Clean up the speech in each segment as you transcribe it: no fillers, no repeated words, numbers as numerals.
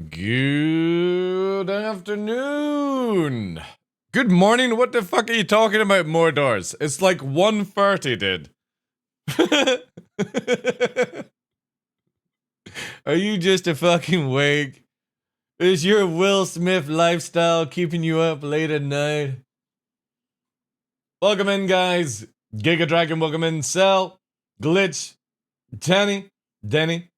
Good afternoon. Good morning. What the fuck are you talking about, Mordors? It's like 1:30, dude. Are you just a fucking wake? Is your Will Smith lifestyle keeping you up late at night? Welcome in, guys. Giga Dragon, welcome in. Cell, Glitch, Tanny, Denny,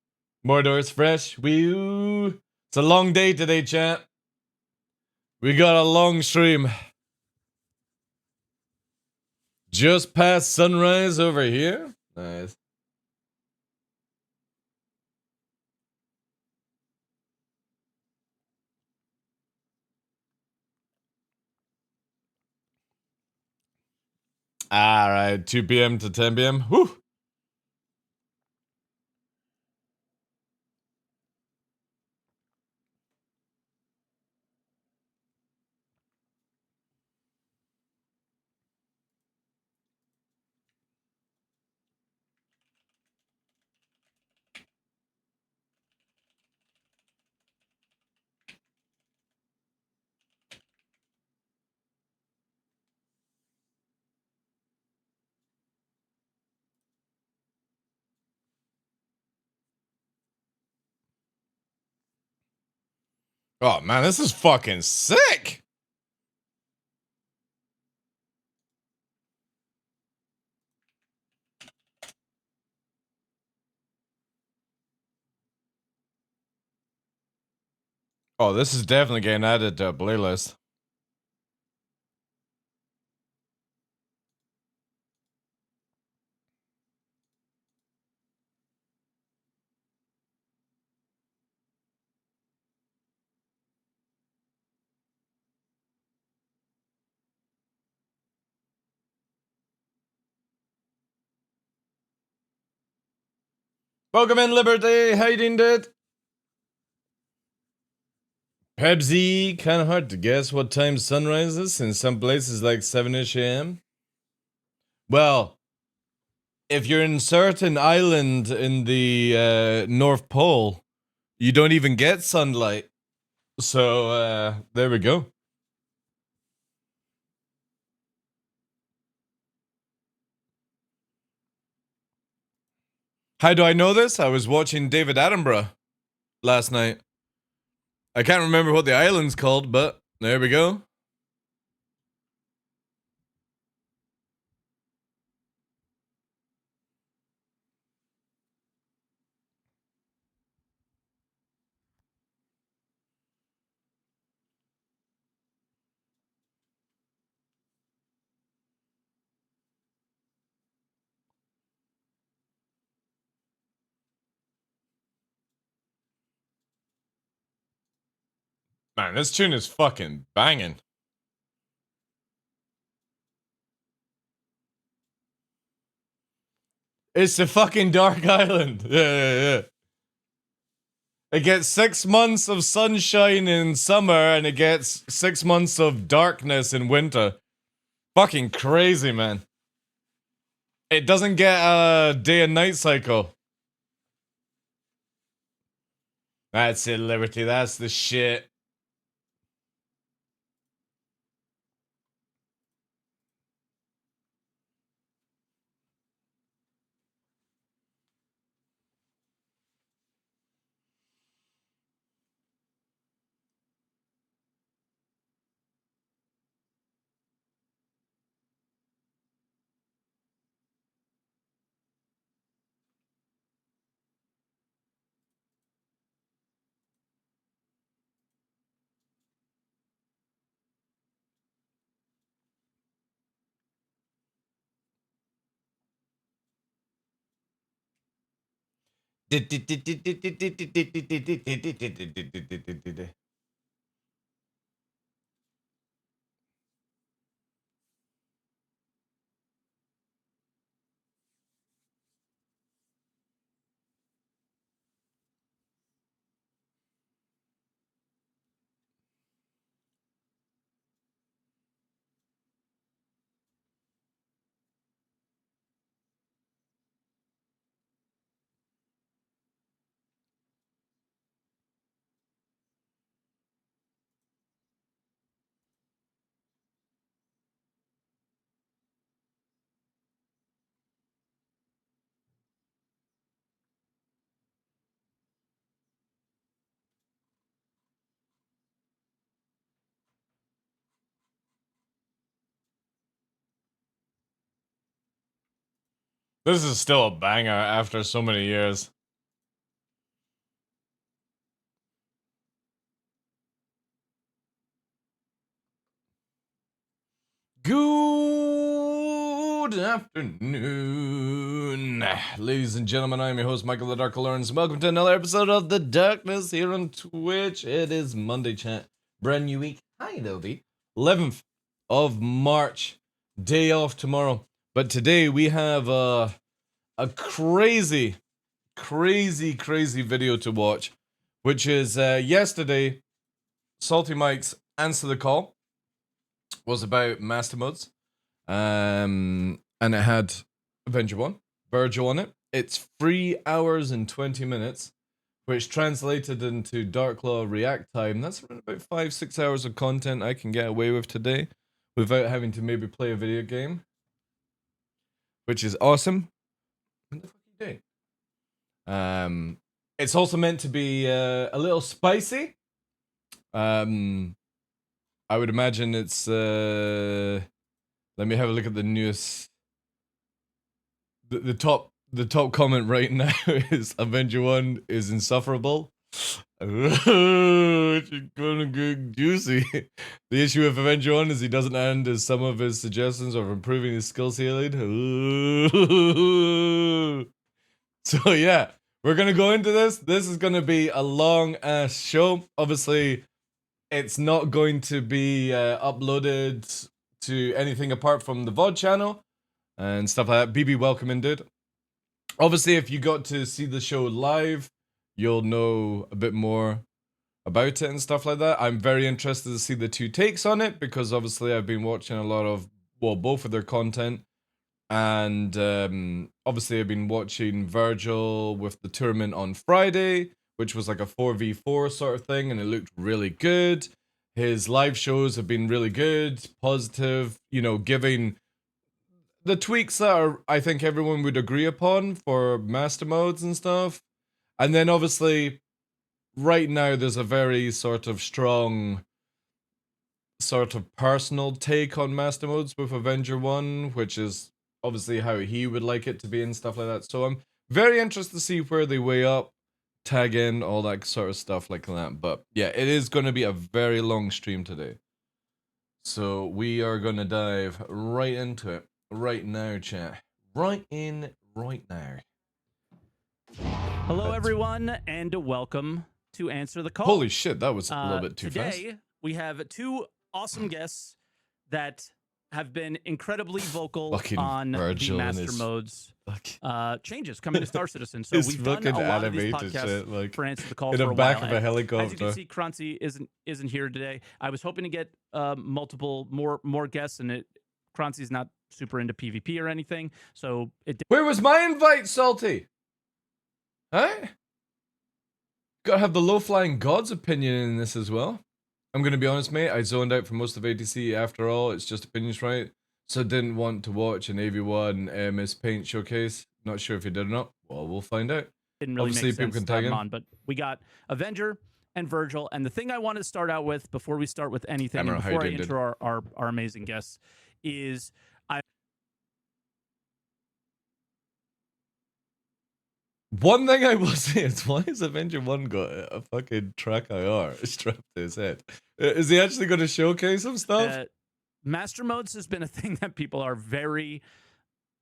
Mordor's fresh. It's a long day today, chat. We got a long stream. Just past sunrise over here. Nice. Alright, 2 p.m. to 10 p.m. Whew. Oh man, this is fucking sick. Oh, this is definitely getting added to a playlist. Welcome in, Liberty. How you doing, dude? Pepsi, kind of hard to guess what time sunrise is. In some places, like 7ish a.m. Well, if you're in certain island in the North Pole, you don't even get sunlight. So, there we go. How do I know this? I was watching David Attenborough last night. I can't remember what the island's called, but there we go. Man, this tune is fucking banging. It's the fucking Dark Island. Yeah. It gets 6 months of sunshine in summer and it gets 6 months of darkness in winter. Fucking crazy, man. It doesn't get a day and night cycle. That's it, Liberty. That's the shit. This is still a banger after so many years. Good afternoon, ladies and gentlemen. I am your host, Michael the Dark Lawrence. Welcome to another episode of The Darkness here on Twitch. It is Monday, chat. Brand new week. Hi, Adobe. 11th of March. Day off tomorrow. But today we have a crazy video to watch, which is yesterday, Salty Mike's Answer the Call was about master modes, and it had Avenger 1, Virgil on it. It's 3 hours and 20 minutes, which translated into TheDarkLaw react time. That's around about 5-6 hours of content I can get away with today without having to maybe play a video game, which is awesome. What the fuck are you doing? It's also meant to be a little spicy. I would imagine it's let me have a look at the newest. The top comment right now is Avenger 1 is insufferable. It's gonna get juicy. The issue with Avenger 1 is he doesn't end as some of his suggestions of improving his skill ceiling. So yeah, we're gonna go into this. This is gonna be a long ass show. Obviously, it's not going to be uploaded to anything apart from the VOD channel and stuff like that. BB, welcome in, dude. Obviously, if you got to see the show live, you'll know a bit more about it and stuff like that. I'm very interested to see the two takes on it because obviously I've been watching a lot of, well, both of their content. And obviously I've been watching Virgil with the tournament on Friday, which was like a 4v4 sort of thing, and it looked really good. His live shows have been really good, positive, you know, giving the tweaks that are, I think everyone would agree upon for master modes and stuff. And then obviously, right now there's a very sort of strong, sort of personal take on master modes with Avenger 1, which is obviously how he would like it to be and stuff like that. So I'm very interested to see where they weigh up, tag in, all that sort of stuff like that. But yeah, it is going to be a very long stream today. So we are going to dive right into it right now, chat. Right in, right now. Hello, everyone, and welcome to Answer the Call. Holy shit, that was a little bit too fast. Today, we have two awesome guests that have been incredibly vocal on Virgil the Master Modes changes coming to Star Citizen. So we've done a lot of these podcasts shit, like, for Answer the Call in for the a back while. of a helicopter. As you can see, Kranzi isn't here today. I was hoping to get more guests, and Kranzi's not super into PvP or anything. So where was my invite, Salty? Huh? Gotta have the low-flying god's opinion in this as well. I'm gonna be honest, mate. I zoned out for most of ATC. After all, it's just opinions, right? So didn't want to watch an AV1 Miss Paint showcase. Not sure if you did or not. Well, we'll find out. Didn't really Obviously, make sense people can tag in. on, but we got Avenger and Virgil. And the thing I want to start out with before we start with anything, and before I intro our amazing guests, is one thing I will say is, why has Avenger 1 got a fucking track IR strapped to his head? Is he actually going to showcase some stuff? Master Modes has been a thing that people are very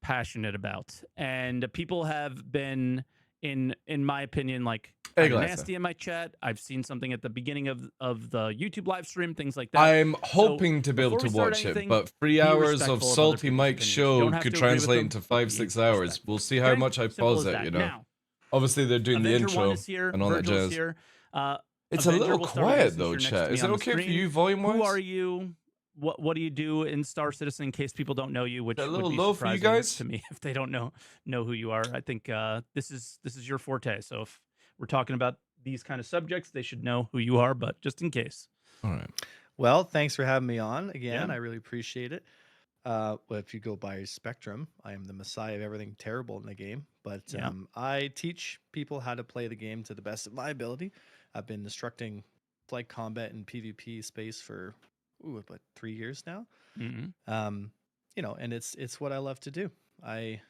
passionate about. And people have been, in my opinion, like nasty in my chat. I've seen something at the beginning of the YouTube live stream, things like that. I'm hoping to be able to watch it, but 3 hours of Salty Mike's show could translate into 5-6 hours. We'll see how much I pause it, you know. Now, obviously, they're doing Avenger the intro here, and all that jazz. Here. It's a little quiet though, chat. Is it okay for you, volume-wise? Who are you? What do you do in Star Citizen? In case people don't know you, which a little would be low for you guys to me if they don't know who you are. I think this is your forte. So if we're talking about these kind of subjects, they should know who you are. But just in case. All right. Well, thanks for having me on again. Yeah. I really appreciate it. Well, if you go by Spectrum, I am the messiah of everything terrible in the game. But I teach people how to play the game to the best of my ability. I've been instructing flight combat and PvP space for about 3 years now. Mm-hmm. You know, and it's what I love to do. I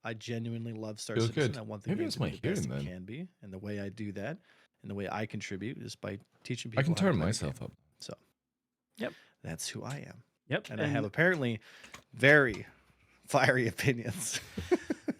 I genuinely love Star Feels Citizen. good. I want the Maybe game it's to be my the best hearing it then. can be, and the way I do that, and the way I contribute is by teaching people. I can how to turn play the myself game. up. So, Yep. that's who I am. Yep. And I have apparently very fiery opinions.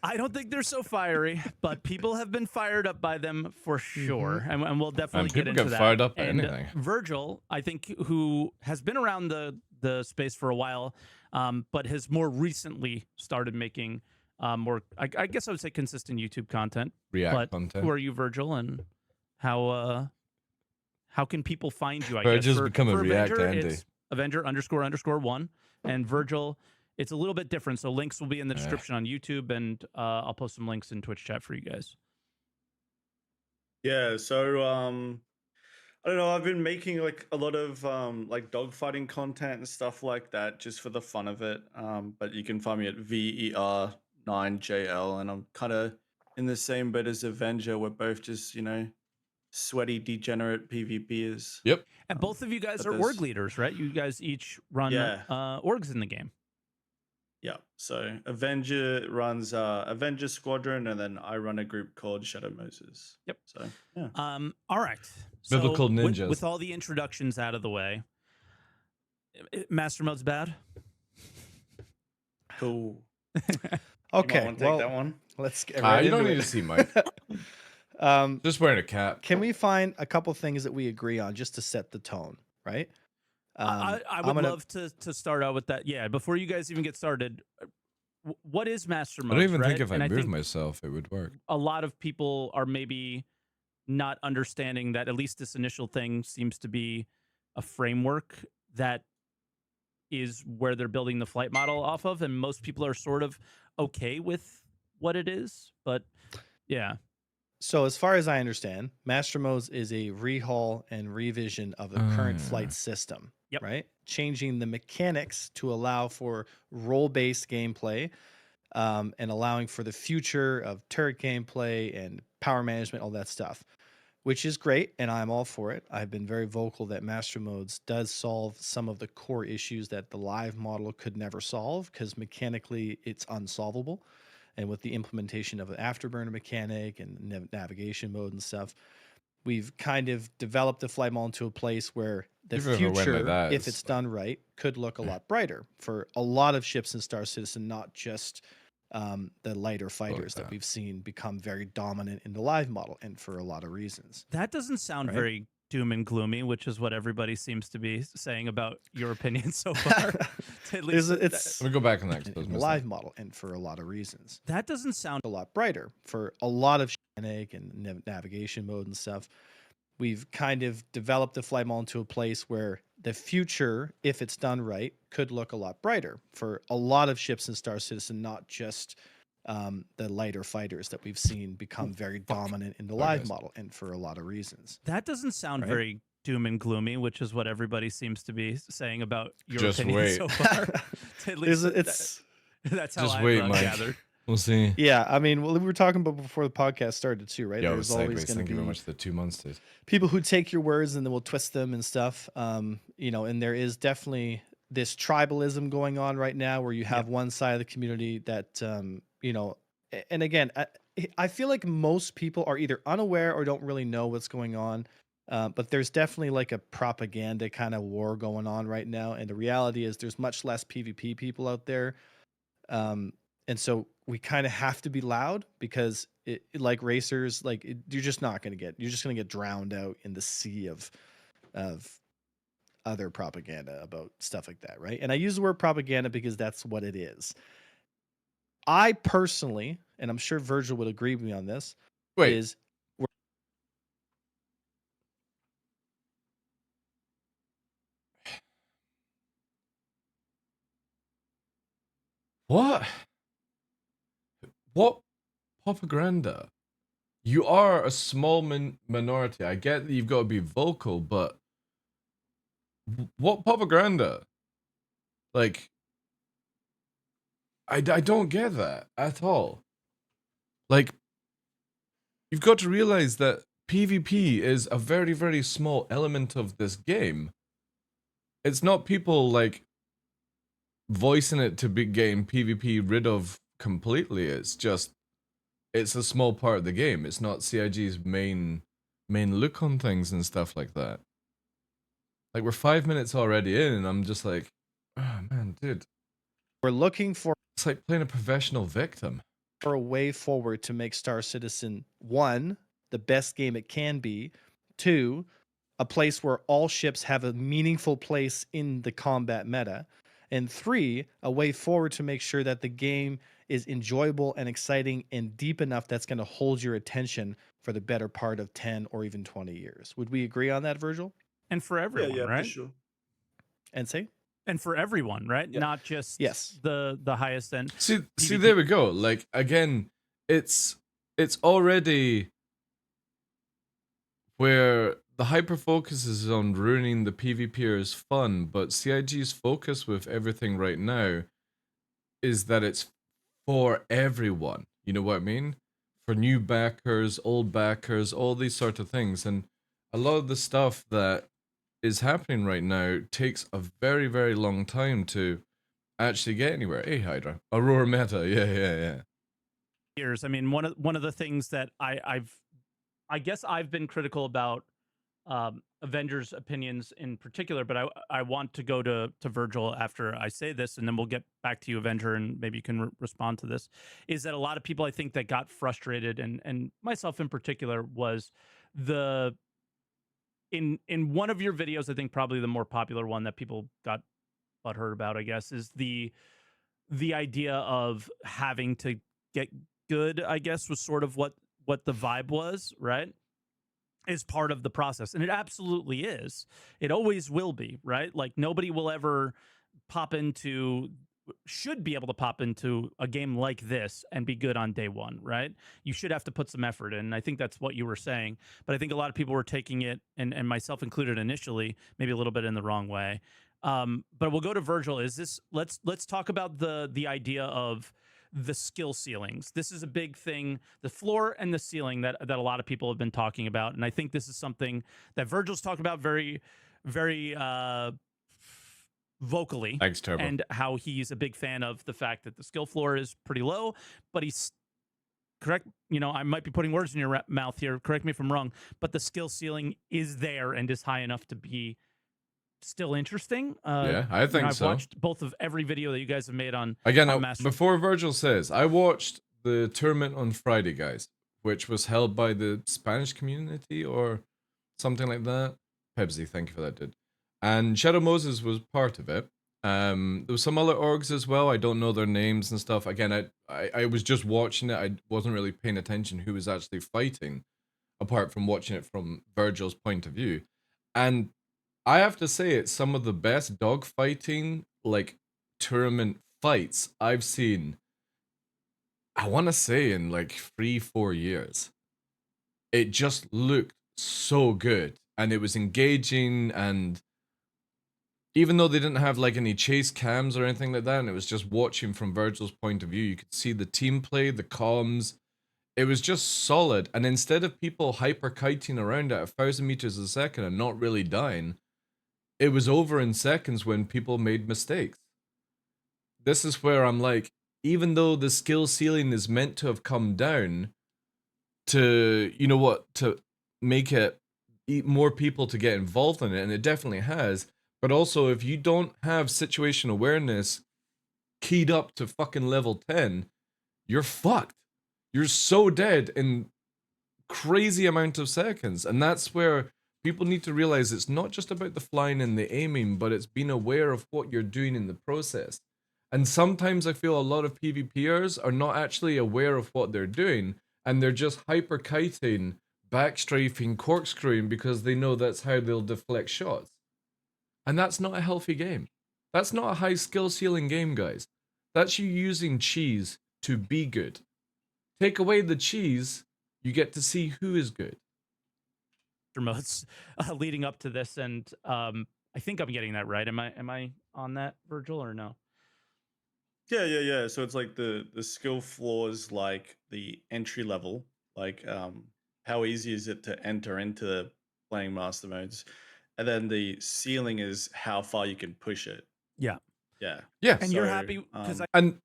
I don't think they're so fiery, but people have been fired up by them for sure, and we'll definitely get into that. People get fired up by and anything. Virgil, I think, who has been around the space for a while, but has more recently started making more, I guess I would say, consistent YouTube content. React But content. who are you, Virgil, and how can people find you? I Virgil's guess become a React Avenger, Andy. it's Avenger__1, and Virgil. It's a little bit different, so links will be in the description on YouTube, and I'll post some links in Twitch chat for you guys. Yeah, so I don't know, I've been making like a lot of like dogfighting content and stuff like that just for the fun of it. But you can find me at VER9JL, and I'm kind of in the same boat as Avenger. We're both just, you know, sweaty degenerate PvPers. Yep. And both of you guys are org leaders, right? You guys each run orgs in the game. Yeah, so Avenger runs Avenger Squadron, and then I run a group called Shadow Moses. Yep. So yeah. All right. So Biblical ninjas. With all the introductions out of the way, Master Mode's bad. Cool. Okay, take that one. Let's get right You into don't need it. to see Mike. Just wearing a cap. Can we find a couple things that we agree on just to set the tone, right? I would love to start out with that. Yeah, before you guys even get started, what is Master Mode? I don't even right? think if I and moved myself, it would work. A lot of people are maybe not understanding that at least this initial thing seems to be a framework that is where they're building the flight model off of, and most people are sort of okay with what it is, but yeah. So as far as I understand, Master Modes is a rehaul and revision of the current flight system, right? Changing the mechanics to allow for role-based gameplay, and allowing for the future of turret gameplay and power management, all that stuff, which is great, and I'm all for it. I've been very vocal that Master Modes does solve some of the core issues that the live model could never solve, because mechanically it's unsolvable. And with the implementation of an afterburner mechanic and navigation mode and stuff, we've kind of developed the flight model into a place where the future, if it's done right, could look a lot brighter for a lot of ships in Star Citizen, not just the lighter fighters that we've seen become very dominant in the live model, and for a lot of reasons. That doesn't sound very doom and gloomy, which is what everybody seems to be saying about your opinion so far. Let me go back on that. In the live model, and for a lot of reasons. That doesn't sound a lot brighter for a lot of and navigation mode and stuff. We've kind of developed the flight model into a place where the future, if it's done right, could look a lot brighter for a lot of ships in Star Citizen, not just the lighter fighters that we've seen become very dominant in the live model, and for a lot of reasons. That doesn't sound very doom and gloomy, which is what everybody seems to be saying about your Just opinion wait. so far. At least that's how just I've wait, Mike. gathered. We'll see. Yeah, I mean, we were talking about before the podcast started too, right? Yeah, There's always going to Thank be you very much for the 2 months, dude. People who take your words and then will twist them and stuff. You know, and there is definitely this tribalism going on right now, where you have one side of the community that, you know, and again, I feel like most people are either unaware or don't really know what's going on. But there's definitely like a propaganda kind of war going on right now. And the reality is there's much less PvP people out there. And so we kind of have to be loud, because like racers, you're just not going to get drowned out in the sea of other propaganda about stuff like that. Right. And I use the word propaganda because that's what it is. I personally, and I'm sure Virgil would agree with me on this, What propaganda? You are a small minority. I get that you've got to be vocal, but what propaganda? Like, I don't get that at all. Like, you've got to realize that PvP is a very, very small element of this game. It's not people like voicing it to big game PvP rid of completely. It's just it's a small part of the game. It's not CIG's main look on things and stuff like that. Like, we're 5 minutes already in, and I'm just like, oh man, dude. We're looking for It's like playing a professional victim. a way forward to make Star Citizen 1 the best game it can be, 2 a place where all ships have a meaningful place in the combat meta, and 3 a way forward to make sure that the game is enjoyable and exciting and deep enough that's going to hold your attention for the better part of 10 or even 20 years. Would we agree on that, Virgil? And for everyone, yeah, right? for sure. And say? And for everyone, right? Yeah. Not just Yes. the highest end. See, PvP. there we go. Like, again, it's already where the hyper focus is on ruining the PvPer's fun, but CIG's focus with everything right now is that it's for everyone. You know what I mean? For new backers, old backers, all these sort of things. And a lot of the stuff that is happening right now takes a very, very long time to actually get anywhere. Hey, Hydra. Aurora Meta. Yeah. Years. I mean, one of the things that I guess I've been critical about Avengers opinions in particular, but I want to go to Virgil after I say this, and then we'll get back to you, Avenger, and maybe you can respond to this, is that a lot of people I think that got frustrated, and myself in particular, was in one of your videos, I think probably the more popular one that people got butthurt about, I guess, is the idea of having to get good, I guess, was sort of what the vibe was, right? Is part of the process. And it absolutely is. It always will be, right? Like, nobody will ever should be able to pop into a game like this and be good on day one, right? You should have to put some effort in. And I think that's what you were saying. But I think a lot of people were taking it, and myself included initially, maybe a little bit in the wrong way. But we'll go to Virgil. Let's talk about the idea of the skill ceilings. This is a big thing, the floor and the ceiling that a lot of people have been talking about. And I think this is something that Virgil's talked about very, very vocally. Thanks, Turbo. And how he's a big fan of the fact that the skill floor is pretty low, but he's correct. You know, I might be putting words in your mouth here. Correct me if I'm wrong, but the skill ceiling is there and is high enough to be still interesting. Yeah, I think I've so. watched both of every video that you guys have made on Master. Before Virgil says, I watched the tournament on Friday, guys, which was held by the Spanish community or something like that. Pebsy, thank you for that, dude. And Shadow Moses was part of it. There was some other orgs as well. I don't know their names and stuff. Again, I was just watching it. I wasn't really paying attention who was actually fighting, apart from watching it from Virgil's point of view. And I have to say, it's some of the best dogfighting, like, tournament fights I've seen, I want to say, in like 3-4 years. It just looked so good, and it was engaging, and even though they didn't have like any chase cams or anything like that, and it was just watching from Virgil's point of view, you could see the team play, the comms. It was just solid, and instead of people hyper kiting around at 1,000 meters a second and not really dying, it was over in seconds when people made mistakes. This is where I'm like, even though the skill ceiling is meant to have come down to, you know what, to make it more people to get involved in it, and it definitely has, but also if you don't have situation awareness keyed up to fucking level 10, you're fucked. You're so dead in crazy amount of seconds, and that's where people need to realize it's not just about the flying and the aiming, but it's being aware of what you're doing in the process. And sometimes I feel a lot of PvPers are not actually aware of what they're doing, and they're just hyper kiting, backstrafing, corkscrewing because they know that's how they'll deflect shots. And that's not a healthy game. That's not a high skill ceiling game, guys. That's you using cheese to be good. Take away the cheese, you get to see who is good. Modes leading up to this, and I think I'm getting that right. Am I on that, Virgil, or no? Yeah. So it's like the skill floors, like the entry level, like how easy is it to enter into playing master modes, and then the ceiling is how far you can push it. Yeah. Yeah. Yeah. And you're happy because and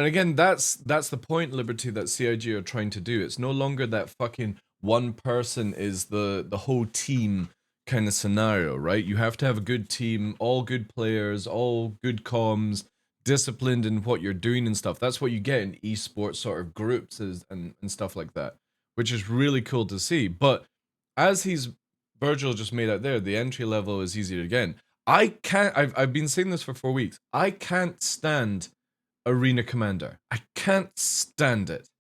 And again, that's the point, Liberty, that CIG are trying to do. It's no longer that fucking one person is the whole team kind of scenario, right? You have to have a good team, all good players, all good comms, disciplined in what you're doing and stuff. That's what you get in esports sort of groups and stuff like that, which is really cool to see. But as Virgil just made out there, the entry level is easier again. I've been saying this for 4 weeks. I can't stand Arena Commander. I can't stand it.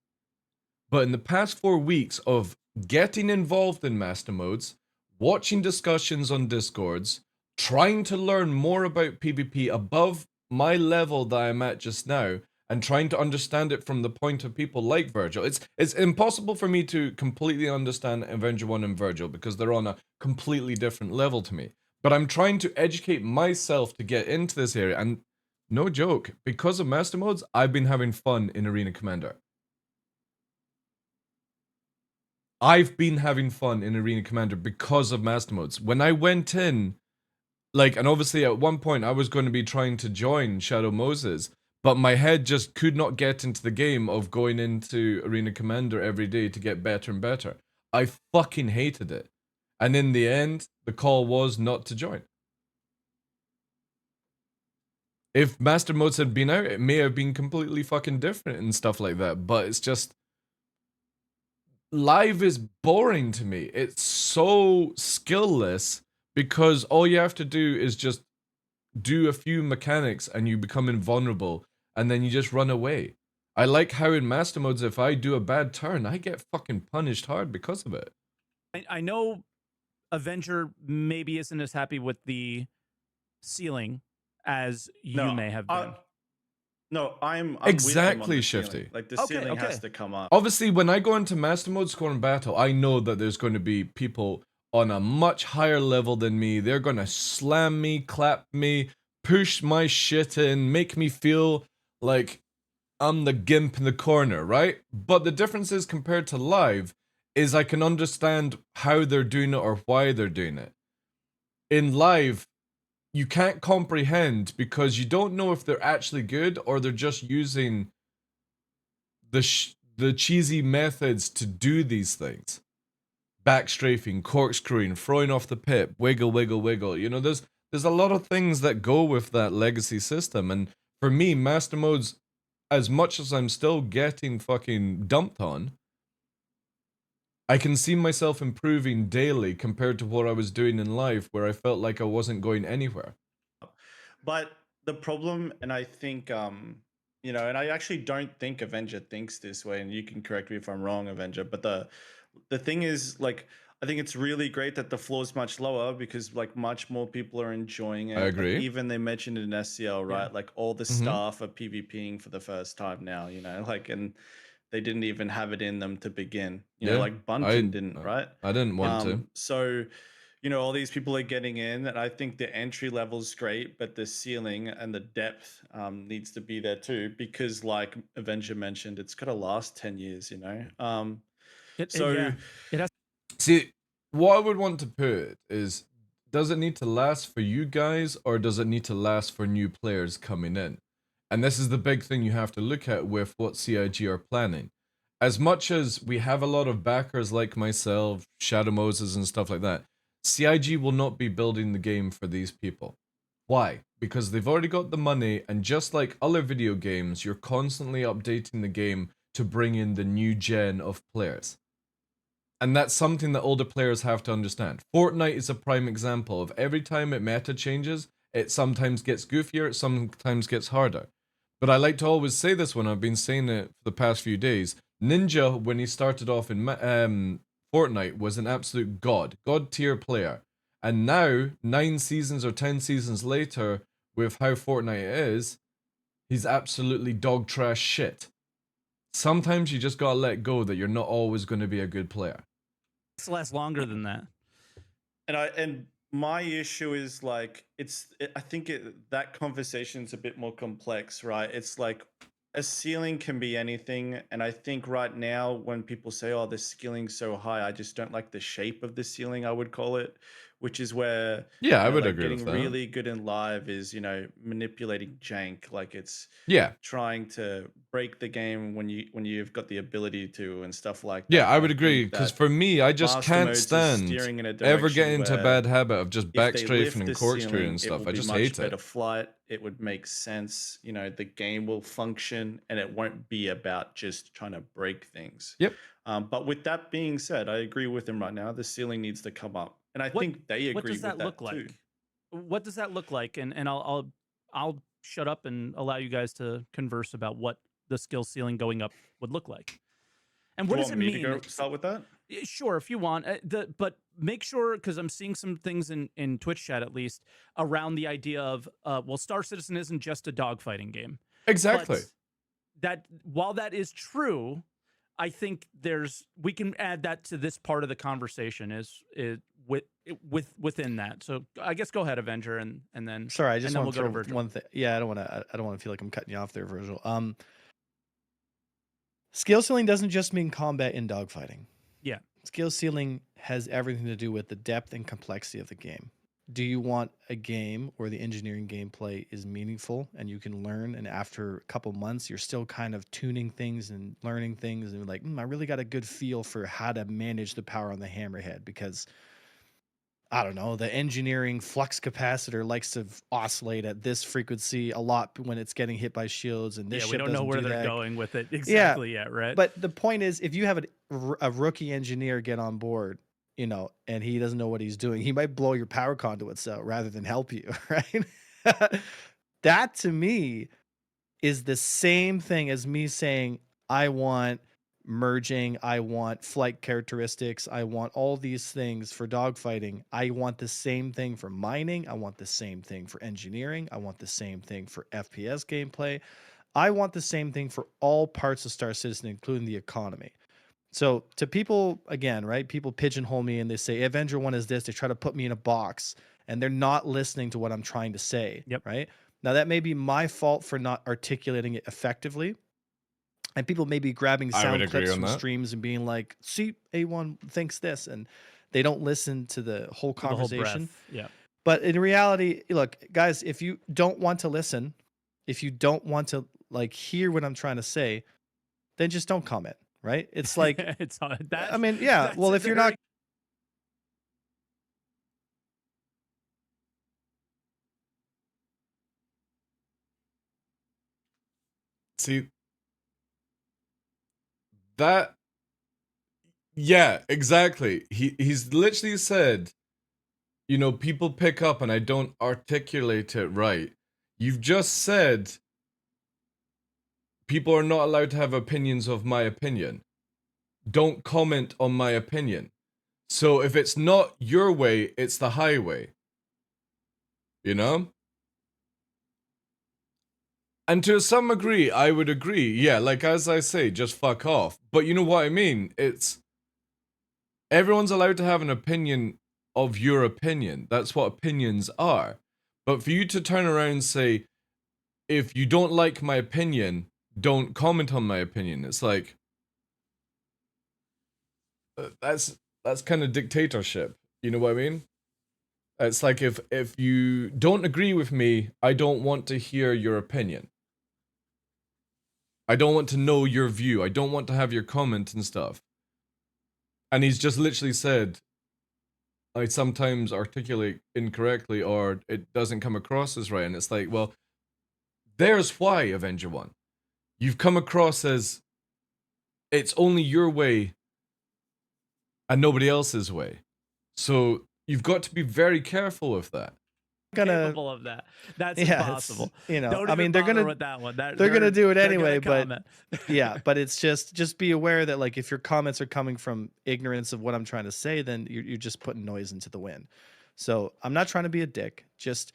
But in the past 4 weeks of getting involved in master modes, watching discussions on Discords, trying to learn more about PvP above my level that I'm at just now, and trying to understand it from the point of people like Virgil. It's impossible for me to completely understand Avenger 1 and Virgil because they're on a completely different level to me. But I'm trying to educate myself to get into this area, and no joke, because of master modes, I've been having fun in Arena Commander. I've been having fun in Arena Commander because of master modes. When I went in, like, and obviously at one point I was going to be trying to join Shadow Moses, but my head just could not get into the game of going into Arena Commander every day to get better and better. I fucking hated it. And in the end, the call was not to join. If Master Modes had been out, it may have been completely fucking different and stuff like that, but it's just... Live is boring to me. It's so skillless because all you have to do is just do a few mechanics and you become invulnerable and then you just run away. I like how in Master Modes, if I do a bad turn, I get fucking punished hard because of it. I know Avenger maybe isn't as happy with the ceiling as you may have been. No, I'm exactly, with him on the Shifty. Ceiling. Like the ceiling has to come up. Obviously, when I go into Master Mode Score and Battle, I know that there's going to be people on a much higher level than me. They're going to slam me, clap me, push my shit in, make me feel like I'm the gimp in the corner, right? But the difference is, compared to live, is I can understand how they're doing it or why they're doing it. In live, you can't comprehend because you don't know if they're actually good or they're just using the cheesy methods to do these things. Backstrafing, corkscrewing, throwing off the pip, wiggle, wiggle, wiggle. You know, there's a lot of things that go with that legacy system. And for me, Master Modes, as much as I'm still getting fucking dumped on, I can see myself improving daily compared to what I was doing in life where I felt like I wasn't going anywhere. But the problem, and I think, you know, and I actually don't think Avenger thinks this way, and you can correct me if I'm wrong, Avenger, but the thing is, like, I think it's really great that the floor is much lower because, like, much more people are enjoying it. I agree. Like, even they mentioned it in SCL, right? Yeah. Like, all the staff are PvPing for the first time now, you know, like, and they didn't even have it in them to begin. You know, like Bunton didn't, right? I didn't want to. So, you know, all these people are getting in, and I think the entry level is great, but the ceiling and the depth needs to be there too, because like Avenger mentioned, it's got to last 10 years, you know? It has. See, what I would want to put is, does it need to last for you guys or does it need to last for new players coming in? And this is the big thing you have to look at with what CIG are planning. As much as we have a lot of backers like myself, Shadow Moses and stuff like that, CIG will not be building the game for these people. Why? Because they've already got the money, and just like other video games, you're constantly updating the game to bring in the new gen of players. And that's something that older players have to understand. Fortnite is a prime example of every time it meta changes, it sometimes gets goofier, it sometimes gets harder. But I like to always say this one, I've been saying it for the past few days. Ninja, when he started off in Fortnite, was an absolute god tier player. And now, 9 seasons or 10 seasons later, with how Fortnite is, he's absolutely dog trash shit. Sometimes you just gotta let go that you're not always going to be a good player. It's last longer than that. And my issue is like I think that conversation's a bit more complex, right? It's like a ceiling can be anything, and I think right now when people say, "Oh, the ceiling's so high," I just don't like the shape of the ceiling, I would call it, which is where Yeah, I would like agree with getting that. really good in live is manipulating jank, like it's Yeah. trying to break the game when you've got the ability to and stuff like Yeah, that. I And I would agree, think because that for me, I just master can't modes is stand steering in a ever direction getting into a where bad habit of just if they backstrafing lift and the corkscrew ceiling, and it will stuff. I be just much hate better it. flight. It would make sense. The game will function and it won't be about just trying to break things. Yep. But with that being said, I agree with him right now. The ceiling needs to come up. And I What think they what agree does with that look that too. like? What does that look like? And I'll shut up and allow you guys to converse about what the skill ceiling going up would look like. And Do what you does want it me to mean? go start with that? Sure, if you want. But make sure, because I'm seeing some things in Twitch chat at least around the idea of well, Star Citizen isn't just a dogfighting game. Exactly. But that while that is true, I think we can add that to this part of the conversation is within that. So I guess go ahead, Avenger, and then Sorry, I just then want we'll to go to throw Virgil. one thing. Yeah, I don't want to feel like I'm cutting you off there, Virgil. Skill ceiling doesn't just mean combat in dogfighting. Yeah. Skill ceiling has everything to do with the depth and complexity of the game. Do you want a game where the engineering gameplay is meaningful and you can learn, and after a couple months you're still kind of tuning things and learning things and like, I really got a good feel for how to manage the power on the hammerhead because I don't know, the engineering flux capacitor likes to oscillate at this frequency a lot when it's getting hit by shields, and this Yeah, we ship don't know doesn't where do they're that. going with it exactly yet, right? But the point is, if you have a rookie engineer get on board, and he doesn't know what he's doing, he might blow your power conduits out rather than help you, right? That to me is the same thing as me saying, I want merging, I want flight characteristics, I want all these things for dogfighting. I want the same thing for mining, I want the same thing for engineering, I want the same thing for FPS gameplay. I want the same thing for all parts of Star Citizen, including the economy. So to people, again, right? People pigeonhole me and they say Avenger 1 is this. They try to put me in a box and they're not listening to what I'm trying to say. Yep. Right. Now that may be my fault for not articulating it effectively. And people may be grabbing sound clips from streams and being like, see, A1 thinks this. And they don't listen to the whole conversation. Yeah. But in reality, look, guys, if you don't want to listen, if you don't want to hear what I'm trying to say, then just don't comment. Right? It's like, it's that. I mean, yeah. Well, if you're not, see that, yeah, exactly. He's literally said, people pick up and I don't articulate it right. You've just said people are not allowed to have opinions of my opinion. Don't comment on my opinion. So if it's not your way, it's the highway. And to some degree, I would agree. Yeah, like as I say, just fuck off. But you know what I mean? It's everyone's allowed to have an opinion of your opinion. That's what opinions are. But for you to turn around and say, if you don't like my opinion, don't comment on my opinion. It's like that's kind of dictatorship. You know what I mean? It's like if you don't agree with me, I don't want to hear your opinion. I don't want to know your view. I don't want to have your comment and stuff. And he's just literally said, I sometimes articulate incorrectly or it doesn't come across as right. And it's like, well, there's why, Avenger 1. You've come across as it's only your way and nobody else's way. So you've got to be very careful with that. Capable of that. That's impossible. I mean, they're gonna with that one. They're gonna do it anyway, but yeah, but it's just be aware that like if your comments are coming from ignorance of what I'm trying to say, then you're just putting noise into the wind. So I'm not trying to be a dick. Just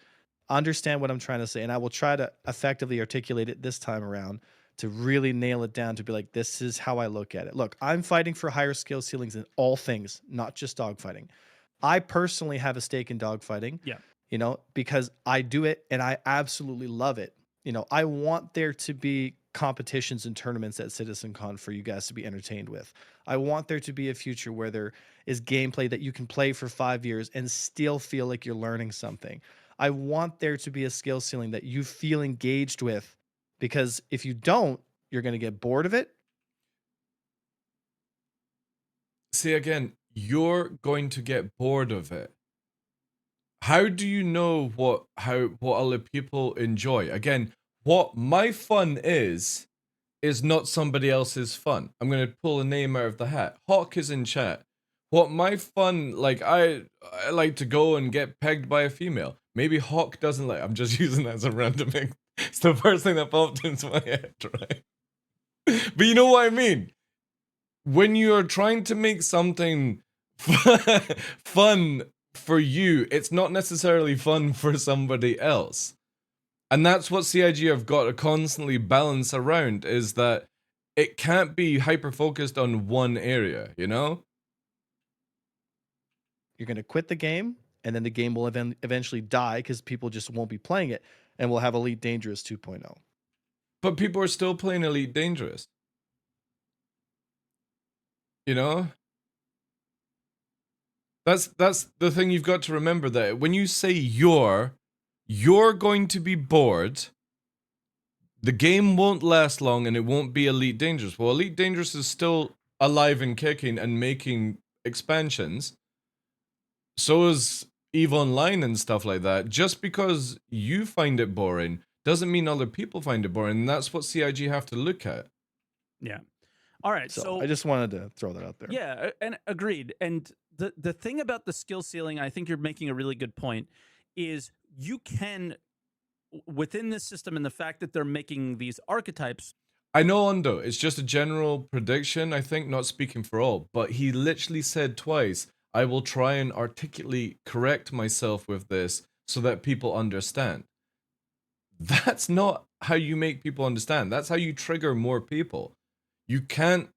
understand what I'm trying to say, and I will try to effectively articulate it this time around to really nail it down to be like, this is how I look at it. Look, I'm fighting for higher skill ceilings in all things, not just dogfighting. I personally have a stake in dogfighting. Yeah. Because I do it and I absolutely love it. I want there to be competitions and tournaments at CitizenCon for you guys to be entertained with. I want there to be a future where there is gameplay that you can play for 5 years and still feel like you're learning something. I want there to be a skill ceiling that you feel engaged with, because if you don't, you're going to get bored of it. See, again, you're going to get bored of it. How do you know what other people enjoy? Again, what my fun is not somebody else's fun. I'm going to pull a name out of the hat. Hawk is in chat. What my fun, like, I like to go and get pegged by a female. Maybe Hawk doesn't like. I'm just using that as a random thing. It's the first thing that popped into my head, right? But you know what I mean? When you're trying to make something fun for you, it's not necessarily fun for somebody else. And that's what CIG have got to constantly balance around, is that it can't be hyper-focused on one area, you know? You're going to quit the game, and then the game will eventually die because people just won't be playing it, and we'll have Elite Dangerous 2.0. But people are still playing Elite Dangerous. You know? That's the thing you've got to remember, that when you say you're going to be bored, the game won't last long and it won't be Elite Dangerous. Well, Elite Dangerous is still alive and kicking and making expansions. So is EVE Online and stuff like that. Just because you find it boring doesn't mean other people find it boring. And that's what CIG have to look at. Yeah. All right. So I just wanted to throw that out there. Yeah, and agreed. And the thing about the skill ceiling, I think you're making a really good point, is you can, within this system and the fact that they're making these archetypes. I know, Undo, it's just a general prediction, I think, not speaking for all, but he literally said twice, I will try and articulately correct myself with this so that people understand. That's not how you make people understand. That's how you trigger more people. You can't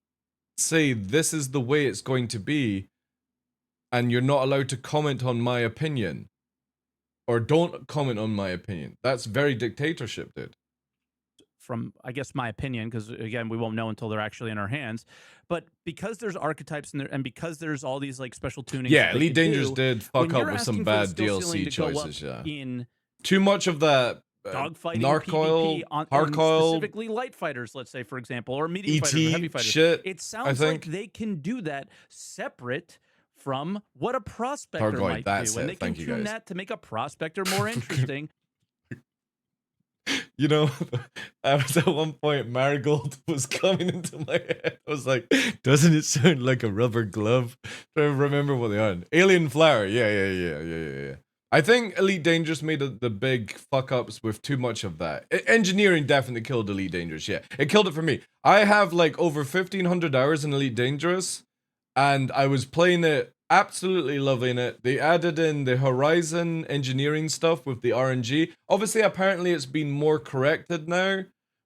say this is the way it's going to be and you're not allowed to comment on my opinion. Or don't comment on my opinion. That's very dictatorship, dude. From, I guess, my opinion, because again, we won't know until they're actually in our hands. But because there's archetypes in there, and because there's all these like special tunings. Yeah, Elite Dangerous did fuck up with some bad DLC choices. Yeah, too much of that dogfighting, narcoil, hardcoil, specifically light fighters, let's say, for example, or medium fighters, or heavy fighters. Shit, it sounds like they can do that separate from what a prospector might do, and they can tune that to make a prospector more interesting. You know, I was at one point, Marigold was coming into my head. I was like, doesn't it sound like a rubber glove? Trying to remember what they are. Alien Flower. Yeah. I think Elite Dangerous made the big fuck ups with too much of that. Engineering definitely killed Elite Dangerous. Yeah, it killed it for me. I have like over 1,500 hours in Elite Dangerous, and I was playing it, absolutely loving it. They added in the Horizon engineering stuff with the RNG. Obviously, apparently it's been more corrected now,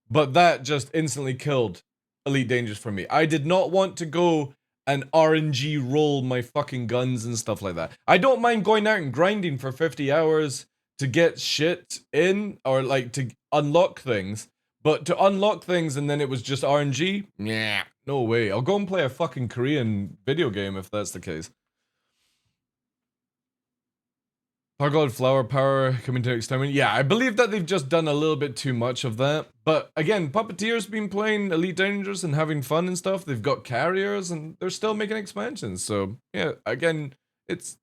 but that just instantly killed Elite Dangerous for me. I did not want to go and RNG roll my fucking guns and stuff like that. I don't mind going out and grinding for 50 hours to get shit in, or like to unlock things, but to unlock things and then it was just RNG? Yeah, no way. I'll go and play a fucking Korean video game if that's the case. God, Flower Power coming to exterminate. Yeah, I believe that they've just done a little bit too much of that. But again, Puppeteer's been playing Elite Dangerous and having fun and stuff. They've got carriers and they're still making expansions. So yeah, again, it's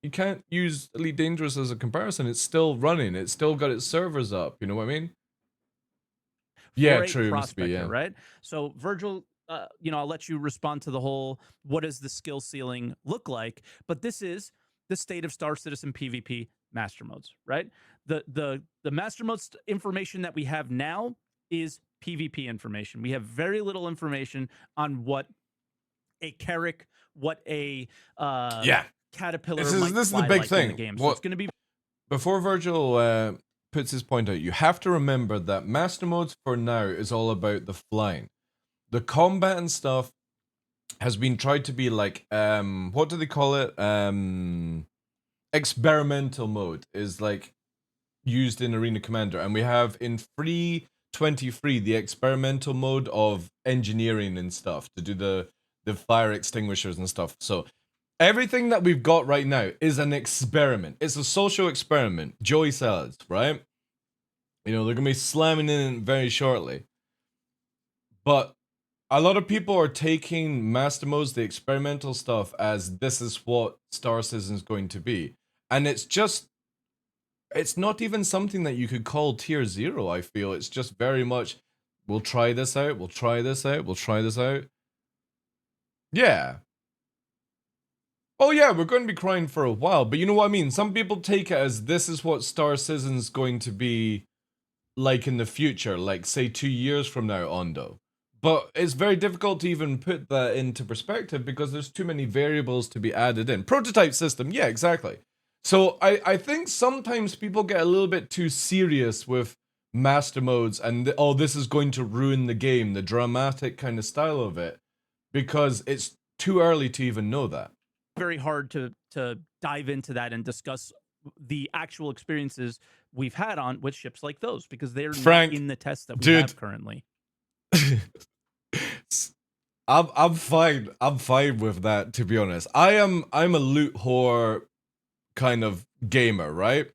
you can't use Elite Dangerous as a comparison. It's still running. It's still got its servers up. You know what I mean? Yeah, true. Must be, yeah. Right. So Virgil, you know, I'll let you respond to the whole what does the skill ceiling look like, but this is the state of Star Citizen PvP master modes, right? The master modes information that we have now is PvP information. We have very little information on what a Carrick, what a Caterpillar. This is the big thing. In the game. So it's going to be before Virgil puts his point out. You have to remember that master modes for now is all about the flying, the combat and stuff. Has been tried to be like, what do they call it? Experimental mode is like used in Arena Commander. And we have in free 23, the experimental mode of engineering and stuff to do the fire extinguishers and stuff. So everything that we've got right now is an experiment. It's a social experiment. Joey says, right? You know, they're going to be slamming in very shortly. But a lot of people are taking master modes, the experimental stuff, as this is what Star Citizen's going to be. And it's not even something that you could call tier 0, I feel. It's just very much, we'll try this out, we'll try this out, we'll try this out. Yeah. Oh yeah, we're going to be crying for a while, but you know what I mean? Some people take it as this is what Star Citizen's going to be like in the future, like say 2 years from now, Ondo. But it's very difficult to even put that into perspective because there's too many variables to be added in. Prototype system, yeah, exactly. So I think sometimes people get a little bit too serious with master modes and, oh, this is going to ruin the game, the dramatic kind of style of it, because it's too early to even know that. Very hard to dive into that and discuss the actual experiences we've had on with ships like those because they're not in the test that we have currently. I'm fine with that, to be honest. I'm a loot whore kind of gamer, right?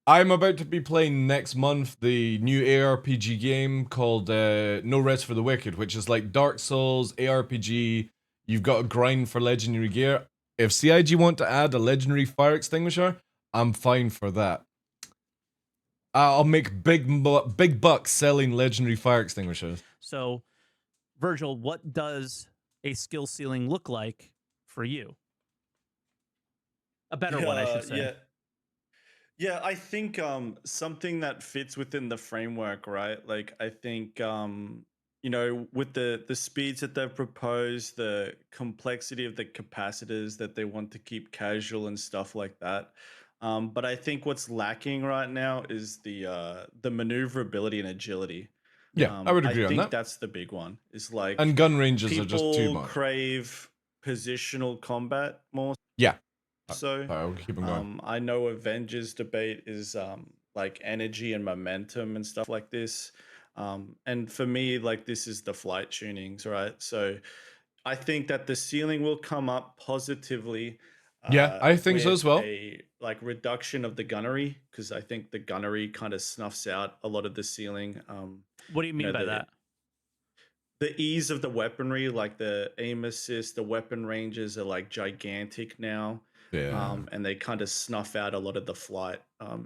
I'm about to be playing next month the new ARPG game called No Rest for the Wicked, which is like Dark Souls ARPG. You've got to grind for legendary gear. If CIG want to add a legendary fire extinguisher, I'm fine for that. I'll make big bucks selling legendary fire extinguishers. So, Virgil, what does a skill ceiling look like for you? A better one, I should say. Yeah, I think something that fits within the framework, right? Like I think you know, with the speeds that they've proposed, the complexity of the capacitors that they want to keep casual and stuff like that. But I think what's lacking right now is the maneuverability and agility. Yeah, I would agree on that. I think that's the big one. Is like, and gun ranges are just too people much. crave positional combat more. Yeah. So we'll keep them going. I know Avengers debate is like energy and momentum and stuff like this. And for me, like this is the flight tunings, right? So I think that the ceiling will come up positively. Yeah, I think so as well. A like reduction of the gunnery, because I think the gunnery kind of snuffs out a lot of the ceiling. What do you mean by that? The ease of the weaponry, like the aim assist, the weapon ranges are like gigantic now. Yeah. And they kind of snuff out a lot of the flight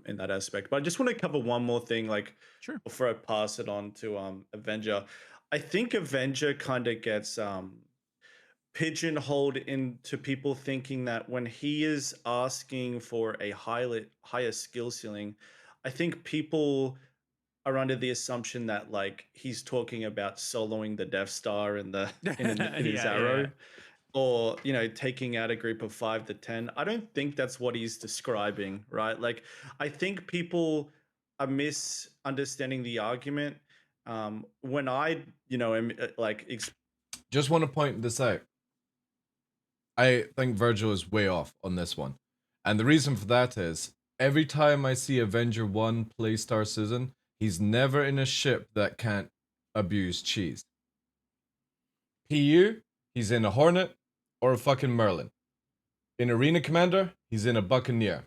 in that aspect. But I just want to cover one more thing, like before I pass it on to Avenger. I think Avenger kind of gets pigeonholed into people thinking that when he is asking for a higher skill ceiling, I think people are under the assumption that like he's talking about soloing the Death Star in his arrow. Yeah. Or, you know, taking out a group of 5 to 10. I don't think that's what he's describing, right? Like, I think people are misunderstanding the argument. When I, you know, am like... Just want to point this out. I think Virgil is way off on this one. And the reason for that is, every time I see Avenger 1 play Star Citizen, he's never in a ship that can't abuse cheese. PU, he's in a Hornet, or a fucking Merlin. In Arena Commander, he's in a Buccaneer.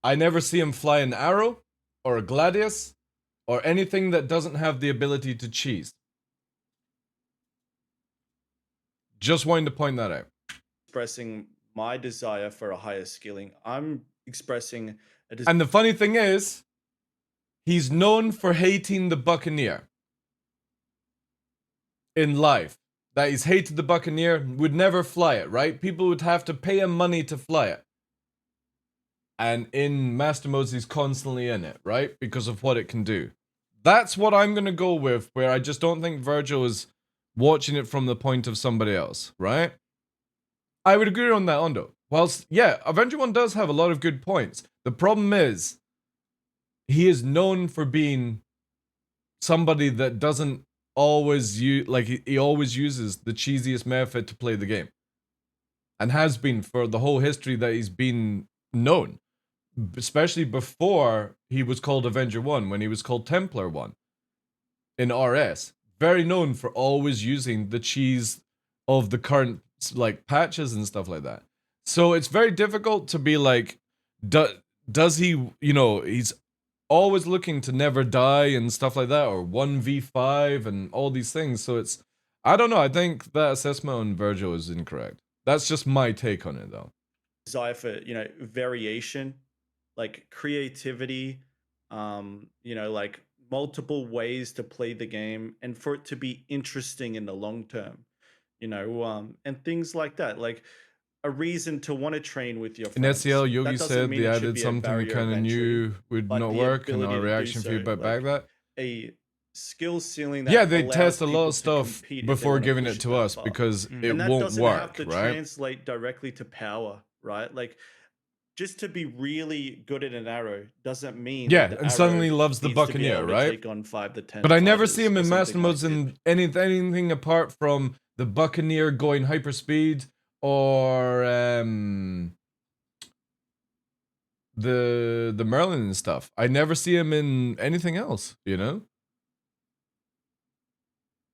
I never see him fly an Arrow, or a Gladius, or anything that doesn't have the ability to cheese. Just wanting to point that out. Expressing my desire for a higher skilling. I'm expressing a and the funny thing is, he's known for hating the Buccaneer. In life. That he's hated the Buccaneer, would never fly it, right? People would have to pay him money to fly it. And in Master Modes, he's constantly in it, right? Because of what it can do. That's what I'm going to go with, where I just don't think Virgil is watching it from the point of somebody else, right? I would agree on that, Ondo. Whilst, yeah, Avenger 1 does have a lot of good points. The problem is, he is known for being somebody that doesn't always use, like he always uses the cheesiest method to play the game, and has been for the whole history that he's been known. especially before he was called Avenger 1, when he was called Templar 1 in RS. Very known for always using the cheese of the current like patches and stuff like that. So it's very difficult to be like, does he, you know, he's always looking to never die and stuff like that, or 1v5 and all these things. So it's, I don't know, I think that assessment on Virgil is incorrect. That's just my take on it though. Desire for, you know, variation, like creativity, you know, like multiple ways to play the game and for it to be interesting in the long term, you know, and things like that. Like a reason to want to train with your In friends. SEL, Yogi That doesn't said mean they it should added be a something we barrier kind of of entry, knew would but not the work, and ability our to do reaction so, feedback back like that. a skill ceiling that Yeah, they allows test a lot people of to stuff compete if they before wanna giving push it to that us far. because it And that won't doesn't have work, to right? translate directly to power, right? Like just to be really good at an arrow doesn't mean Yeah, that the and arrow suddenly loves the needs to be Buccaneer, able to right? take on 5 to 10 But I never see fighters him or in master something modes like in it. anything apart from the Buccaneer going hyperspeed or the Merlin and stuff. I never see him in anything else, you know?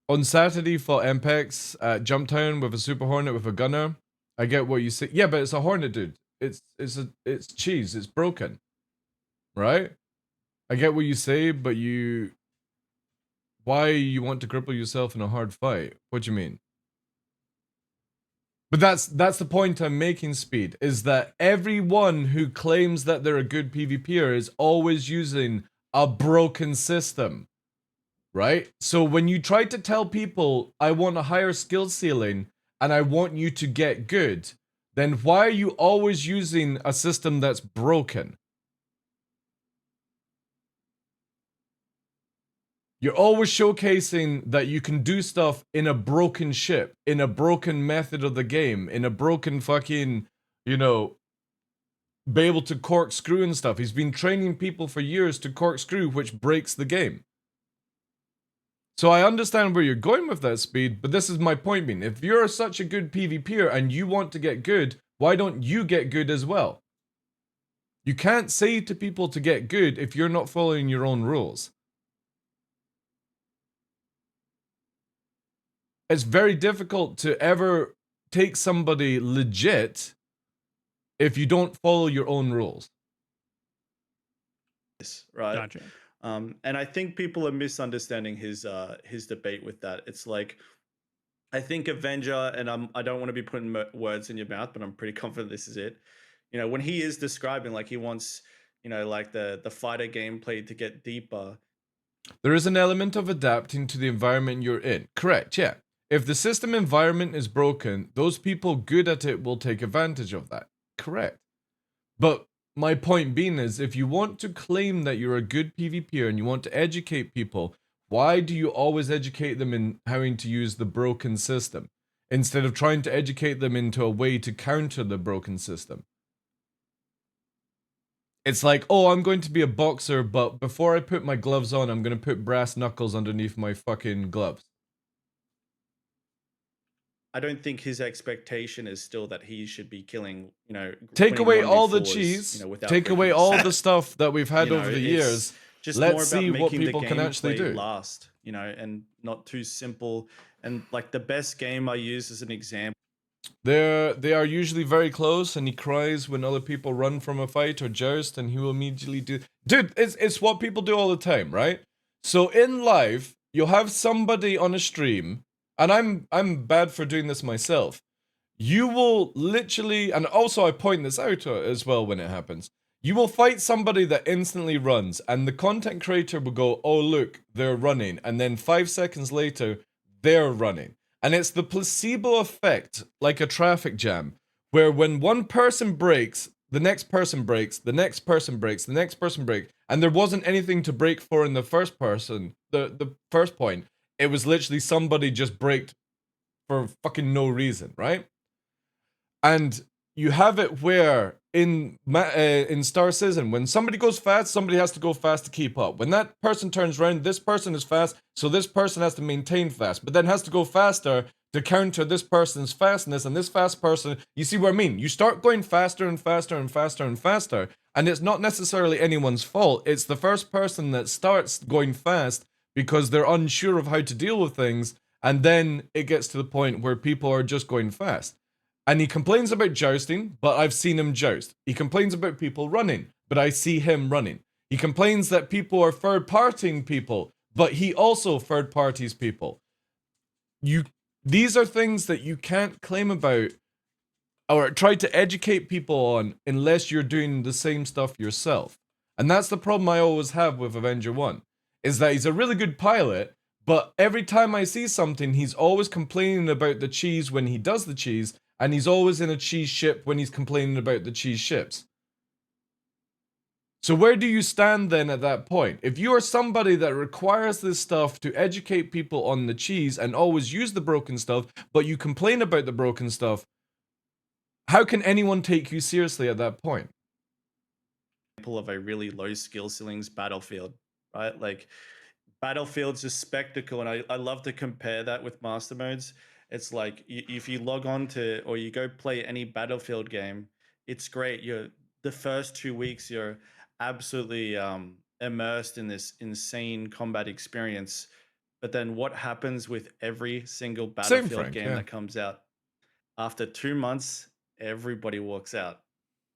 On Saturday fought Mpex at Jump Town with a Super Hornet with a gunner. I get what you say. Yeah, but it's a Hornet, dude. It's cheese. It's broken. Right? I get what you say, but why you want to cripple yourself in a hard fight? What do you mean? But that's the point I'm making, Speed, is that everyone who claims that they're a good PvPer is always using a broken system. Right? So when you try to tell people, I want a higher skill ceiling and I want you to get good, then why are you always using a system that's broken? You're always showcasing that you can do stuff in a broken ship, in a broken method of the game, in a broken fucking, you know, be able to corkscrew and stuff. He's been training people for years to corkscrew, which breaks the game. So I understand where you're going with that, Speed, but this is my point being. If you're such a good PvPer and you want to get good, why don't you get good as well? You can't say to people to get good if you're not following your own rules. It's very difficult to ever take somebody legit if you don't follow your own rules. Right? Gotcha. And I think people are misunderstanding his debate with that. It's like, I think Avenger, and I don't want to be putting words in your mouth, but I'm pretty confident this is it. You know, when he is describing like he wants, you know, like the fighter gameplay to get deeper. There is an element of adapting to the environment you're in. Correct, yeah. If the system environment is broken, those people good at it will take advantage of that. Correct. But my point being is, if you want to claim that you're a good PvPer and you want to educate people, why do you always educate them in having to use the broken system instead of trying to educate them into a way to counter the broken system? It's like, oh, I'm going to be a boxer, but before I put my gloves on, I'm going to put brass knuckles underneath my fucking gloves. I don't think his expectation is still that he should be killing, you know, take away all the 1v4s, cheese, you know, without take away breaking all set. the stuff that we've had You know, over the it's years. just Let's more about see what making people the can actually gameplay do. last, you know, and not too simple. And like the best game I use as an example. They are usually very close, and he cries when other people run from a fight or joust, and he will immediately do. Dude, it's what people do all the time, right? So in life, you'll have somebody on a stream, and I'm bad for doing this myself. You will literally, and also I point this out as well when it happens. You will fight somebody that instantly runs, and the content creator will go, "Oh look, they're running," and then 5 seconds later, they're running. And it's the placebo effect, like a traffic jam, where when one person breaks, the next person breaks, the next person breaks, the next person breaks, and there wasn't anything to break for in the first person, the first point. It was literally somebody just braked for fucking no reason, right? And you have it where in Star Citizen, when somebody goes fast, somebody has to go fast to keep up. When that person turns around, this person is fast, so this person has to maintain fast, but then has to go faster to counter this person's fastness and this fast person. You see what I mean? You start going faster and faster and faster and faster, and it's not necessarily anyone's fault. It's the first person that starts going fast because they're unsure of how to deal with things, and then it gets to the point where people are just going fast. And he complains about jousting, but I've seen him joust. He complains about people running, but I see him running. He complains that people are third-partying people, but he also third-parties people. These are things that you can't claim about or try to educate people on unless you're doing the same stuff yourself. And that's the problem I always have with Avenger 1, is that he's a really good pilot, but every time I see something, he's always complaining about the cheese when he does the cheese, and he's always in a cheese ship when he's complaining about the cheese ships. So where do you stand then at that point? If you are somebody that requires this stuff to educate people on the cheese and always use the broken stuff, but you complain about the broken stuff, how can anyone take you seriously at that point? Of a really low skill ceilings Battlefield, right? Like Battlefield's a spectacle, and I love to compare that with master modes. It's like if you log on to or you go play any Battlefield game, it's great. The first 2 weeks you're absolutely immersed in this insane combat experience. But then what happens with every single Battlefield game that comes out? After 2 months, everybody walks out,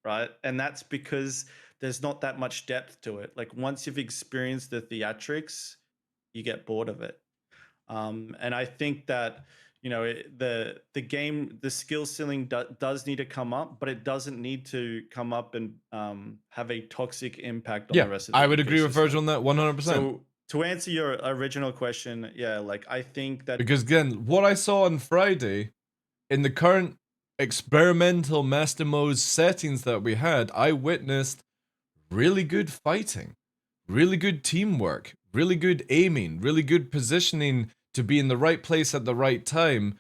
right? And that's because there's not that much depth to it. Like once you've experienced the theatrics, you get bored of it. And I think that the game, the skill ceiling does need to come up, but it doesn't need to come up and have a toxic impact on the rest of the I would agree with Virgil on that 100%. So to answer your original question, yeah, like I think that because again, what I saw on Friday in the current experimental master mode settings that we had, I witnessed really good fighting, really good teamwork, really good aiming, really good positioning to be in the right place at the right time.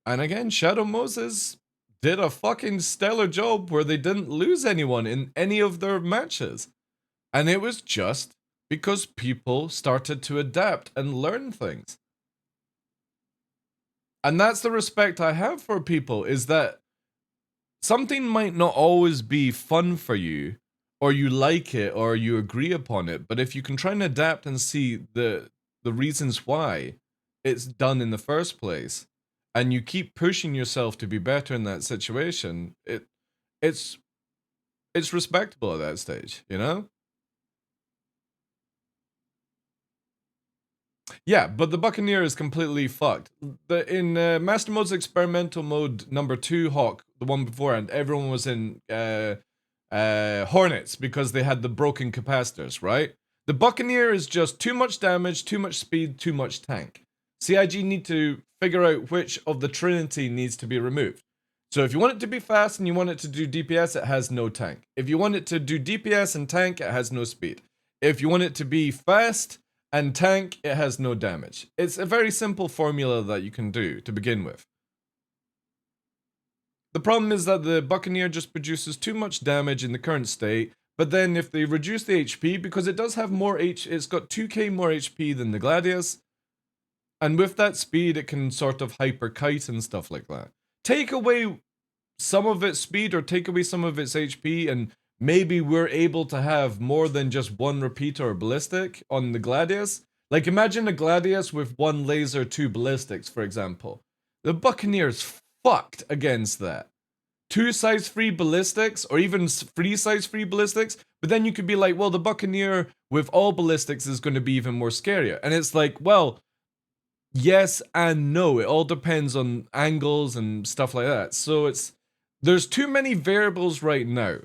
And again, Shadow Moses did a fucking stellar job where they didn't lose anyone in any of their matches. And it was just because people started to adapt and learn things. And that's the respect I have for people, is that something might not always be fun for you, or you like it, or you agree upon it, but if you can try and adapt and see the reasons why it's done in the first place, and you keep pushing yourself to be better in that situation, it's respectable at that stage, you know? Yeah, but the Buccaneer is completely fucked. In Master Mode's experimental mode number 2, Hawk, the one beforehand, everyone was in Hornets because they had the broken capacitors, right? The Buccaneer is just too much damage, too much speed, too much tank. CIG need to figure out which of the Trinity needs to be removed. So if you want it to be fast and you want it to do DPS, it has no tank. If you want it to do DPS and tank, it has no speed. If you want it to be fast and tank, it has no damage. It's a very simple formula that you can do to begin with. The problem is that the Buccaneer just produces too much damage in the current state, but then if they reduce the HP, because it does have more it's got 2k more HP than the Gladius, and with that speed it can sort of hyper kite and stuff like that. Take away some of its speed or take away some of its HP, and maybe we're able to have more than just one repeater or ballistic on the Gladius. Like imagine a Gladius with 1 laser, 2 ballistics, for example. The Buccaneer's fucked against that. 2 size 3 ballistics, or even 3 size 3 ballistics, but then you could be like, well, the Buccaneer with all ballistics is going to be even more scarier. And it's like, well, yes and no. It all depends on angles and stuff like that. So there's too many variables right now.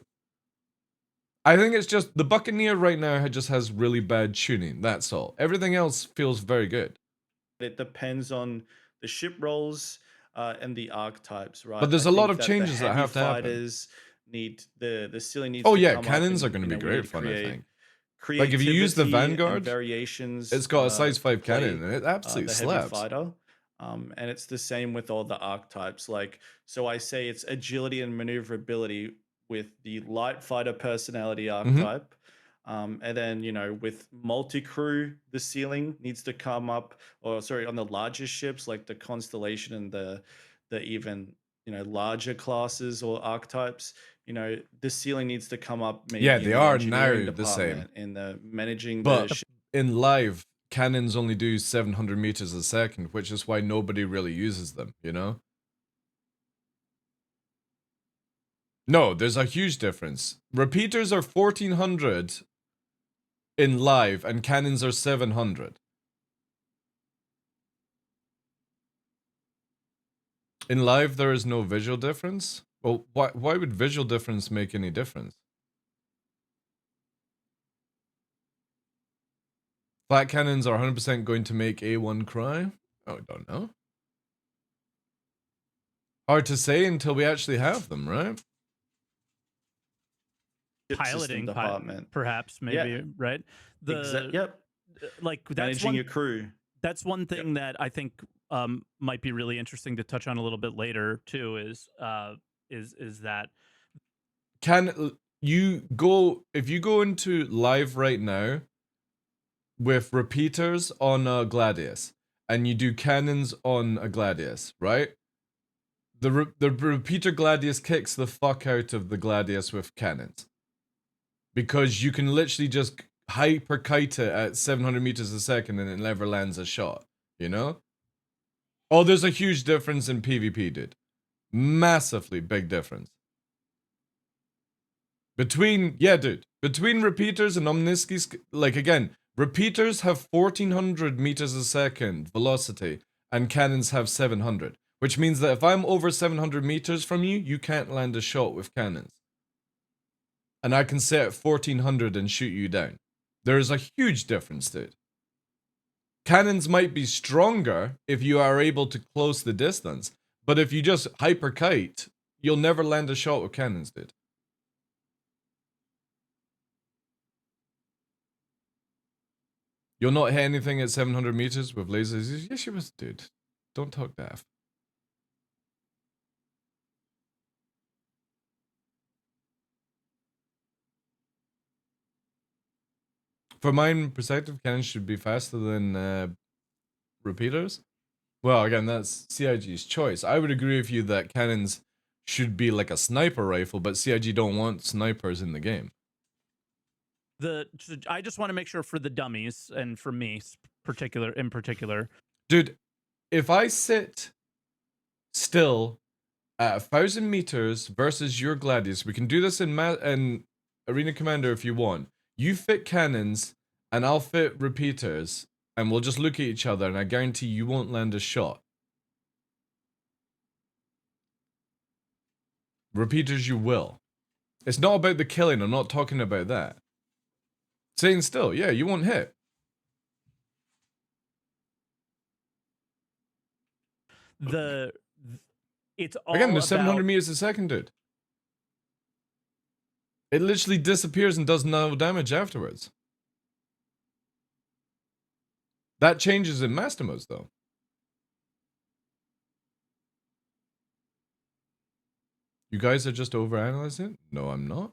I think it's just the Buccaneer right now just has really bad tuning. That's all. Everything else feels very good. It depends on the ship rolls and the archetypes, right? But there's a lot of changes that have to happen. Fighters need the ceiling needs. Oh to yeah, come cannons up are going to be great fun. I think. Like if you use the Vanguard, variations, it's got a size 5 cannon and it absolutely the slaps. heavy fighter. And it's the same with all the archetypes. Like, so I say it's agility and maneuverability with the light fighter personality archetype. And then, you know, with multi-crew, the ceiling needs to come up, or sorry, on the larger ships like the Constellation and the even, you know, larger classes or archetypes, you know, the ceiling needs to come up maybe Yeah, in they the are engineering now the same. department, in the managing the But in live, cannons only do 700 meters a second, which is why nobody really uses them, you know? No, there's a huge difference. Repeaters are 1400 in live, and cannons are 700. In live, there is no visual difference? Well, why would visual difference make any difference? Flat cannons are 100% going to make A1 cry? Oh, I don't know. Hard to say until we actually have them, right? ship system Piloting, department. perhaps, maybe, right? Yep. Like that's Managing your crew. That's one thing that I think might be really interesting to touch on a little bit later too. Is that Can you go, if you go into live right now with repeaters on a Gladius and you do cannons on a Gladius, right? The repeater Gladius kicks the fuck out of the Gladius with cannons. Because you can literally just hyper kite it at 700 meters a second and it never lands a shot, you know? Oh, there's a huge difference in PvP, dude. Massively big difference. Between repeaters and Omniskis, like again, repeaters have 1400 meters a second velocity and cannons have 700. Which means that if I'm over 700 meters from you, you can't land a shot with cannons. And I can set at 1400 and shoot you down. There is a huge difference, dude. Cannons might be stronger if you are able to close the distance, but if you just hyper kite, you'll never land a shot with cannons, dude. You'll not hit anything at 700 meters with lasers? Yes, you will, dude. Don't talk daft. From my perspective, cannons should be faster than repeaters. Well, again, that's CIG's choice. I would agree with you that cannons should be like a sniper rifle, but CIG don't want snipers in the game. I just want to make sure for the dummies and for me in particular. Dude, if I sit still at 1,000 meters versus your Gladius, we can do this in Arena Commander if you want. You fit cannons and I'll fit repeaters and we'll just look at each other and I guarantee you won't land a shot. Repeaters you will. It's not about the killing, I'm not talking about that. Sitting still, yeah, you won't hit. It's all again, there's 700 meters a second, dude. It literally disappears and does no damage afterwards. That changes in master modes, though. You guys are just overanalyzing it? No, I'm not.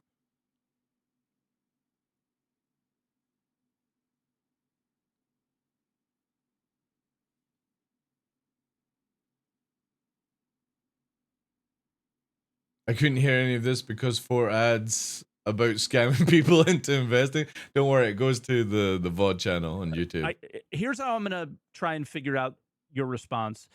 I couldn't hear any of this because 4 ads about scamming people into investing. Don't worry, it goes to the VOD channel on YouTube. Here's how I'm going to try and figure out your response.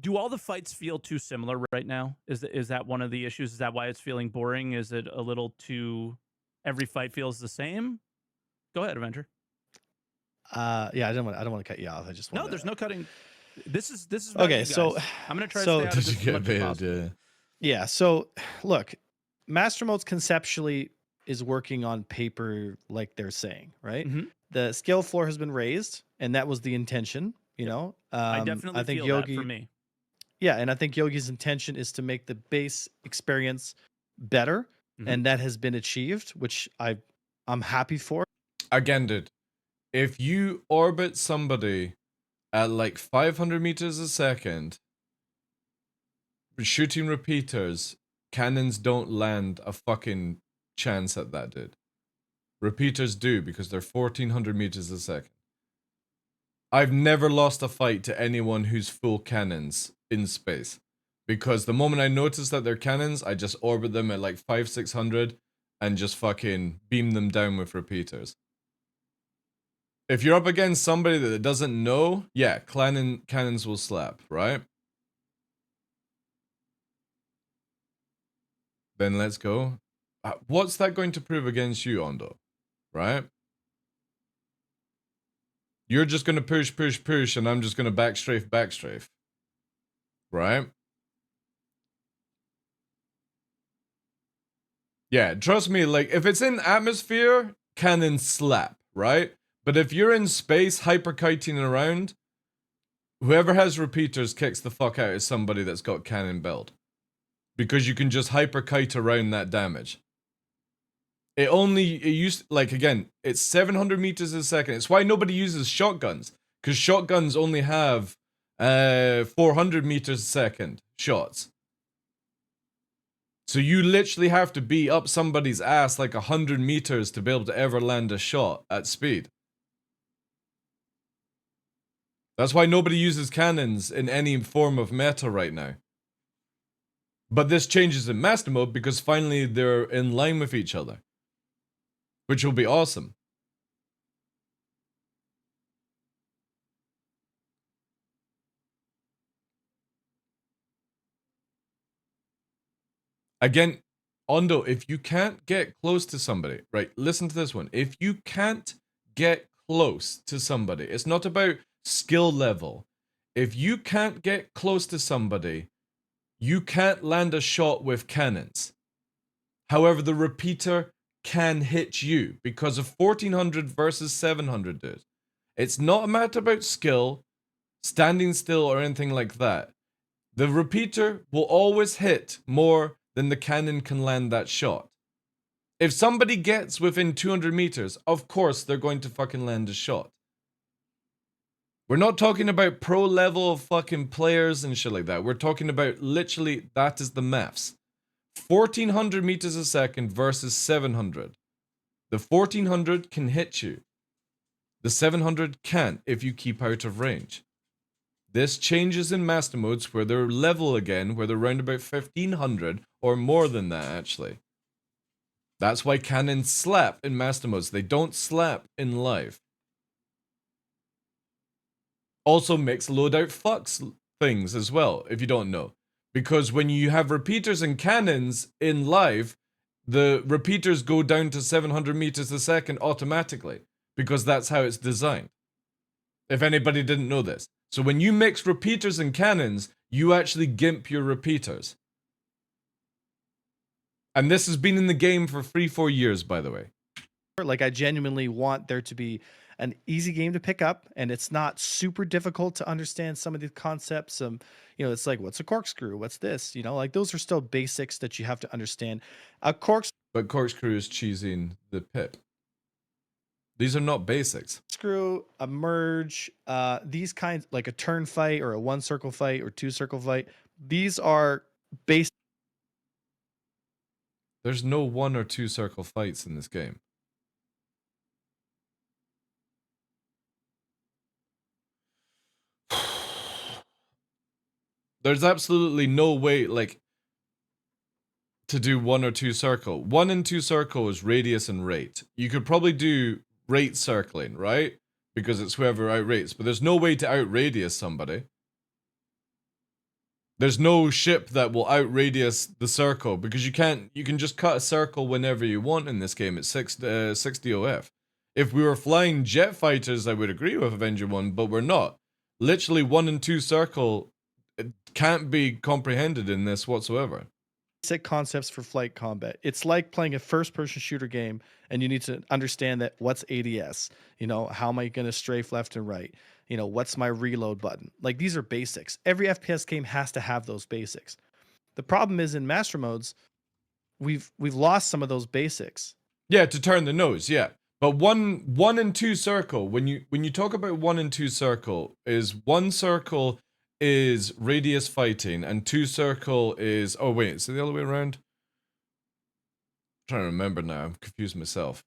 Do all the fights feel too similar right now? Is that one of the issues? Is that why it's feeling boring? Is it a little too... Every fight feels the same? Go ahead, Avenger. Yeah, I don't want to cut you off. I just want there's no cutting. This is okay. So I'm gonna try to stay out of this as much as possible. Yeah. So look, master modes conceptually is working on paper like they're saying, right? Mm-hmm. The skill floor has been raised, and that was the intention. You know, I definitely think feel Yogi, that for me. Yeah, and I think Yogi's intention is to make the base experience better, and that has been achieved, which I'm happy for. Again, dude, if you orbit somebody at like 500 meters a second, shooting repeaters, cannons don't land a fucking chance at that, dude. Repeaters do, because they're 1400 meters a second. I've never lost a fight to anyone who's full cannons in space. Because the moment I notice that they're cannons, I just orbit them at like 500-600 and just fucking beam them down with repeaters. If you're up against somebody that doesn't know, yeah, cannons will slap, right? Then let's go. What's that going to prove against you, Ondo? Right? You're just going to push, push, push, and I'm just going to backstrafe, backstrafe. Right? Yeah, trust me, like, if it's in atmosphere, cannons slap, right? But if you're in space, hyperkiting around, whoever has repeaters kicks the fuck out of somebody that's got cannon build. Because you can just hyperkite around that damage. It used, like, again, it's 700 meters a second. It's why nobody uses shotguns. Because shotguns only have 400 meters a second shots. So you literally have to be up somebody's ass like 100 meters to be able to ever land a shot at speed. That's why nobody uses cannons in any form of meta right now. But this changes in Master Mode because finally they're in line with each other. Which will be awesome. Again, Ondo, if you can't get close to somebody, right, listen to this one. If you can't get close to somebody, it's not about skill level. If you can't get close to somebody, you can't land a shot with cannons. However, the repeater can hit you because of 1400 versus 700, dude. It's not a matter about skill, standing still, or anything like that. The repeater will always hit more than the cannon can land that shot. If somebody gets within 200 meters, of course they're going to fucking land a shot. We're not talking about pro level of fucking players and shit like that. We're talking about literally, that is the maths. 1400 meters a second versus 700. The 1400 can hit you. The 700 can't if you keep out of range. This changes in master modes where they're level again, where they're around about 1500 or more than that actually. That's why cannons slap in master modes. They don't slap in live. Also makes loadout fucks things as well, if you don't know. Because when you have repeaters and cannons in live, the repeaters go down to 700 meters a second automatically. Because that's how it's designed. If anybody didn't know this. So when you mix repeaters and cannons, you actually gimp your repeaters. And this has been in the game for 3-4 years, by the way. Like, I genuinely want there to be an easy game to pick up, and it's not super difficult to understand some of the concepts. It's like, what's a corkscrew? What's this? Like, those are still basics that you have to understand. But corkscrew is cheesing the pip. These are not basics. Screw, a merge, these kinds, like a turn fight or a 1-circle fight or 2-circle fight. These are basic. There's no 1 or 2 circle fights in this game. There's absolutely no way, like, to do 1 or 2 circle. 1 and 2 circle is radius and rate. You could probably do rate circling, right? Because it's whoever outrates, but there's no way to outradius somebody. There's no ship that will outradius the circle, because you can just cut a circle whenever you want in this game. It's 60 OF. If we were flying jet fighters, I would agree with Avenger 1, but we're not. Literally 1 and 2 circle can't be comprehended in this whatsoever. Basic concepts for flight combat. It's like playing a first-person shooter game, and you need to understand that what's ADS. How am I going to strafe left and right? What's my reload button? Like, these are basics. Every FPS game has to have those basics. The problem is in master modes, we've lost some of those basics. Yeah, to turn the nose, yeah. But 1 and 2 circle, when you talk about 1 and 2 circle, is 1 circle is radius fighting, and 2 circle is... Oh, wait, is it the other way around? I'm trying to remember now. I'm confused myself.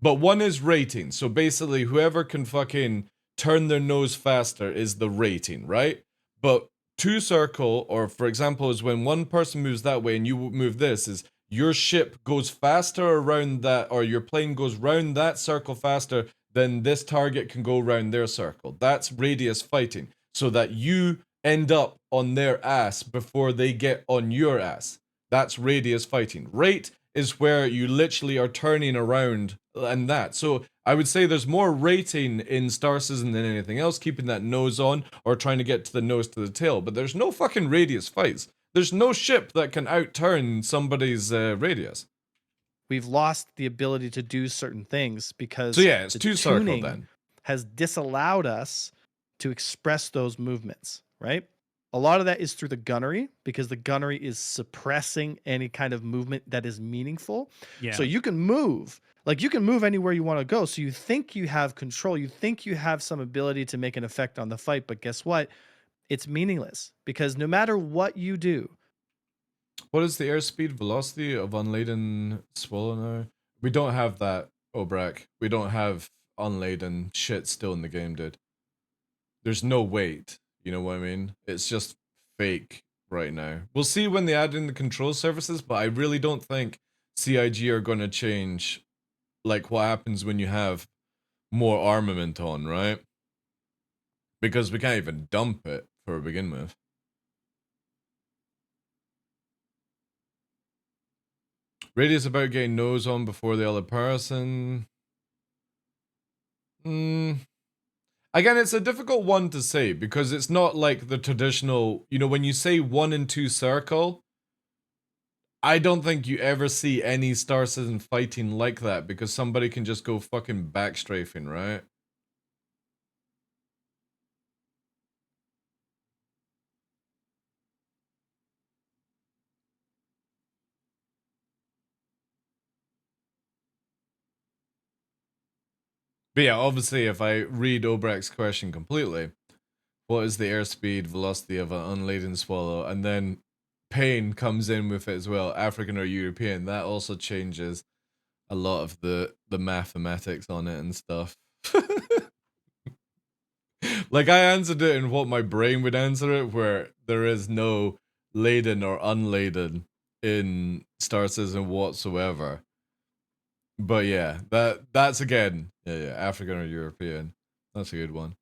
But one is rating. So basically, whoever can fucking turn their nose faster is the rating, right? But two circle, or for example, is when one person moves that way and you move this, is your ship goes faster around that, or your plane goes round that circle faster than this target can go around their circle. That's radius fighting, so that you end up on their ass before they get on your ass. That's radius fighting. Rate is where you literally are turning around and that. So I would say there's more rating in Star Citizen than anything else, keeping that nose on or trying to get to the nose to the tail. But there's no fucking radius fights. There's no ship that can outturn somebody's radius. We've lost the ability to do certain things because so yeah, it's the two circle tuning then. has disallowed us to express those movements, right? A lot of that is through the gunnery, because the gunnery is suppressing any kind of movement that is meaningful. Yeah. So you can move, like you can move anywhere you want to go. So you think you have control, you think you have some ability to make an effect on the fight, but guess what? It's meaningless, because no matter what you do. What is the airspeed velocity of unladen swallow now? We don't have that, Obrak. We don't have unladen shit still in the game, dude. There's no weight, you know what I mean? It's just fake right now. We'll see when they add in the control surfaces, but I really don't think CIG are going to change like what happens when you have more armament on, right? Because we can't even dump it for begin with. Radius about getting nose on before the other person. Again, it's a difficult one to say because it's not like the traditional, you know, when you say 1 and 2 circle, I don't think you ever see any Star Citizen fighting like that because somebody can just go fucking backstrafing, right? But yeah, obviously, if I read Obrak's question completely, what is the airspeed velocity of an unladen swallow? And then pain comes in with it as well, African or European. That also changes a lot of the mathematics on it and stuff. Like, I answered it in what my brain would answer it, where there is no laden or unladen in Star Citizen whatsoever. But yeah, that's again, yeah, African or European. That's a good one.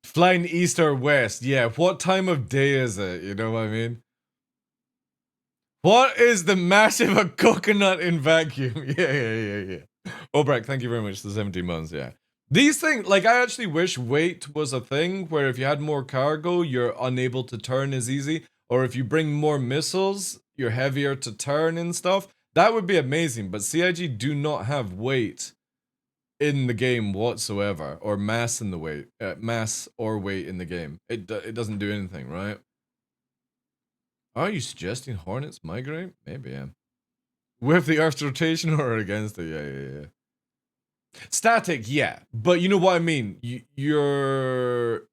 Flying east or west, yeah. What time of day is it? You know what I mean? What is the mass of a coconut in vacuum? Yeah. Obrak, thank you very much for the 17 months, yeah. These things, like, I actually wish weight was a thing where if you had more cargo, you're unable to turn as easy. Or if you bring more missiles, you're heavier to turn and stuff. That would be amazing, but CIG do not have weight in the game whatsoever, or mass in the weight, mass or weight in the game. It doesn't do anything, right? Are you suggesting Hornets migrate? Maybe, yeah. With the Earth's rotation or against it? Yeah. Static, yeah. But you know what I mean? You're...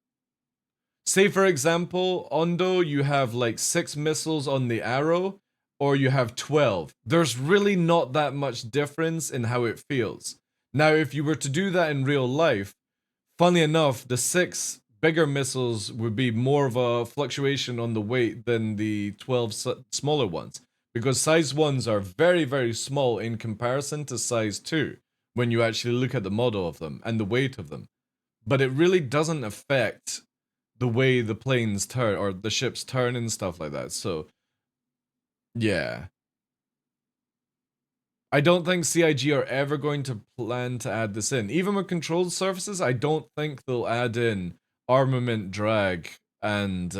Say, for example, Ondo, you have like 6 missiles on the arrow, or you have 12. There's really not that much difference in how it feels. Now, if you were to do that in real life, funny enough, the 6 bigger missiles would be more of a fluctuation on the weight than the 12 smaller ones. Because size 1s are very, very small in comparison to size 2 when you actually look at the model of them and the weight of them. But it really doesn't affect the way the planes turn or the ships turn and stuff like that. So, yeah. I don't think CIG are ever going to plan to add this in. Even with controlled surfaces, I don't think they'll add in armament drag and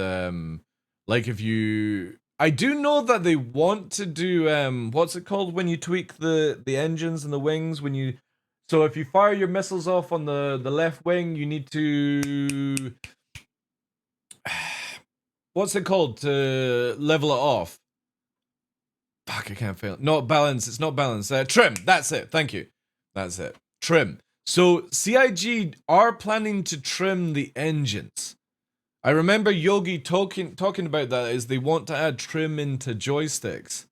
like if you... I do know that they want to do what's it called when you tweak the engines and the wings when you... So if you fire your missiles off on the left wing, you need to... What's it called to level it off? Fuck, I can't fail. Not balance, it's not balance. Trim, that's it, thank you. That's it, trim. So CIG are planning to trim the engines. I remember Yogi talking about that is they want to add trim into joysticks.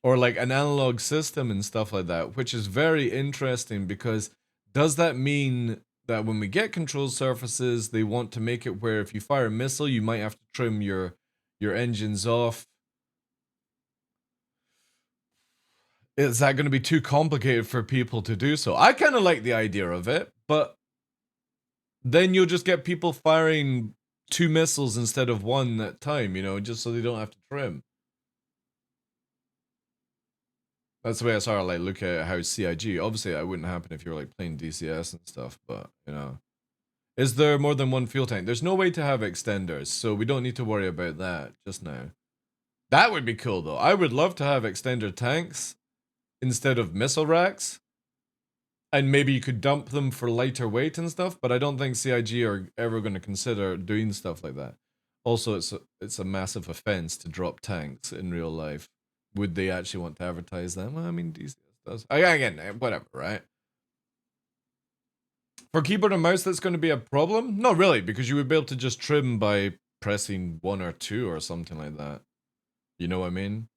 or like an analog system and stuff like that, which is very interesting because does that mean that when we get control surfaces, they want to make it where if you fire a missile, you might have to trim your engines off? Is that going to be too complicated for people to do so? I kind of like the idea of it, but then you'll just get people firing 2 missiles instead of 1 at a time, you know, just so they don't have to trim. That's the way I sort of like look at how CIG. Obviously, that wouldn't happen if you were like playing DCS and stuff, but you know. Is there more than 1 fuel tank? There's no way to have extenders, so we don't need to worry about that just now. That would be cool though. I would love to have extender tanks instead of missile racks. And maybe you could dump them for lighter weight and stuff, but I don't think CIG are ever going to consider doing stuff like that. Also, it's a massive offense to drop tanks in real life. Would they actually want to advertise them? Well, I mean, DCS does. Again, whatever, right? For keyboard and mouse, that's going to be a problem? Not really, because you would be able to just trim by pressing 1 or 2 or something like that. You know what I mean?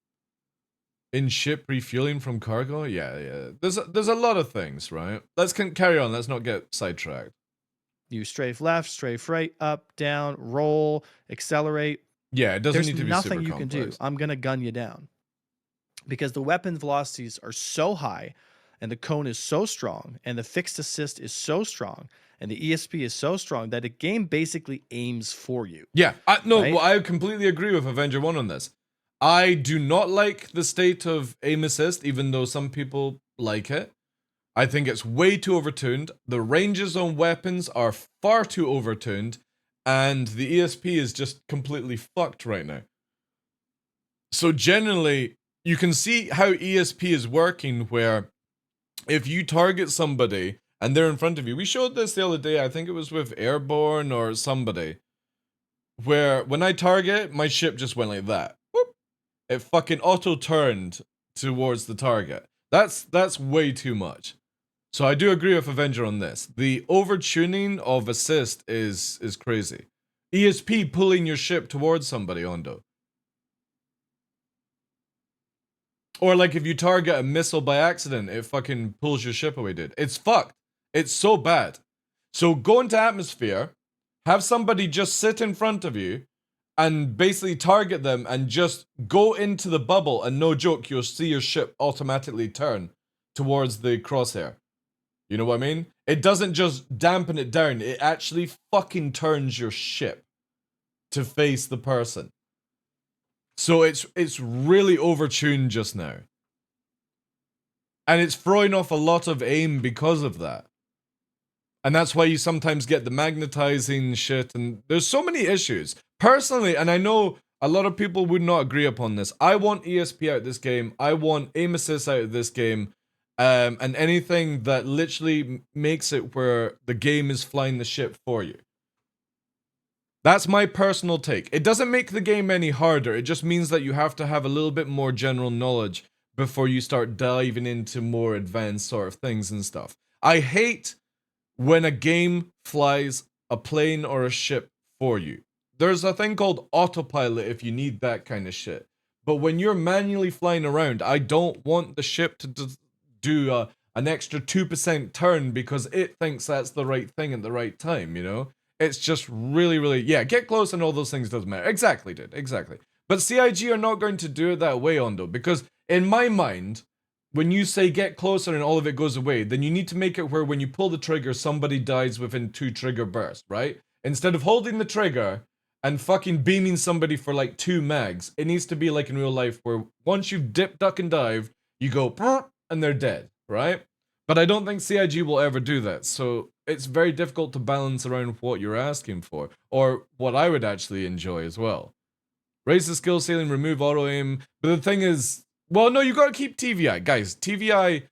In-ship refueling from cargo? Yeah. There's a lot of things, right? Let's carry on. Let's not get sidetracked. You strafe left, strafe right, up, down, roll, accelerate. Yeah, it doesn't need to be super nothing you can do. I'm going to gun you down. Because the weapon velocities are so high, and the cone is so strong, and the fixed assist is so strong, and the ESP is so strong that a game basically aims for you. Yeah, no, right? well, I completely agree with Avenger 1 on this. I do not like the state of aim assist, even though some people like it. I think it's way too overtuned. The ranges on weapons are far too overtuned, and the ESP is just completely fucked right now. So generally, you can see how ESP is working, where if you target somebody and they're in front of you, we showed this the other day, I think it was with Airborne or somebody, where when I target, my ship just went like that. Whoop. It fucking auto-turned towards the target. That's way too much. So I do agree with Avenger on this. The overtuning of assist is crazy. ESP pulling your ship towards somebody, Ondo. Or like if you target a missile by accident, it fucking pulls your ship away, dude. It's fucked. It's so bad. So go into atmosphere, have somebody just sit in front of you, and basically target them and just go into the bubble, and no joke, you'll see your ship automatically turn towards the crosshair. You know what I mean? It doesn't just dampen it down, it actually fucking turns your ship to face the person. So it's really overtuned just now. And it's throwing off a lot of aim because of that. And that's why you sometimes get the magnetizing shit, and there's so many issues. Personally, and I know a lot of people would not agree upon this, I want ESP out of this game, I want aim assist out of this game, and anything that literally makes it where the game is flying the ship for you. That's my personal take. It doesn't make the game any harder, it just means that you have to have a little bit more general knowledge before you start diving into more advanced sort of things and stuff. I hate when a game flies a plane or a ship for you. There's a thing called autopilot if you need that kind of shit. But when you're manually flying around, I don't want the ship to do an extra 2% turn because it thinks that's the right thing at the right time, you know? It's just really, yeah, get close and all those things doesn't matter. Exactly, dude, exactly. But CIG are not going to do it that way, Ondo, because in my mind, when you say get closer and all of it goes away, then you need to make it where when you pull the trigger, somebody dies within 2 trigger bursts, right? Instead of holding the trigger and fucking beaming somebody for like 2 mags, it needs to be like in real life where once you've dipped, duck, and dived, you go and they're dead, right? But I don't think CIG will ever do that, so it's very difficult to balance around what you're asking for, or what I would actually enjoy as well. Raise the skill ceiling, remove auto aim, but the thing is, well, no, you gotta keep TVI. Guys, TVI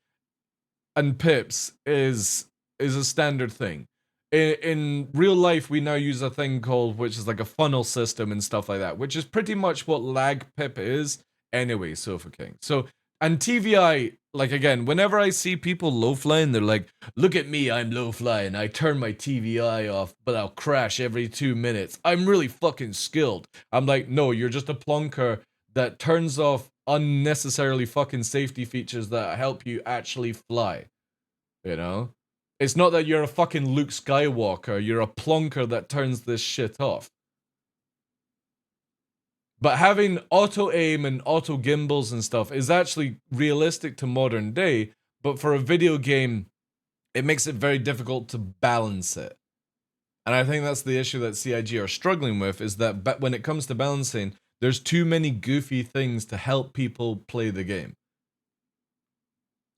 and pips is a standard thing. In real life, we now use a thing called, which is like a funnel system and stuff like that, which is pretty much what lag pip is anyway, Sofa King. So, and TVI, like again, whenever I see people low flying, they're like, look at me, I'm low flying, I turn my TVI off, but I'll crash every 2 minutes. I'm really fucking skilled. I'm like, no, you're just a plonker that turns off unnecessarily fucking safety features that help you actually fly. You know? It's not that you're a fucking Luke Skywalker, you're a plonker that turns this shit off. But having auto aim and auto gimbals and stuff is actually realistic to modern day, but for a video game, it makes it very difficult to balance it. And I think that's the issue that CIG are struggling with, is that when it comes to balancing, there's too many goofy things to help people play the game.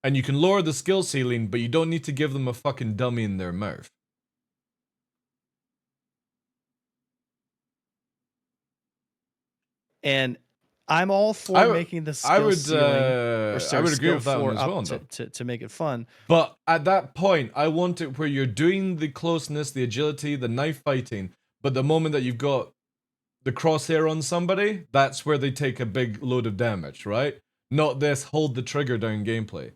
And you can lower the skill ceiling, but you don't need to give them a fucking dummy in their mouth. And I'm all for making the skill ceiling I would agree with that one as well, to make it fun. But at that point, I want it where you're doing the closeness, the agility, the knife fighting, but the moment that you've got the crosshair on somebody, that's where they take a big load of damage, right? Not this hold the trigger down gameplay.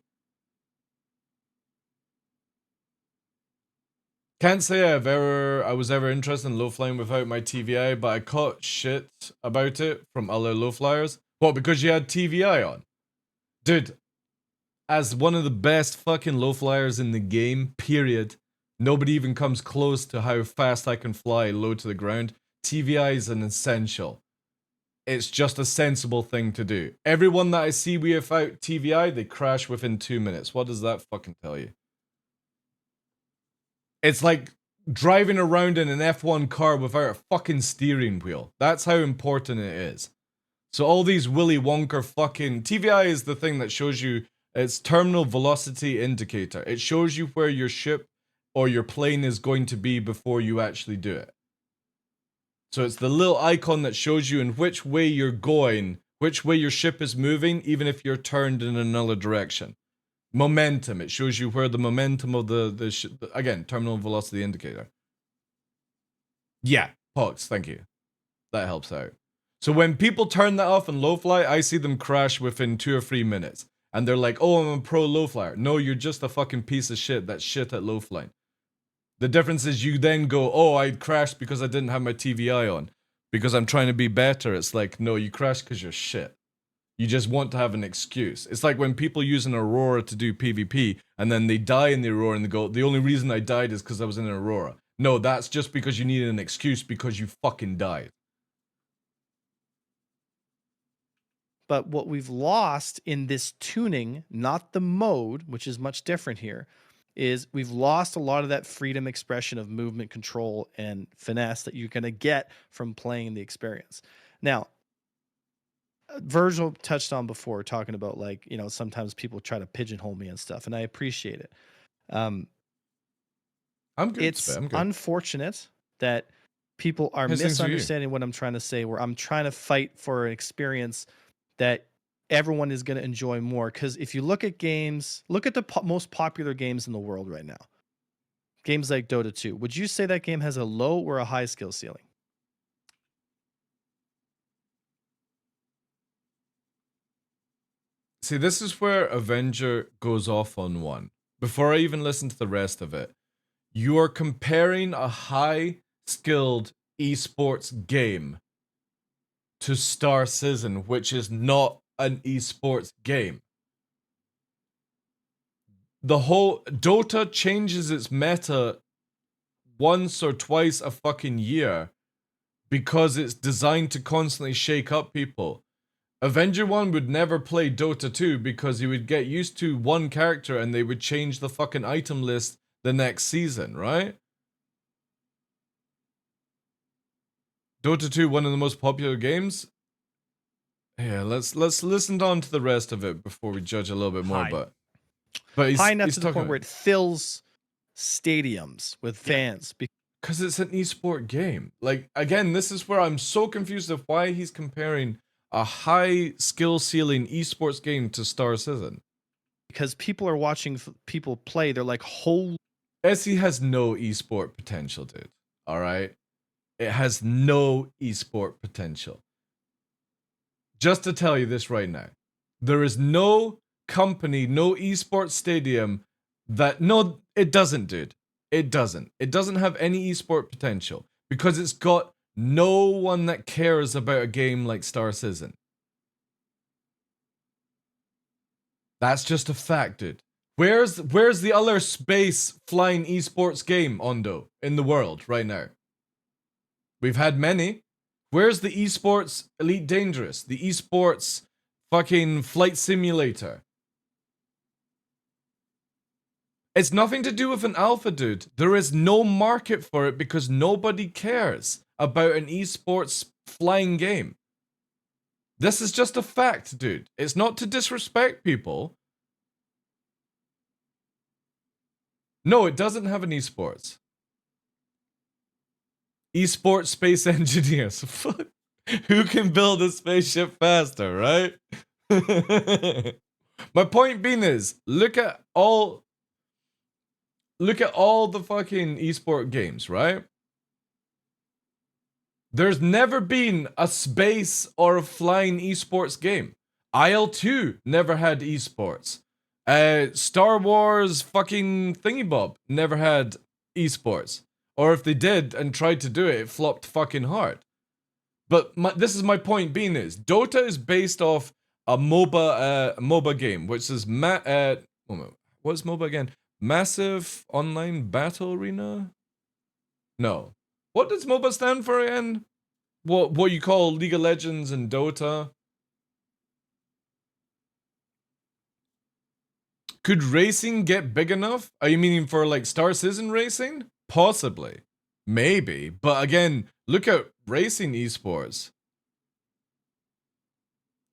Can't say I was ever interested in low flying without my TVI, but I caught shit about it from other low flyers. What, because you had TVI on? Dude, as one of the best fucking low flyers in the game, period, nobody even comes close to how fast I can fly low to the ground. TVI is an essential. It's just a sensible thing to do. Everyone that I see without TVI, they crash within 2 minutes. What does that fucking tell you? It's like driving around in an F1 car without a fucking steering wheel. That's how important it is. So all these Willy Wonka fucking... TVI is the thing that shows you... It's terminal velocity indicator. It shows you where your ship or your plane is going to be before you actually do it. So it's the little icon that shows you in which way you're going, which way your ship is moving, even if you're turned in another direction. Momentum, it shows you where the momentum of again, terminal velocity indicator. Yeah, Pox, thank you. That helps out. So when people turn that off in low fly, I see them crash within 2 or 3 minutes. And they're like, oh, I'm a pro low flyer. No, you're just a fucking piece of shit that's shit at low flying. The difference is you then go, oh, I crashed because I didn't have my TVI on. Because I'm trying to be better. It's like, no, you crashed because you're shit. You just want to have an excuse. It's like when people use an Aurora to do PvP, and then they die in the Aurora, and they go, the only reason I died is because I was in an Aurora. No, that's just because you needed an excuse because you fucking died. But what we've lost in this tuning, not the mode, which is much different here, is we've lost a lot of that freedom expression of movement control and finesse that you're going to get from playing the experience. Now, Virgil touched on before, talking about, like, you know, sometimes people try to pigeonhole me and stuff, and I appreciate it. I'm good. It's I'm good. unfortunate that people are misunderstanding what I'm trying to say, where I'm trying to fight for an experience that everyone is going to enjoy more. Because if you look at games, look at the most popular games in the world right now. Games like Dota 2. Would you say that game has a low or a high skill ceiling? See, this is where Avenger goes off on one. Before I even listen to the rest of it, you are comparing a high-skilled esports game to Star Citizen, which is not an esports game. The whole Dota changes its meta once or twice a fucking year because it's designed to constantly shake up people. Avenger 1 would never play Dota 2 because he would get used to one character and they would change the fucking item list the next season, right? Dota 2, one of the most popular games. Yeah, let's listen on to the rest of it before we judge a little bit more. But he's, high enough to the point where it fills stadiums with fans. Because it's an esport game. Like, again, this is where I'm so confused of why he's comparing a high skill ceiling esports game to Star Citizen. Because people are watching people play. They're like, holy. SE has no esport potential, dude. All right? It has no esport potential. Just to tell you this right now, there is no company, no esports stadium that... No, it doesn't, dude. It doesn't. It doesn't have any esport potential because it's got no one that cares about a game like Star Citizen. That's just a fact, dude. Where's the other space flying esports game, Ondo, in the world right now? We've had many. Where's the esports Elite Dangerous? The esports fucking flight simulator? It's nothing to do with an alpha, dude. There is no market for it because nobody cares about an esports flying game. This is just a fact, dude. It's not to disrespect people. No, it doesn't have an esports. Esports space engineers. Who can build a spaceship faster, right? My point being is, look at all the fucking esport games, right? There's never been a space or a flying esports game. IL-2 never had esports. Star Wars fucking thingybob never had esports. Or if they did and tried to do it, it flopped fucking hard. But this is my point being is, Dota is based off a MOBA game, which is what's MOBA again? Massive Online Battle Arena? No. What does MOBA stand for again? What you call League of Legends and Dota? Could racing get big enough? Are you meaning for like Star Citizen racing? Possibly. Maybe. But again, look at racing esports.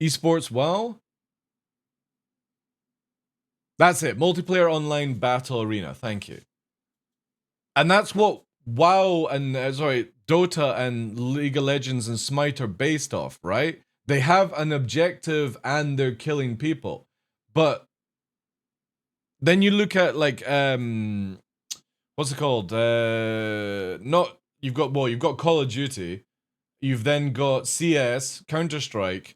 Esports WoW? That's it. Multiplayer Online Battle Arena. Thank you. And that's what WoW and, Dota and League of Legends and Smite are based off, right? They have an objective and they're killing people. But then you look at like, what's it called? You've got Call of Duty. You've then got CS, Counter-Strike.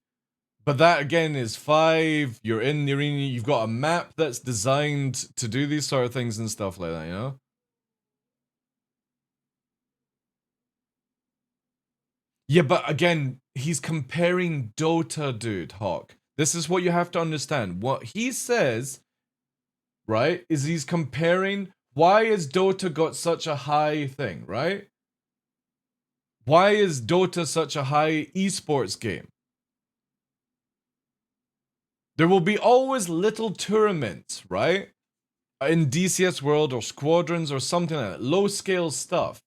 But that again is 5, you're in the arena, you've got a map that's designed to do these sort of things and stuff like that, you know? Yeah, but again, he's comparing Dota, dude, Hawk. This is what you have to understand. What he says, right, is he's comparing why has Dota got such a high thing, right? Why is Dota such a high esports game? There will be always little tournaments, right? In DCS World or Squadrons or something like that. Low scale stuff.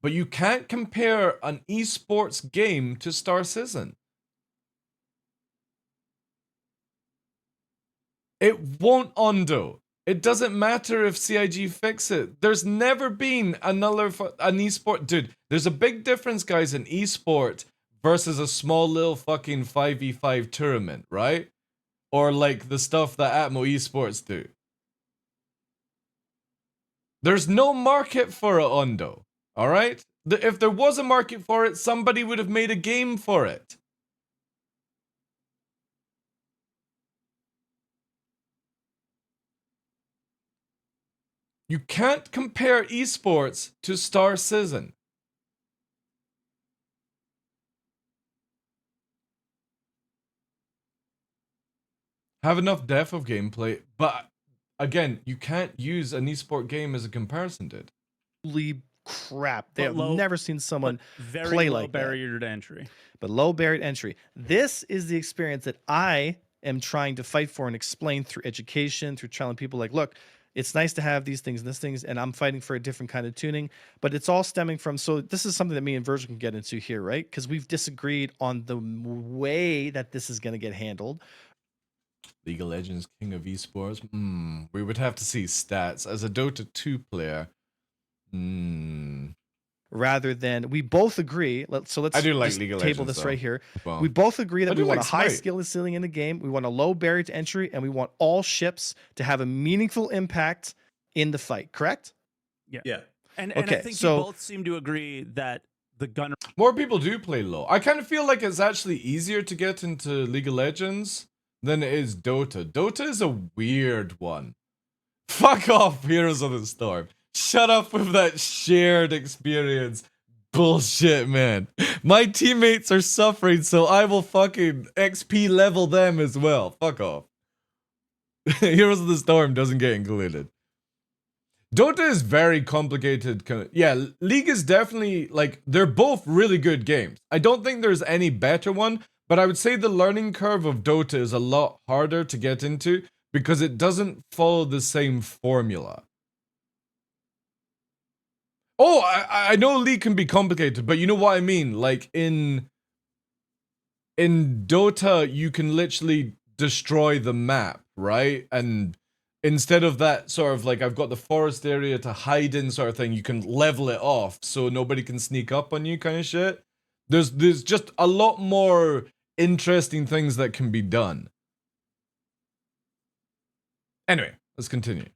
But you can't compare an esports game to Star Citizen. It won't, Ondo. It doesn't matter if CIG fix it. There's never been an esport. Dude, there's a big difference, guys, in esport versus a small little fucking 5v5 tournament, right? Or like the stuff that Atmo Esports do. There's no market for it, Ondo. Alright? If there was a market for it, somebody would have made a game for it. You can't compare esports to Star Citizen. Have enough depth of gameplay, but again, you can't use an esport game as a comparison, dude. Holy crap. They have never seen someone play like that. Very low barrier to entry. But low barrier to entry. This is the experience that I am trying to fight for and explain through education, through telling people like, look, it's nice to have these things and this things, and I'm fighting for a different kind of tuning, but it's all stemming from, so this is something that me and Virgil can get into here, right? Because we've disagreed on the way that this is going to get handled. League of Legends, King of Esports. We would have to see stats. As a Dota 2 player, rather than, we both agree, let's I do like League of table Legends, this right here. Well, we both agree that we want like a high Smite. skill ceiling in the game, we want a low barrier to entry, and we want all ships to have a meaningful impact in the fight, correct? Yeah. And Okay, I think so- you both seem to agree that the gunner more people do play low. I kind of feel like it's actually easier to get into League of Legends than it is Dota. Dota is a weird one. Fuck off, Heroes of the Storm. Shut up with that shared experience bullshit, man. My teammates are suffering, so I will fucking XP level them as well. Fuck off. Heroes of the Storm doesn't get included. Dota is very complicated. Yeah, League is definitely, like, they're both really good games. I don't think there's any better one, but I would say the learning curve of Dota is a lot harder to get into because it doesn't follow the same formula. Oh, I know League can be complicated, but you know what I mean? Like, in Dota, you can literally destroy the map, right? And instead of that sort of like, I've got the forest area to hide in sort of thing, you can level it off so nobody can sneak up on you kind of shit. There's just a lot more interesting things that can be done. Anyway, let's continue.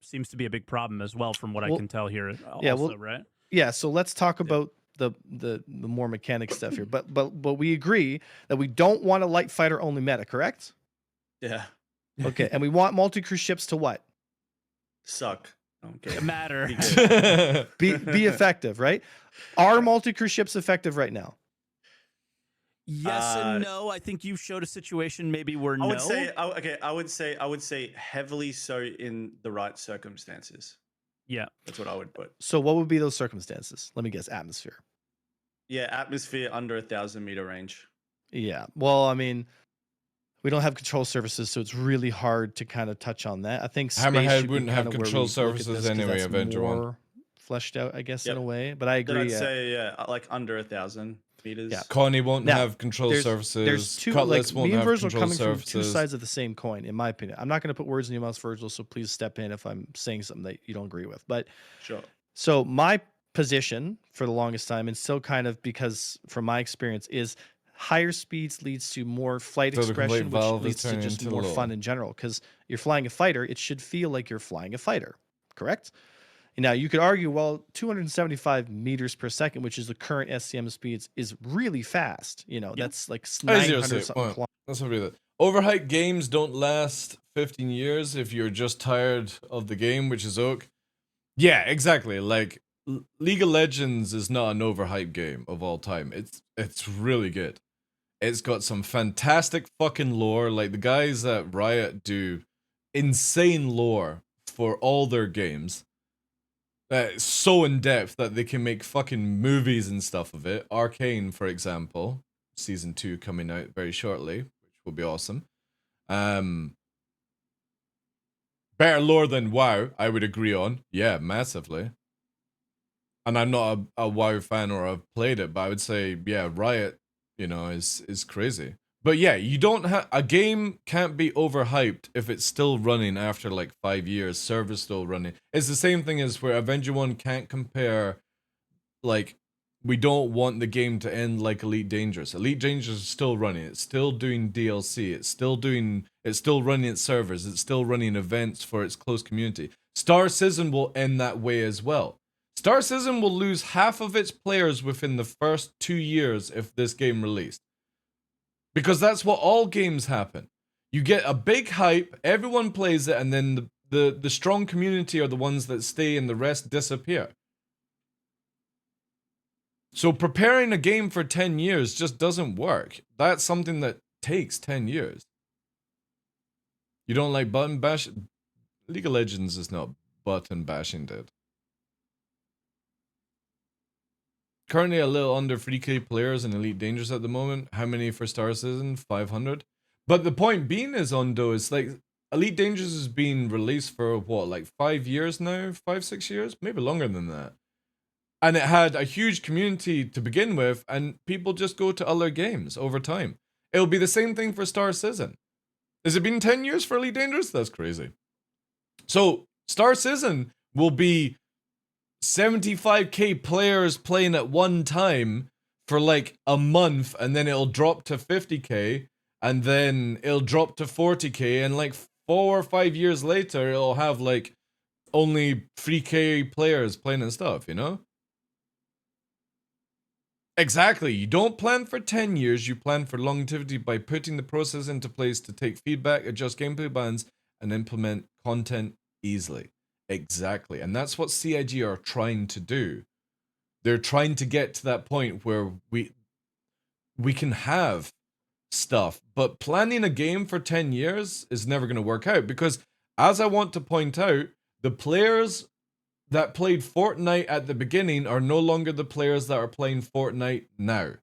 Seems to be a big problem as well, from what I can tell here. Yeah, also, right? Yeah, so let's talk about the more mechanic stuff here. But we agree that we don't want a light fighter only meta, correct? Yeah. Okay, and we want multi-crew ships to what? Suck. Okay. Matter. Be effective, right? Are multi-crew ships effective right now? Yes and no. I think you showed a situation maybe where I would say heavily so in the right circumstances. Yeah. That's what I would put. So what would be those circumstances? Let me guess. Atmosphere. Yeah, atmosphere under 1,000 meter range. Yeah. Well, I mean, we don't have control surfaces, so it's really hard to kind of touch on that. I think Hammerhead wouldn't have control surfaces anyway, Avenger One. Fleshed out, I guess, in a way. But I agree. I'd say like under 1,000 meters. Yeah. Connie won't have control surfaces. There's two. Cutlass won't me and have Virgil control coming surfaces. from two sides of the same coin, in my opinion. I'm not going to put words in your mouth, Virgil. So please step in if I'm saying something that you don't agree with. But sure. So my position for the longest time, and still kind of because from my experience, is higher speeds leads to more flight expression, which leads to just more fun in general. Because you're flying a fighter, it should feel like you're flying a fighter, correct? Now you could argue, well, 275 meters per second, which is the current SCM speeds, is really fast. You know, that's like 900 something kilometers. That's not really that. Overhyped games don't last 15 years if you're just tired of the game, which is oak. Yeah, exactly. Like, League of Legends is not an overhyped game of all time. It's really good. It's got some fantastic fucking lore. Like, the guys at Riot do insane lore for all their games. So in depth that they can make fucking movies and stuff of it. Arcane, for example, season 2 coming out very shortly, which will be awesome. Better lore than WoW, I would agree on. Yeah, massively. And I'm not a WoW fan or I've played it, but I would say, yeah, Riot, you know, is crazy. But yeah, you don't have a game can't be overhyped if it's still running after like 5 years, server's still running. It's the same thing as where Avenger 1 can't compare, like, we don't want the game to end like Elite Dangerous. Elite Dangerous is still running. It's still doing DLC. It's still running its servers. It's still running events for its close community. Star Citizen will end that way as well. Star Citizen will lose half of its players within the first 2 years if this game released. Because that's what all games happen. You get a big hype, everyone plays it, and then the strong community are the ones that stay and the rest disappear. So preparing a game for 10 years just doesn't work. That's something that takes 10 years. You don't like button bash? League of Legends is not button bashing, dude. Currently a little under 3k players in Elite Dangerous at the moment. How many for Star Citizen? 500. But the point being is, Ondo, is like Elite Dangerous is being released for what, like 5 years now? 5-6 years? Maybe longer than that. And it had a huge community to begin with, and people just go to other games over time. It'll be the same thing for Star Citizen. Has it been 10 years for Elite Dangerous? That's crazy. So Star Citizen will be 75k players playing at one time for like a month, and then it'll drop to 50k, and then it'll drop to 40k, and like 4 or 5 years later it'll have like only 3k players playing and stuff, you know? Exactly. You don't plan for 10 years, you plan for longevity by putting the process into place to take feedback, adjust gameplay balance, and implement content easily. Exactly. And that's what CIG are trying to do. They're trying to get to that point where we can have stuff, but planning a game for 10 years is never going to work out because, as I want to point out, the players that played Fortnite at the beginning are no longer the players that are playing Fortnite now.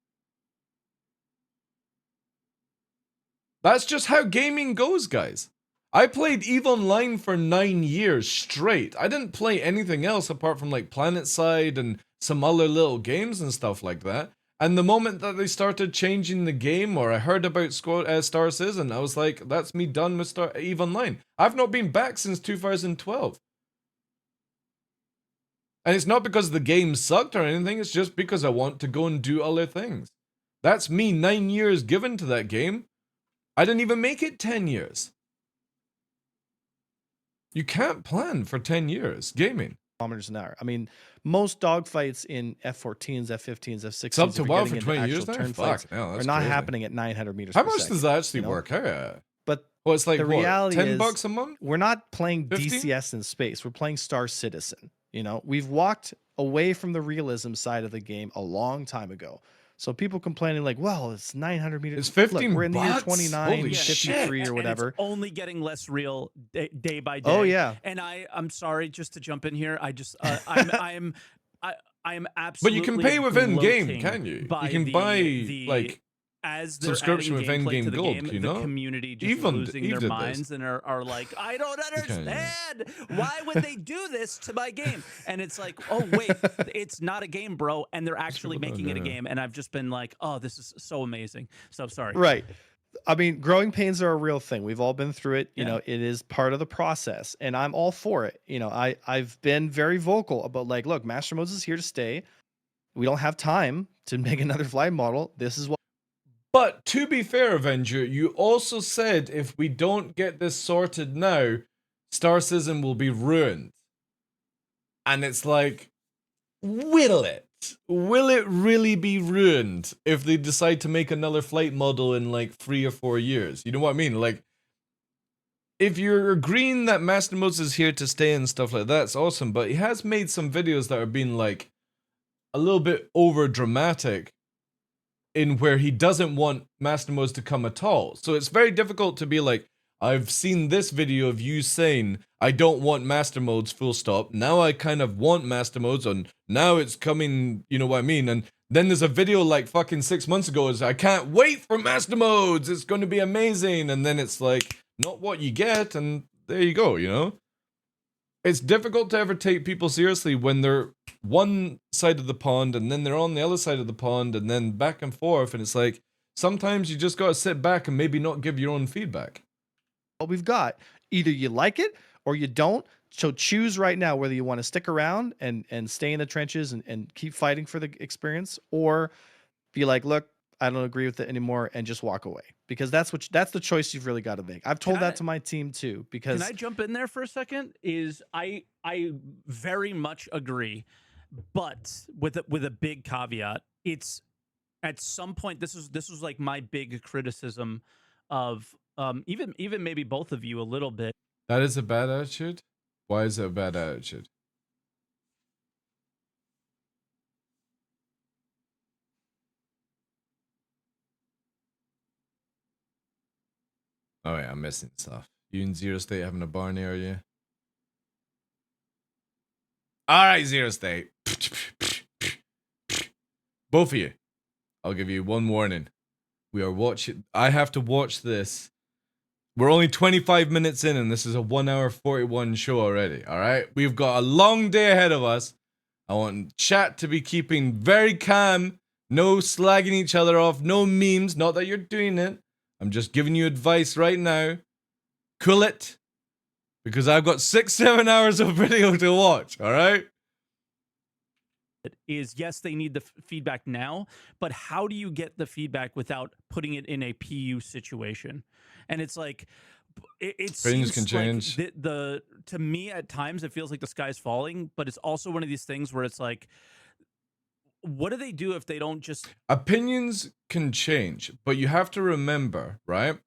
That's just how gaming goes, guys. I played EVE Online for 9 years straight. I didn't play anything else apart from like PlanetSide and some other little games and stuff like that. And the moment that they started changing the game, or I heard about Star Citizen, I was like, that's me done with EVE Online. I've not been back since 2012. And it's not because the game sucked or anything, it's just because I want to go and do other things. That's me 9 years given to that game. I didn't even make it 10 years. You can't plan for 10 years gaming. Kilometers an hour. I mean, most dogfights in F-14s, F-15s, F-16s, It's up to WoW for 20 years now? Fuck, are not happening at 900 meters How per much second, does that actually work out at? But well, it's like, the reality is, $10 a month? We're not playing 15? DCS in space. We're playing Star Citizen. You know, we've walked away from the realism side of the game a long time ago. So people complaining like, well, it's 900 meters. It's 15 Look, we're in the year bucks? 29, Holy 53 shit. or whatever. And it's only getting less real day by day. Oh yeah. And I'm sorry, just to jump in here. I just I am absolutely. But you can pay with in-game, gloating can you? You by can buy like as they're subscription adding with gameplay in-game to the gold, game, you know? the community just Even losing Eve their did minds and are like, I don't understand. Why would they do this to my game? And it's like, oh wait, it's not a game, bro. And they're actually making it a game. And I've just been like, oh, this is so amazing. So sorry. Right. I mean, growing pains are a real thing. We've all been through it. You Yeah. know, it is part of the process, and I'm all for it. You know, I've been very vocal about like, look, Master Modes is here to stay. We don't have time to make another flight model. This is what. But to be fair, Avenger, you also said if we don't get this sorted now, Star Citizen will be ruined. And it's like, will it? Will it really be ruined if they decide to make another flight model in like 3 or 4 years? You know what I mean? Like, if you're agreeing that Master Modes is here to stay and stuff like that, that's awesome. But he has made some videos that are being like a little bit over dramatic, in where he doesn't want Master Modes to come at all. So it's very difficult to be like, I've seen this video of you saying, I don't want Master Modes, full stop. Now I kind of want Master Modes, and now it's coming, you know what I mean? And then there's a video like fucking 6 months ago, is I can't wait for Master Modes, it's going to be amazing. And then it's like, not what you get, and there you go, you know? It's difficult to ever take people seriously when they're one side of the pond and then they're on the other side of the pond and then back and forth. And it's like, sometimes you just got to sit back and maybe not give your own feedback. What we've got, either you like it or you don't. So choose right now whether you want to stick around and stay in the trenches and keep fighting for the experience, or be like, look, I don't agree with it anymore, and just walk away, because that's the choice you've really got to make. I've told that to my team too, because can I jump in there for a second? Is I very much agree, but with a big caveat. It's at some point, this was like my big criticism of even maybe both of you a little bit. That is a bad attitude? Why is it a bad attitude? Oh yeah, I'm missing stuff. You and Zero State having a barn area? Alright, Zero State. Both of you. I'll give you one warning. We are watching. I have to watch this. We're only 25 minutes in, and this is a 1 hour 41 show already. Alright? We've got a long day ahead of us. I want chat to be keeping very calm. No slagging each other off. No memes. Not that you're doing it. I'm just giving you advice right now. Cool it. Because I've got 6-7 hours of video to watch, alright? Is yes, they need the feedback now, but how do you get the feedback without putting it in a PU situation? And it's like, it Opinions seems can change. like to me at times it feels like the sky's falling, but it's also one of these things where it's like, what do they do if they don't just... Opinions can change, but you have to remember, right?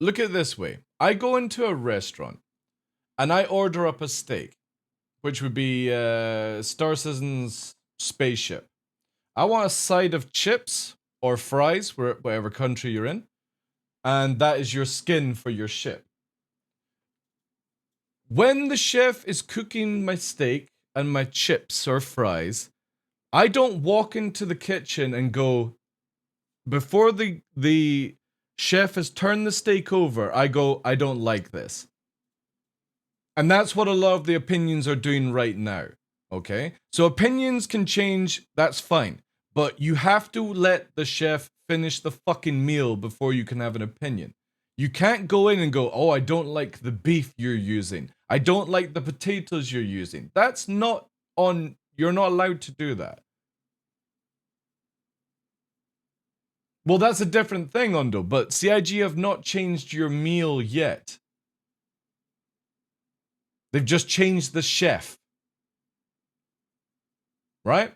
Look at it this way. I go into a restaurant and I order up a steak, which would be Star Citizen's spaceship. I want a side of chips or fries, whatever country you're in, and that is your skin for your ship. When the chef is cooking my steak and my chips or fries, I don't walk into the kitchen and go, before the chef has turned the steak over, I go, I don't like this. And that's what a lot of the opinions are doing right now. Okay? So opinions can change, that's fine. But you have to let the chef finish the fucking meal before you can have an opinion. You can't go in and go, oh, I don't like the beef you're using. I don't like the potatoes you're using. That's not on, you're not allowed to do that. Well, that's a different thing, Ondo, but CIG have not changed your meal yet. They've just changed the chef. Right?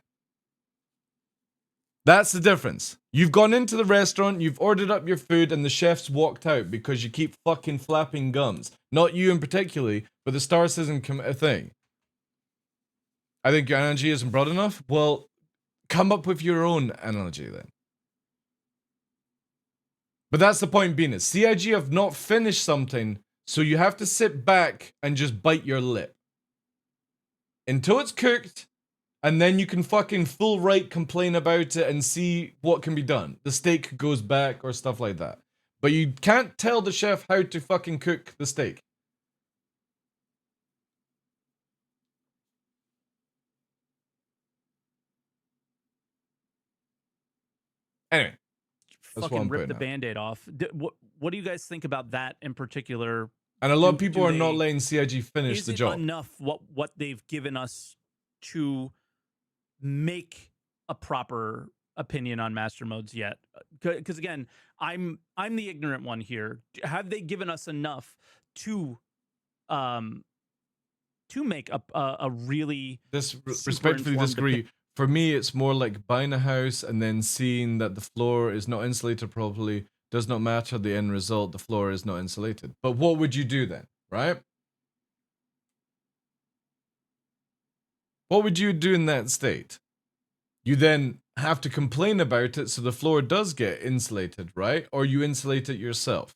That's the difference. You've gone into the restaurant, you've ordered up your food, and the chef's walked out because you keep fucking flapping gums. Not you in particular, but the Star Citizen thing. I think your analogy isn't broad enough. Well, come up with your own analogy then. But that's the point being is, CIG have not finished something, so you have to sit back and just bite your lip. Until it's cooked, and then you can fucking full right complain about it and see what can be done. The steak goes back or stuff like that. But you can't tell the chef how to fucking cook the steak. Anyway. Fucking rip the Band-Aid off. What do you guys think about that in particular? And a lot of people are not letting CIG finish the job. Is it enough what they've given us to make a proper opinion on master modes yet? Because again, I'm the ignorant one here. Have they given us enough to make a really respectfully disagree. For me, it's more like buying a house and then seeing that the floor is not insulated properly. Does not matter the end result. The floor is not insulated. But what would you do then, right? What would you do in that state? You then have to complain about it so the floor does get insulated, right? Or you insulate it yourself.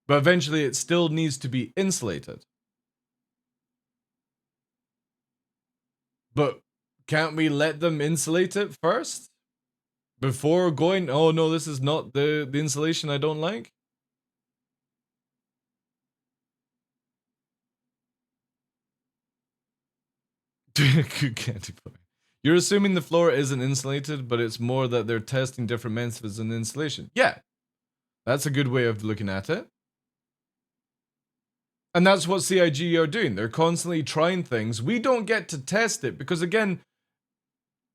But eventually it still needs to be insulated. But can't we let them insulate it first? Before going, oh no, this is not the insulation I don't like? You're assuming the floor isn't insulated, but it's more that they're testing different methods of insulation. Yeah, that's a good way of looking at it. And that's what CIG are doing. They're constantly trying things. We don't get to test it because, again,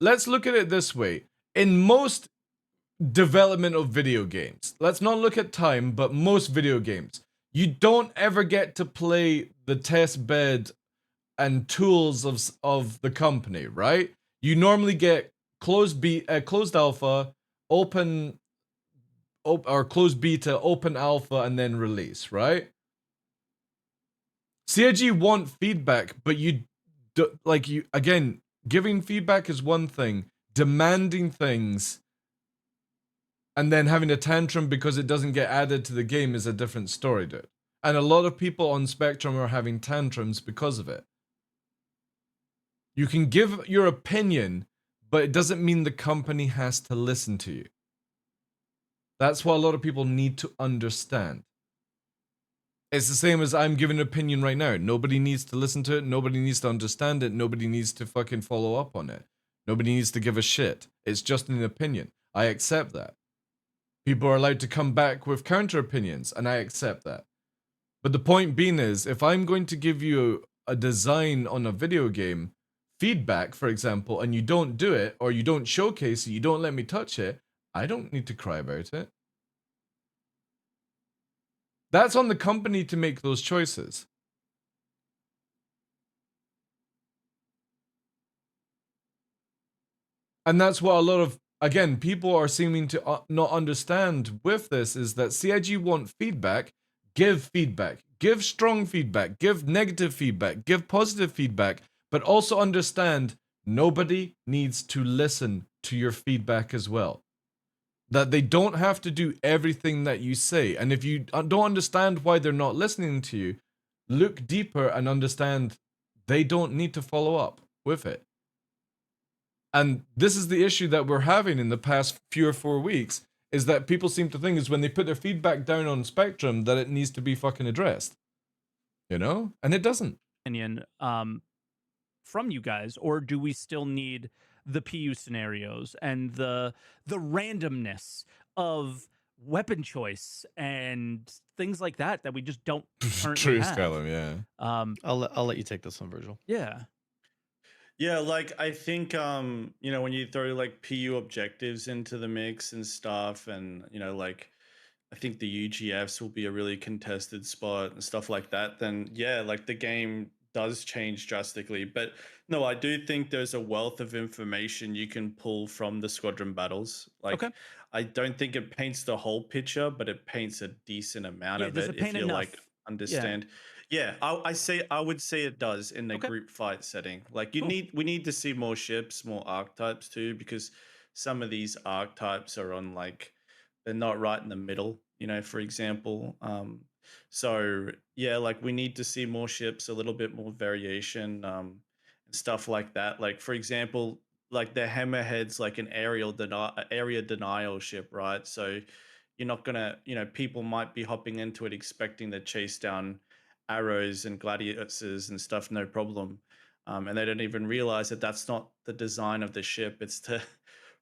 let's look at it this way. In most development of video games, let's not look at time, but most video games, you don't ever get to play the test bed and tools of the company, right? You normally get closed alpha, or closed beta, open alpha, and then release, right? CIG want feedback, but again, giving feedback is one thing. Demanding things and then having a tantrum because it doesn't get added to the game is a different story, dude. And a lot of people on Spectrum are having tantrums because of it. You can give your opinion, but it doesn't mean the company has to listen to you. That's what a lot of people need to understand. It's the same as I'm giving an opinion right now. Nobody needs to listen to it. Nobody needs to understand it. Nobody needs to fucking follow up on it. Nobody needs to give a shit. It's just an opinion. I accept that. People are allowed to come back with counter opinions, and I accept that. But the point being is, if I'm going to give you a design on a video game, feedback, for example, and you don't do it, or you don't showcase it, you don't let me touch it, I don't need to cry about it. That's on the company to make those choices. And that's what a lot of, again, people are seeming to not understand with this, is that CIG want feedback. Give feedback. Give strong feedback. Give negative feedback. Give positive feedback. But also understand, nobody needs to listen to your feedback as well. That they don't have to do everything that you say. And if you don't understand why they're not listening to you, look deeper and understand they don't need to follow up with it. And this is the issue that we're having in the past 3 or 4 weeks, is that people seem to think is when they put their feedback down on Spectrum that it needs to be fucking addressed. You know? And it doesn't. Opinion from you guys, or do we still need the PU scenarios and the randomness of weapon choice and things like that we just don't currently have? Skyrim, yeah. I'll let you take this one, Virgil. Yeah. Yeah, like I think you know, when you throw like PU objectives into the mix and stuff, and you know, like I think the UGFs will be a really contested spot and stuff like that, then yeah, like the game does change drastically. But no, I do think there's a wealth of information you can pull from the squadron battles. Like I don't think it paints the whole picture, but it paints a decent amount of it if you like understand. Yeah, I would say it does in the group fight setting. Like we need to see more ships, more archetypes too, because some of these archetypes are on like they're not right in the middle, you know, for example. So yeah, like we need to see more ships, a little bit more variation, and stuff like that. Like for example, like the Hammerhead's like an area denial ship, right? So you're not gonna, you know, people might be hopping into it expecting to chase down arrows and gladiuses and stuff, no problem. And they don't even realize that that's not the design of the ship. It's to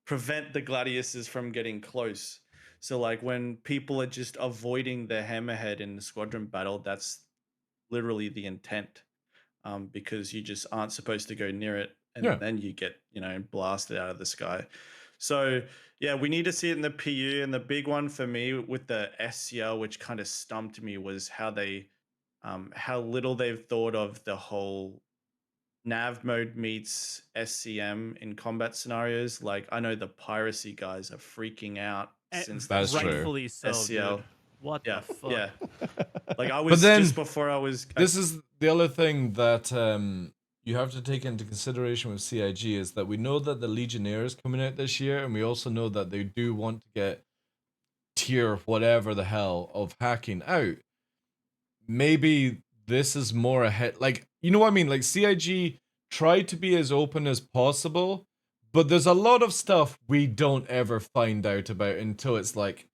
prevent the gladiuses from getting close. So like when people are just avoiding the Hammerhead in the squadron battle, that's literally the intent, because you just aren't supposed to go near it, and then you get, you know, blasted out of the sky. So yeah, we need to see it in the PU. And the big one for me with the SCL, which kind of stumped me, was how they how little they've thought of the whole nav mode meets SCM in combat scenarios. Like I know the piracy guys are freaking out since that's rightfully so, SCL. dude. What the fuck? Yeah. Like I was then, just before I was. This is the other thing that you have to take into consideration with CIG is that we know that the Legionnaire is coming out this year, and we also know that they do want to get tier whatever the hell of hacking out. Maybe this is more ahead. Like, you know what I mean? Like CIG tried to be as open as possible, but there's a lot of stuff we don't ever find out about until it's like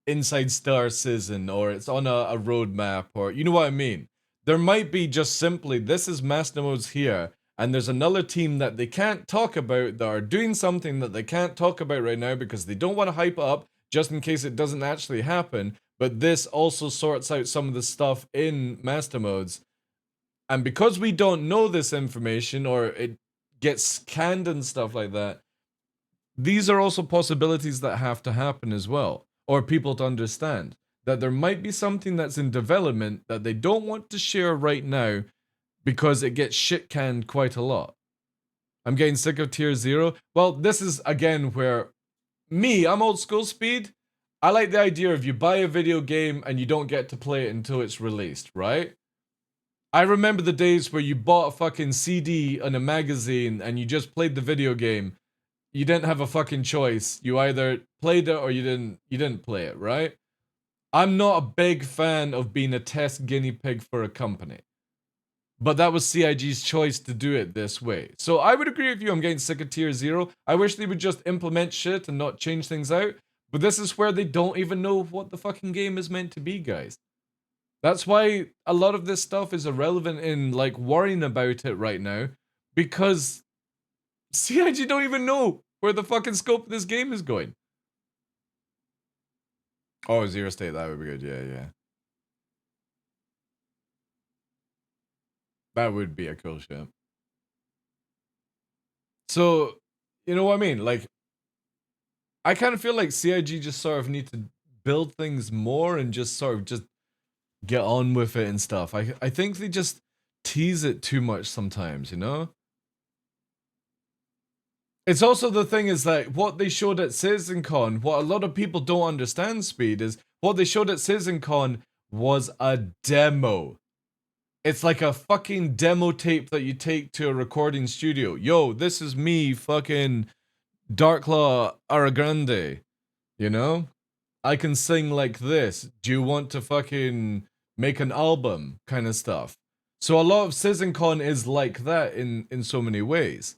inside Star Citizen or it's on a roadmap, or you know what I mean? There might be just simply this is master modes here, and there's another team that they can't talk about that are doing something that they can't talk about right now because they don't want to hype up just in case it doesn't actually happen. But this also sorts out some of the stuff in master modes. And because we don't know this information or it gets canned and stuff like that, these are also possibilities that have to happen as well. Or people to understand that there might be something that's in development that they don't want to share right now because it gets shit canned quite a lot. I'm getting sick of tier 0. Well, this is again where I'm old school speed. I like the idea of you buy a video game and you don't get to play it until it's released, right? I remember the days where you bought a fucking CD and a magazine and you just played the video game. You didn't have a fucking choice. You either played it or you didn't play it, right? I'm not a big fan of being a test guinea pig for a company. But that was CIG's choice to do it this way. So I would agree with you, I'm getting sick of tier 0. I wish they would just implement shit and not change things out. But this is where they don't even know what the fucking game is meant to be, guys. That's why a lot of this stuff is irrelevant in like worrying about it right now. Because CIG don't even know where the fucking scope of this game is going. Oh, Zero State, that would be good. Yeah. That would be a cool ship. So, you know what I mean? Like, I kind of feel like CIG just sort of need to build things more and just sort of just get on with it and stuff. I think they just tease it too much sometimes, you know? It's also the thing is that what they showed at CitizenCon, what a lot of people don't understand, Speed, is what they showed at CitizenCon was a demo. It's like a fucking demo tape that you take to a recording studio. Yo, this is me, fucking TheDarkLaw Aragrande. You know? I can sing like this. Do you want to fucking make an album? Kind of stuff. So a lot of CitizenCon is like that in so many ways.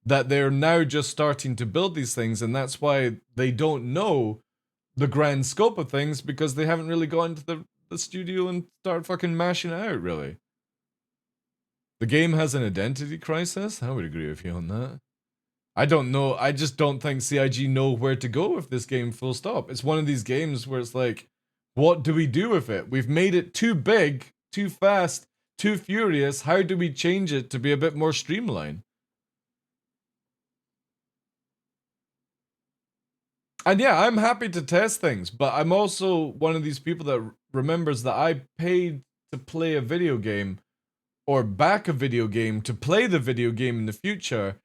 That they're now just starting to build these things, and that's why they don't know the grand scope of things, because they haven't really gone to the studio and started fucking mashing it out, really. The game has an identity crisis? I would agree with you on that. I don't know. I just don't think CIG know where to go with this game, full stop. It's one of these games where it's like, what do we do with it? We've made it too big, too fast, too furious. How do we change it to be a bit more streamlined? And yeah, I'm happy to test things, but I'm also one of these people that remembers that I paid to play a video game or back a video game to play the video game in the future,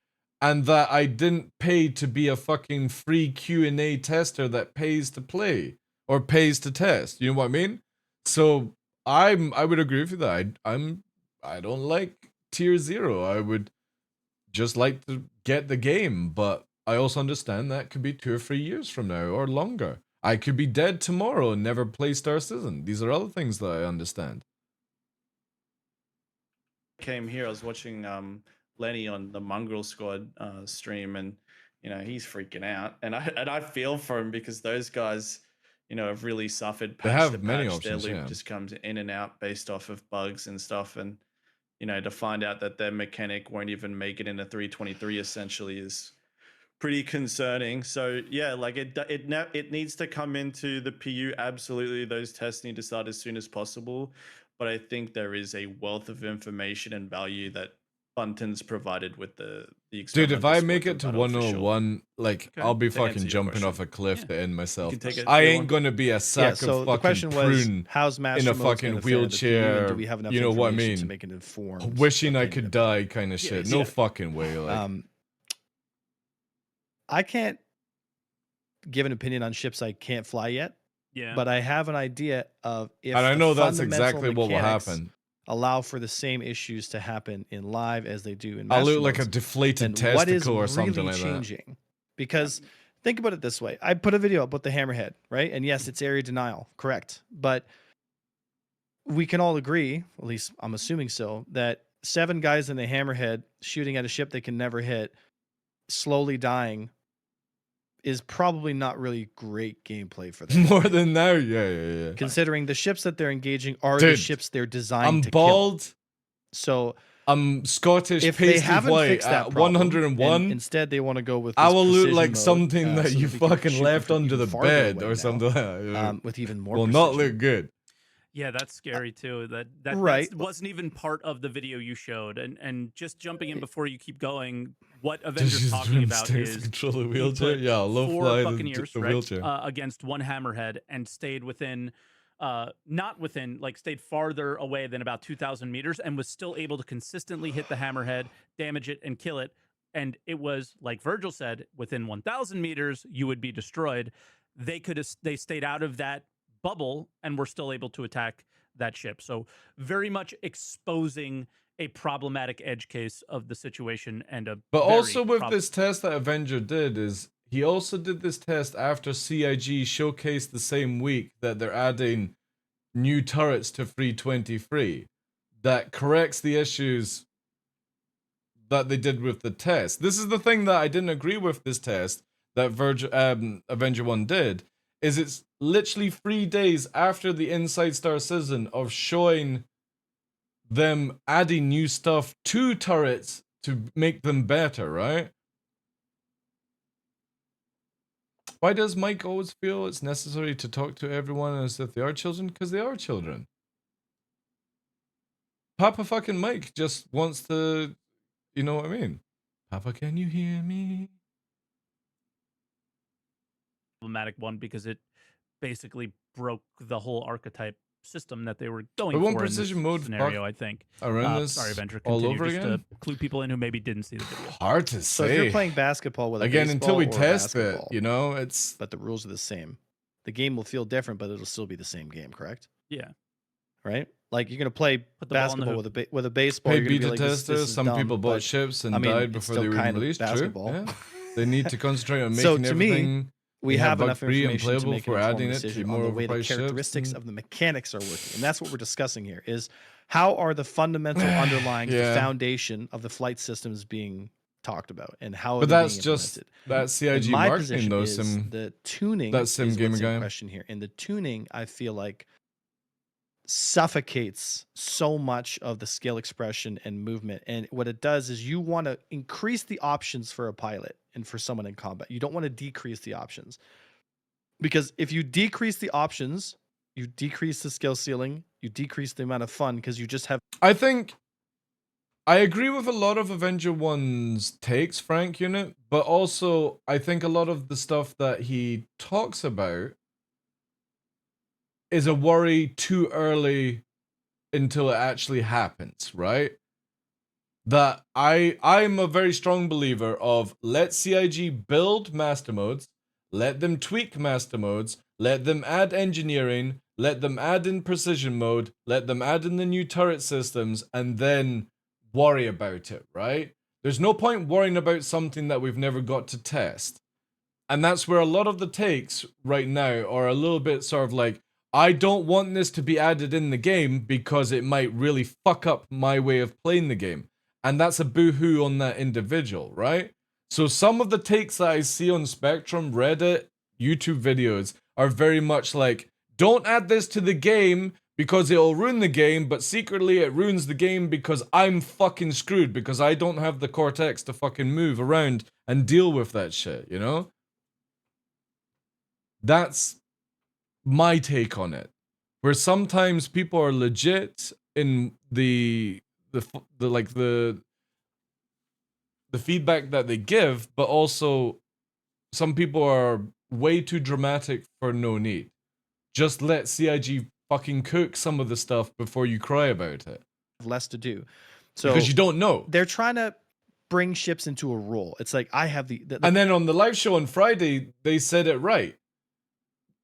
and that I didn't pay to be a fucking free Q&A tester that pays to play or pays to test. You know what I mean? So I would agree with you that I don't like tier 0. I would just like to get the game, but I also understand that could be 2 or 3 years from now or longer. I could be dead tomorrow and never play Star Citizen. These are other things that I understand. Came here, I was watching Lenny on the Mongrel Squad stream, and you know, he's freaking out, and I feel for him, because those guys, you know, have really suffered. They have many options. Their loop just comes in and out based off of bugs and stuff, and you know, to find out that their mechanic won't even make it in a 323 essentially is pretty concerning. So yeah, like it needs to come into the PU. Absolutely, those tests need to start as soon as possible. But I think there is a wealth of information and value that Bunton's provided with the Dude, if I make it to 101, like, Okay. I'll be To answer fucking your jumping question. off a cliff Yeah. to end myself. You can take it I if you ain't want. gonna be a sack so of the fucking question was, prune how's Master in a Mode's fucking gonna fare in the PU, and wheelchair. do we have enough You know what I information mean? to make an informed Wishing I opinion could about it? die kind of shit. Yeah. No fucking way. Like, I can't give an opinion on ships I can't fly yet, Yeah. but I have an idea of if and I the know that's fundamental exactly what will mechanics happen. allow for the same issues to happen in live as they do in I'll Master look like a Modes, deflated then what is testicle or something really like that. changing? Because think about it this way. I put a video about the hammerhead, right? And yes, it's area denial, correct. But we can all agree, at least I'm assuming so, that 7 guys in the hammerhead shooting at a ship they can never hit, slowly dying, is probably not really great gameplay for them. More than now, yeah. Considering the ships that they're engaging are the Dude, ships they're designed I'm to bald. kill. So I'm Scottish, if they pasty haven't white fixed that at problem, 101. and instead they want to go with I this will look precision like mode, something that so you we can fucking shoot left from under even the farther bed away or now, something like that. with even more Will precision. not look good. Yeah, that's scary too. That Right. wasn't even part of the video you showed. And just jumping in before you keep going, what Does Avenger's she talking about stairs to is control the he wheelchair? put Yeah, low 4 fly Buccaneers the right, wheelchair. against 1 Hammerhead and stayed within, not within, like stayed farther away than about 2,000 meters and was still able to consistently hit the Hammerhead, damage it, and kill it. And it was, like Virgil said, within 1,000 meters, you would be destroyed. They stayed out of that bubble and were still able to attack that ship. So very much exposing a problematic edge case of the situation and a But very also with this test that Avenger did is he also did this test after CIG showcased the same week that they're adding new turrets to 323 that corrects the issues that they did with the test. This is the thing that I didn't agree with this test that Avenger 1 did, is it's literally 3 days after the Inside Star Citizen of showing them adding new stuff to turrets to make them better, right? Why does Mike always feel it's necessary to talk to everyone as if they are children? Because they are children. Papa fucking Mike just wants to, you know what I mean? Papa, can you hear me? problematic one because it basically broke the whole archetype system that they were going But won't for in this precision mode scenario, I think. around this Sorry, Avenger, all continue over just again? to clue people in who maybe didn't see the video. Hard to So if say. you're playing basketball with a Again, until baseball we or a test it, basketball, you know, it's but the rules are the same. The game will feel different, but it'll still be the same game, correct? Yeah. Right? Like you're gonna play Put the ball in the basketball hoop. with a baseball. Paid you're gonna be beta like, this testers. is Some dumb, people bought but, ships and I mean, died it's before they still were kind of released. True. basketball. Yeah. They need to concentrate on So making to me, everything. we they have bug enough free and information to playable make an for informed adding it to decision more on the way the overpriced ships. characteristics of the mechanics are working, and that's what we're discussing here. Is how are the fundamental underlying the foundation of the flight systems being talked about, and how are But they that's being just implemented? that And CIG my marketing position though. is the tuning that sim is gamer what's in guy. question here, and the tuning I feel like suffocates so much of the skill expression and movement. And what it does is you want to increase the options for a pilot and for someone in combat. You don't want to decrease the options, because if you decrease the options, you decrease the skill ceiling, you decrease the amount of fun, because you just have. I think I agree with a lot of Avenger 1's takes, Frank Unit, but also I think a lot of the stuff that he talks about is a worry too early until it actually happens, right? That I'm a very strong believer of let CIG build master modes, let them tweak master modes, let them add engineering, let them add in precision mode, let them add in the new turret systems, and then worry about it, right? There's no point worrying about something that we've never got to test. And that's where a lot of the takes right now are a little bit sort of like, I don't want this to be added in the game because it might really fuck up my way of playing the game. And that's a boo-hoo on that individual, right? So some of the takes that I see on Spectrum, Reddit, YouTube videos are very much like, don't add this to the game because it'll ruin the game, but secretly it ruins the game because I'm fucking screwed because I don't have the Cortex to fucking move around and deal with that shit, you know? That's my take on it. Where sometimes people are legit in the feedback that they give, but also some people are way too dramatic for no need. Just let CIG fucking cook some of the stuff before you cry about it. Less to do. So because you don't know. They're trying to bring ships into a role. It's like I have the and then on the live show on Friday, they said it right.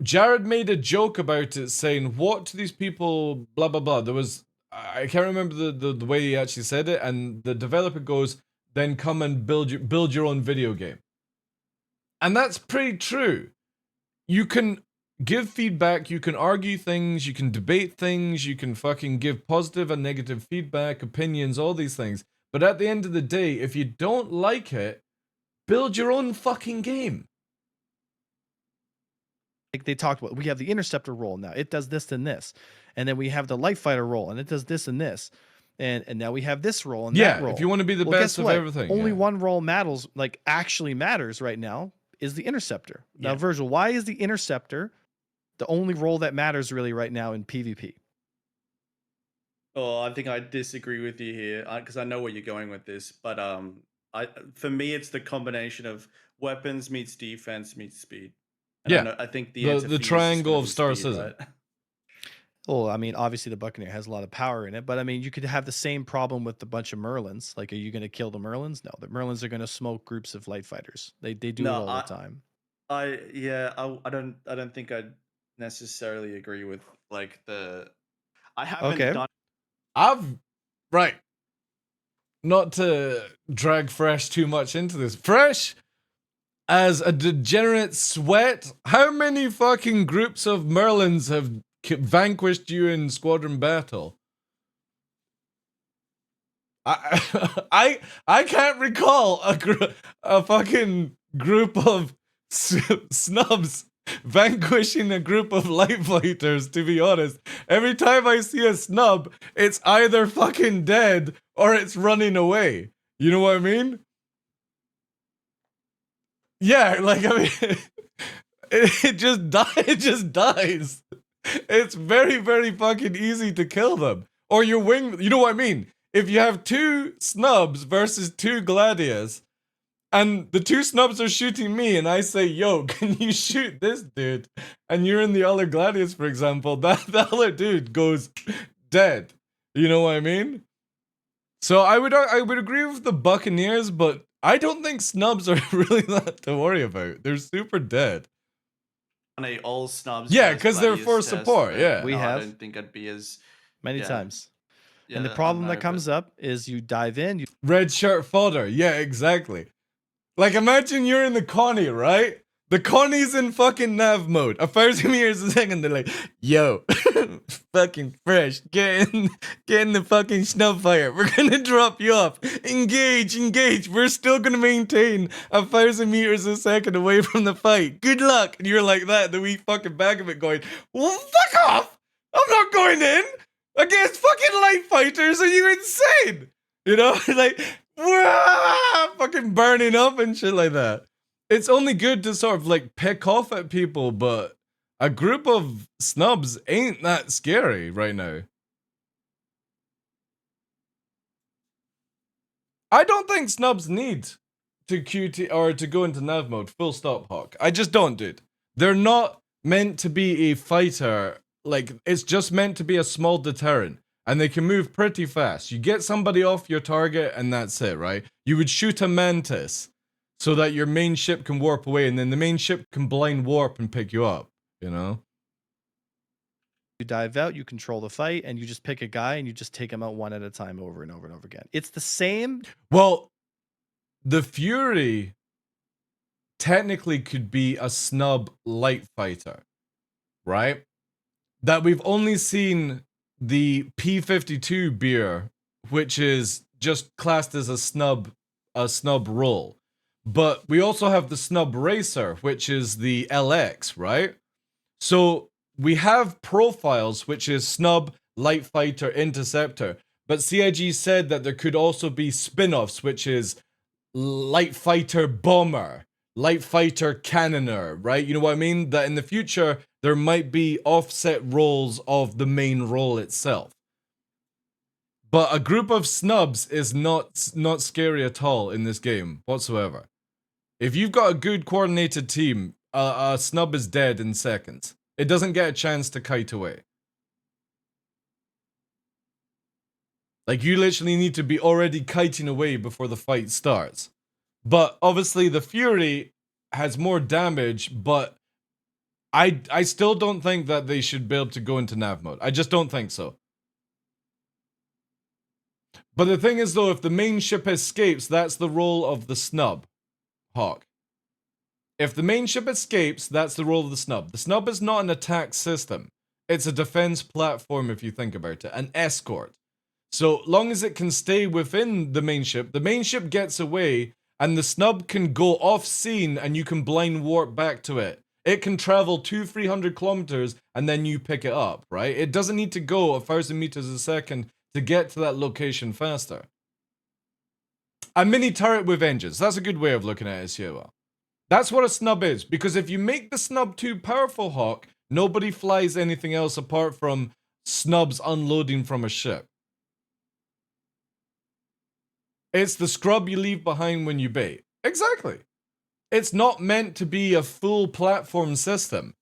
Jared made a joke about it saying, what do these people, blah, blah, blah. There was, I can't remember the way he actually said it. And the developer goes, then come and build your own video game. And that's pretty true. You can give feedback, you can argue things, you can debate things, you can fucking give positive and negative feedback, opinions, all these things. But at the end of the day, if you don't like it, build your own fucking game. Like they talked about, we have the interceptor role now. It does this and this. And then we have the light fighter role, and it does this and this. And now we have this role and that role. If you want to be the best of everything. Only one role matters, like actually matters right now, is the interceptor. Now, Virgil, why is the interceptor the only role that matters really right now in PvP? Oh, I think I disagree with you here because I know where you're going with this. But for me, it's the combination of weapons meets defense meets speed. And I think the triangle of Star Citizen. Right? Well, I mean, obviously the Buccaneer has a lot of power in it, but I mean, you could have the same problem with a bunch of Merlins. Like, are you going to kill the Merlins? No, the Merlins are going to smoke groups of light fighters. They do it all the time. I don't think I necessarily agree with like the. I haven't done. Right. Not to drag Fresh too much into this. Fresh, as a degenerate sweat, how many fucking groups of Merlins have vanquished you in squadron battle? I can't recall a fucking group of snubs vanquishing a group of light fighters, to be honest. Every time I see a snub, it's either fucking dead or it's running away. You know what I mean? Yeah, like, I mean, it just dies. It's very, very fucking easy to kill them. Or you know what I mean? If you have two snubs versus two gladius, and the two snubs are shooting me, and I say, yo, can you shoot this dude? And you're in the other gladius, for example, the other dude goes dead. You know what I mean? So I would agree with the Buccaneers, but I don't think snubs are really that to worry about. They're super dead. All snubs. Yeah, because they're for support. Yeah, I don't think I'd be as many times. Yeah, And the I'm problem not that a bit- comes up is you dive in, Red shirt fodder. Yeah, exactly. Like, imagine you're in the Connie, right? The Connie's in fucking nav mode. 1,000 meters a second, they're like, yo, fucking fresh, get in the fucking snub fire. We're gonna drop you off. Engage. We're still gonna maintain 1,000 meters a second away from the fight. Good luck. And you're like that, the wee fucking back of it going, well, fuck off. I'm not going in against fucking light fighters. Are you insane? You know, like, fucking burning up and shit like that. It's only good to sort of like pick off at people, but a group of snubs ain't that scary right now. I don't think snubs need to QT or to go into nav mode, full stop, Hawk. I just don't, dude. They're not meant to be a fighter. Like, it's just meant to be a small deterrent. And they can move pretty fast. You get somebody off your target and that's it, right? You would shoot a mantis so that your main ship can warp away, and then the main ship can blind warp and pick you up, you know? you dive out, you control the fight, and you just pick a guy and you just take him out one at a time over and over and over again. It's the same. Well, the Fury technically could be a snub light fighter, right? That we've only seen the P-52 beer, which is just classed as a snub role. But we also have the snub racer, which is the LX, right? So we have profiles, which is snub, light fighter, interceptor. But CIG said that there could also be spin-offs, which is light fighter bomber, light fighter cannoner, right? You know what I mean? That in the future, there might be offset roles of the main role itself. But a group of snubs is not scary at all in this game whatsoever. If you've got a good coordinated team, a snub is dead in seconds. It doesn't get a chance to kite away. Like, you literally need to be already kiting away before the fight starts. But obviously the Fury has more damage, but I still don't think that they should be able to go into nav mode. I just don't think so. But the thing is, though, if the main ship escapes, that's the role of the snub, Hawk. If the main ship escapes, that's the role of the snub. The snub is not an attack system. It's a defense platform, if you think about it. An escort. So long as it can stay within the main ship gets away, and the snub can go off scene and you can blind warp back to it. It can travel 200-300 kilometers and then you pick it up, right? It doesn't need to go 1,000 meters a second to get to that location faster. A mini turret with engines. That's a good way of looking at it, Siewa. That's what a snub is. Because if you make the snub too powerful, Hawk, nobody flies anything else apart from snubs unloading from a ship. It's the scrub you leave behind when you bait. Exactly. It's not meant to be a full platform system.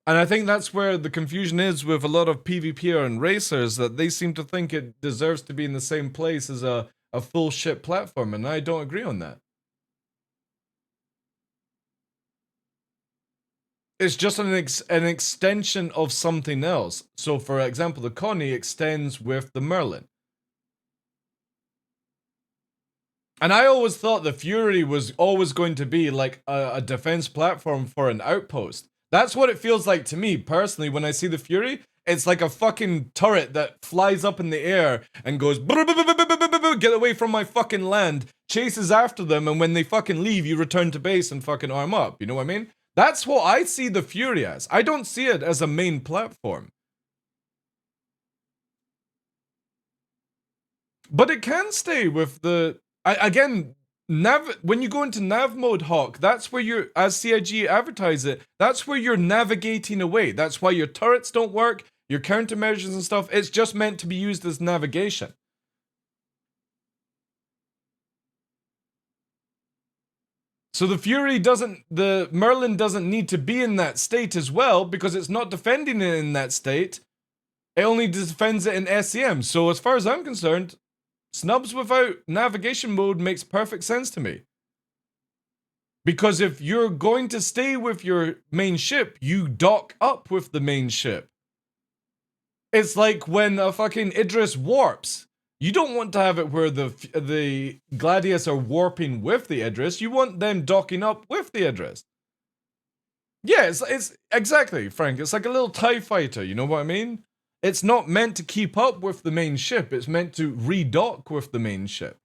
And I think that's where the confusion is with a lot of PvPer and racers, that they seem to think it deserves to be in the same place as a full ship platform, and I don't agree on that. It's just an extension of something else. So, for example, the Connie extends with the Merlin. And I always thought the Fury was always going to be like a defense platform for an outpost. That's what it feels like to me, personally, when I see the Fury. It's like a fucking turret that flies up in the air and goes, get away from my fucking land, chases after them, and when they fucking leave, you return to base and fucking arm up. You know what I mean? That's what I see the Fury as. I don't see it as a main platform. But it can stay with the... Again, when you go into nav mode, Hawk, that's where you're, as CIG advertise it, that's where you're navigating away. That's why your turrets don't work, your countermeasures and stuff. It's just meant to be used as navigation. So the Merlin doesn't need to be in that state as well, because it's not defending it in that state. It only defends it in SEM. So as far as I'm concerned, snubs without navigation mode makes perfect sense to me. Because if you're going to stay with your main ship, you dock up with the main ship. It's like when a fucking Idris warps. You don't want to have it where the Gladius are warping with the Idris. You want them docking up with the Idris. Yeah, it's exactly, Frank. It's like a little TIE fighter, you know what I mean? It's not meant to keep up with the main ship. It's meant to redock with the main ship.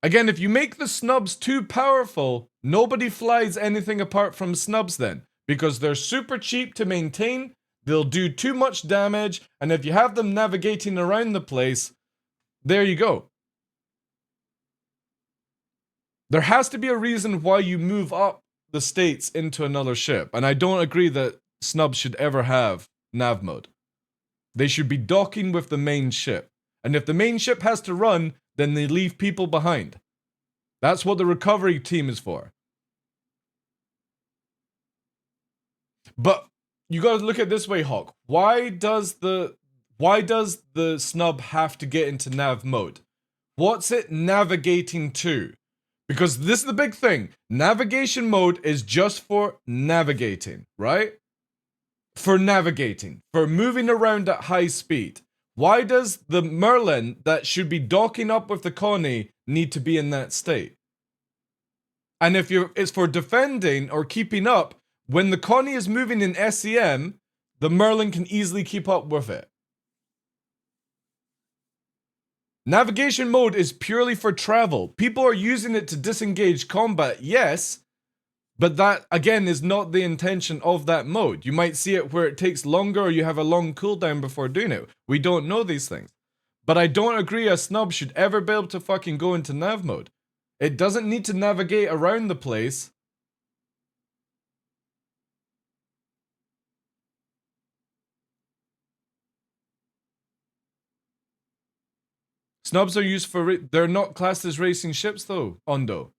Again, if you make the snubs too powerful, nobody flies anything apart from snubs then. Because they're super cheap to maintain, they'll do too much damage, and if you have them navigating around the place, there you go. There has to be a reason why you move up the states into another ship, and I don't agree that snubs should ever have nav mode. They should be docking with the main ship, and if the main ship has to run, then they leave people behind. That's what the recovery team is for. But you gotta look at it this way, Hawk. Why does the snub have to get into nav mode? What's it navigating to? Because this is the big thing. Navigation mode is just for navigating, right? For navigating, for moving around at high speed. Why does the Merlin that should be docking up with the Connie need to be in that state? And if it's for defending or keeping up, when the Connie is moving in SEM, the Merlin can easily keep up with it. Navigation mode is purely for travel. People are using it to disengage combat, yes, but that, again, is not the intention of that mode. You might see it where it takes longer or you have a long cooldown before doing it. We don't know these things. But I don't agree a snub should ever be able to fucking go into nav mode. It doesn't need to navigate around the place. Snubs are used for... They're not classed as racing ships, though, Ondo.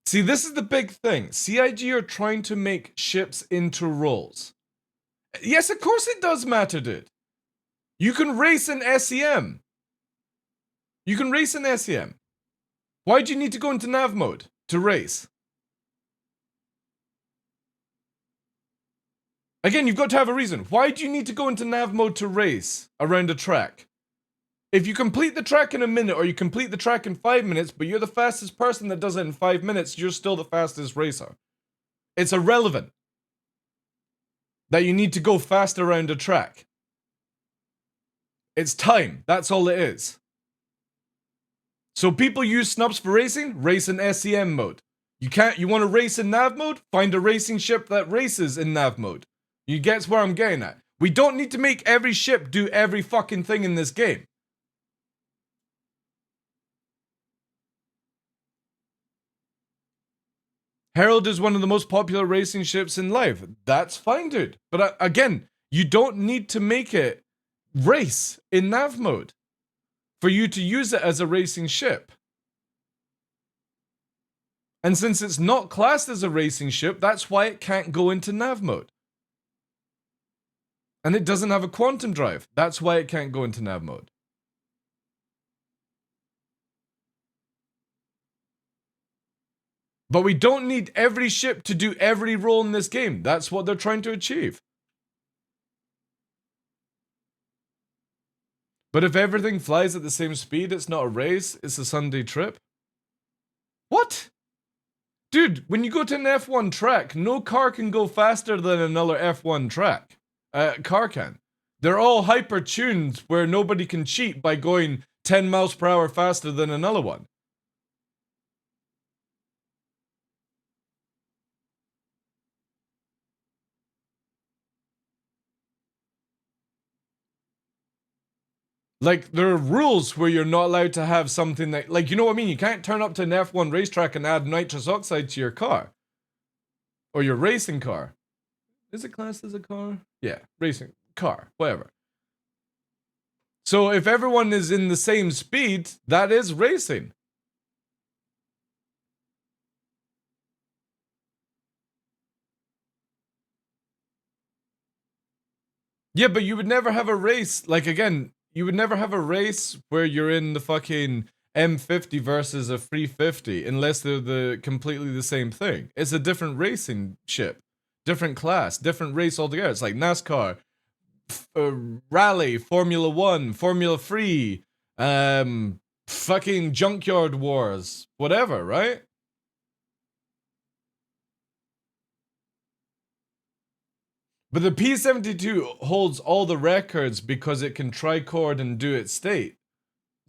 See, this is the big thing. CIG are trying to make ships into roles. Yes, of course it does matter, dude. You can race in SEM. You can race in SEM. Why do you need to go into nav mode to race? Again, you've got to have a reason. Why do you need to go into nav mode to race around a track? If you complete the track in a minute or you complete the track in 5 minutes, but you're the fastest person that does it in 5 minutes, you're still the fastest racer. It's irrelevant that you need to go fast around a track. It's time. That's all it is. So people use snubs for racing? Race in SEM mode. You want to race in nav mode? Find a racing ship that races in nav mode. You get where I'm getting at. We don't need to make every ship do every fucking thing in this game. Herald is one of the most popular racing ships in life. That's fine, dude. But again, you don't need to make it race in nav mode for you to use it as a racing ship. And since it's not classed as a racing ship, that's why it can't go into nav mode. And it doesn't have a quantum drive. That's why it can't go into nav mode. But we don't need every ship to do every role in this game. That's what they're trying to achieve. But if everything flies at the same speed, it's not a race, it's a Sunday trip. What? Dude, when you go to an F1 track, no car can go faster than another F1 track. Car can. They're all hyper-tuned where nobody can cheat by going 10 miles per hour faster than another one. Like, there are rules where you're not allowed to have something that, like, you know what I mean? You can't turn up to an F1 racetrack and add nitrous oxide to your car. Or your racing car. Is it classed as a car? Yeah, racing car, whatever. So if everyone is in the same speed, that is racing. Yeah, but you would never have a race, like, again, you would never have a race where you're in the fucking M50 versus a 350 unless they're completely the same thing. It's a different racing ship. different class, different race altogether. It's like NASCAR, Rally, Formula 1, Formula 3, fucking Junkyard Wars, whatever, right? But the P72 holds all the records because it can tricord and do its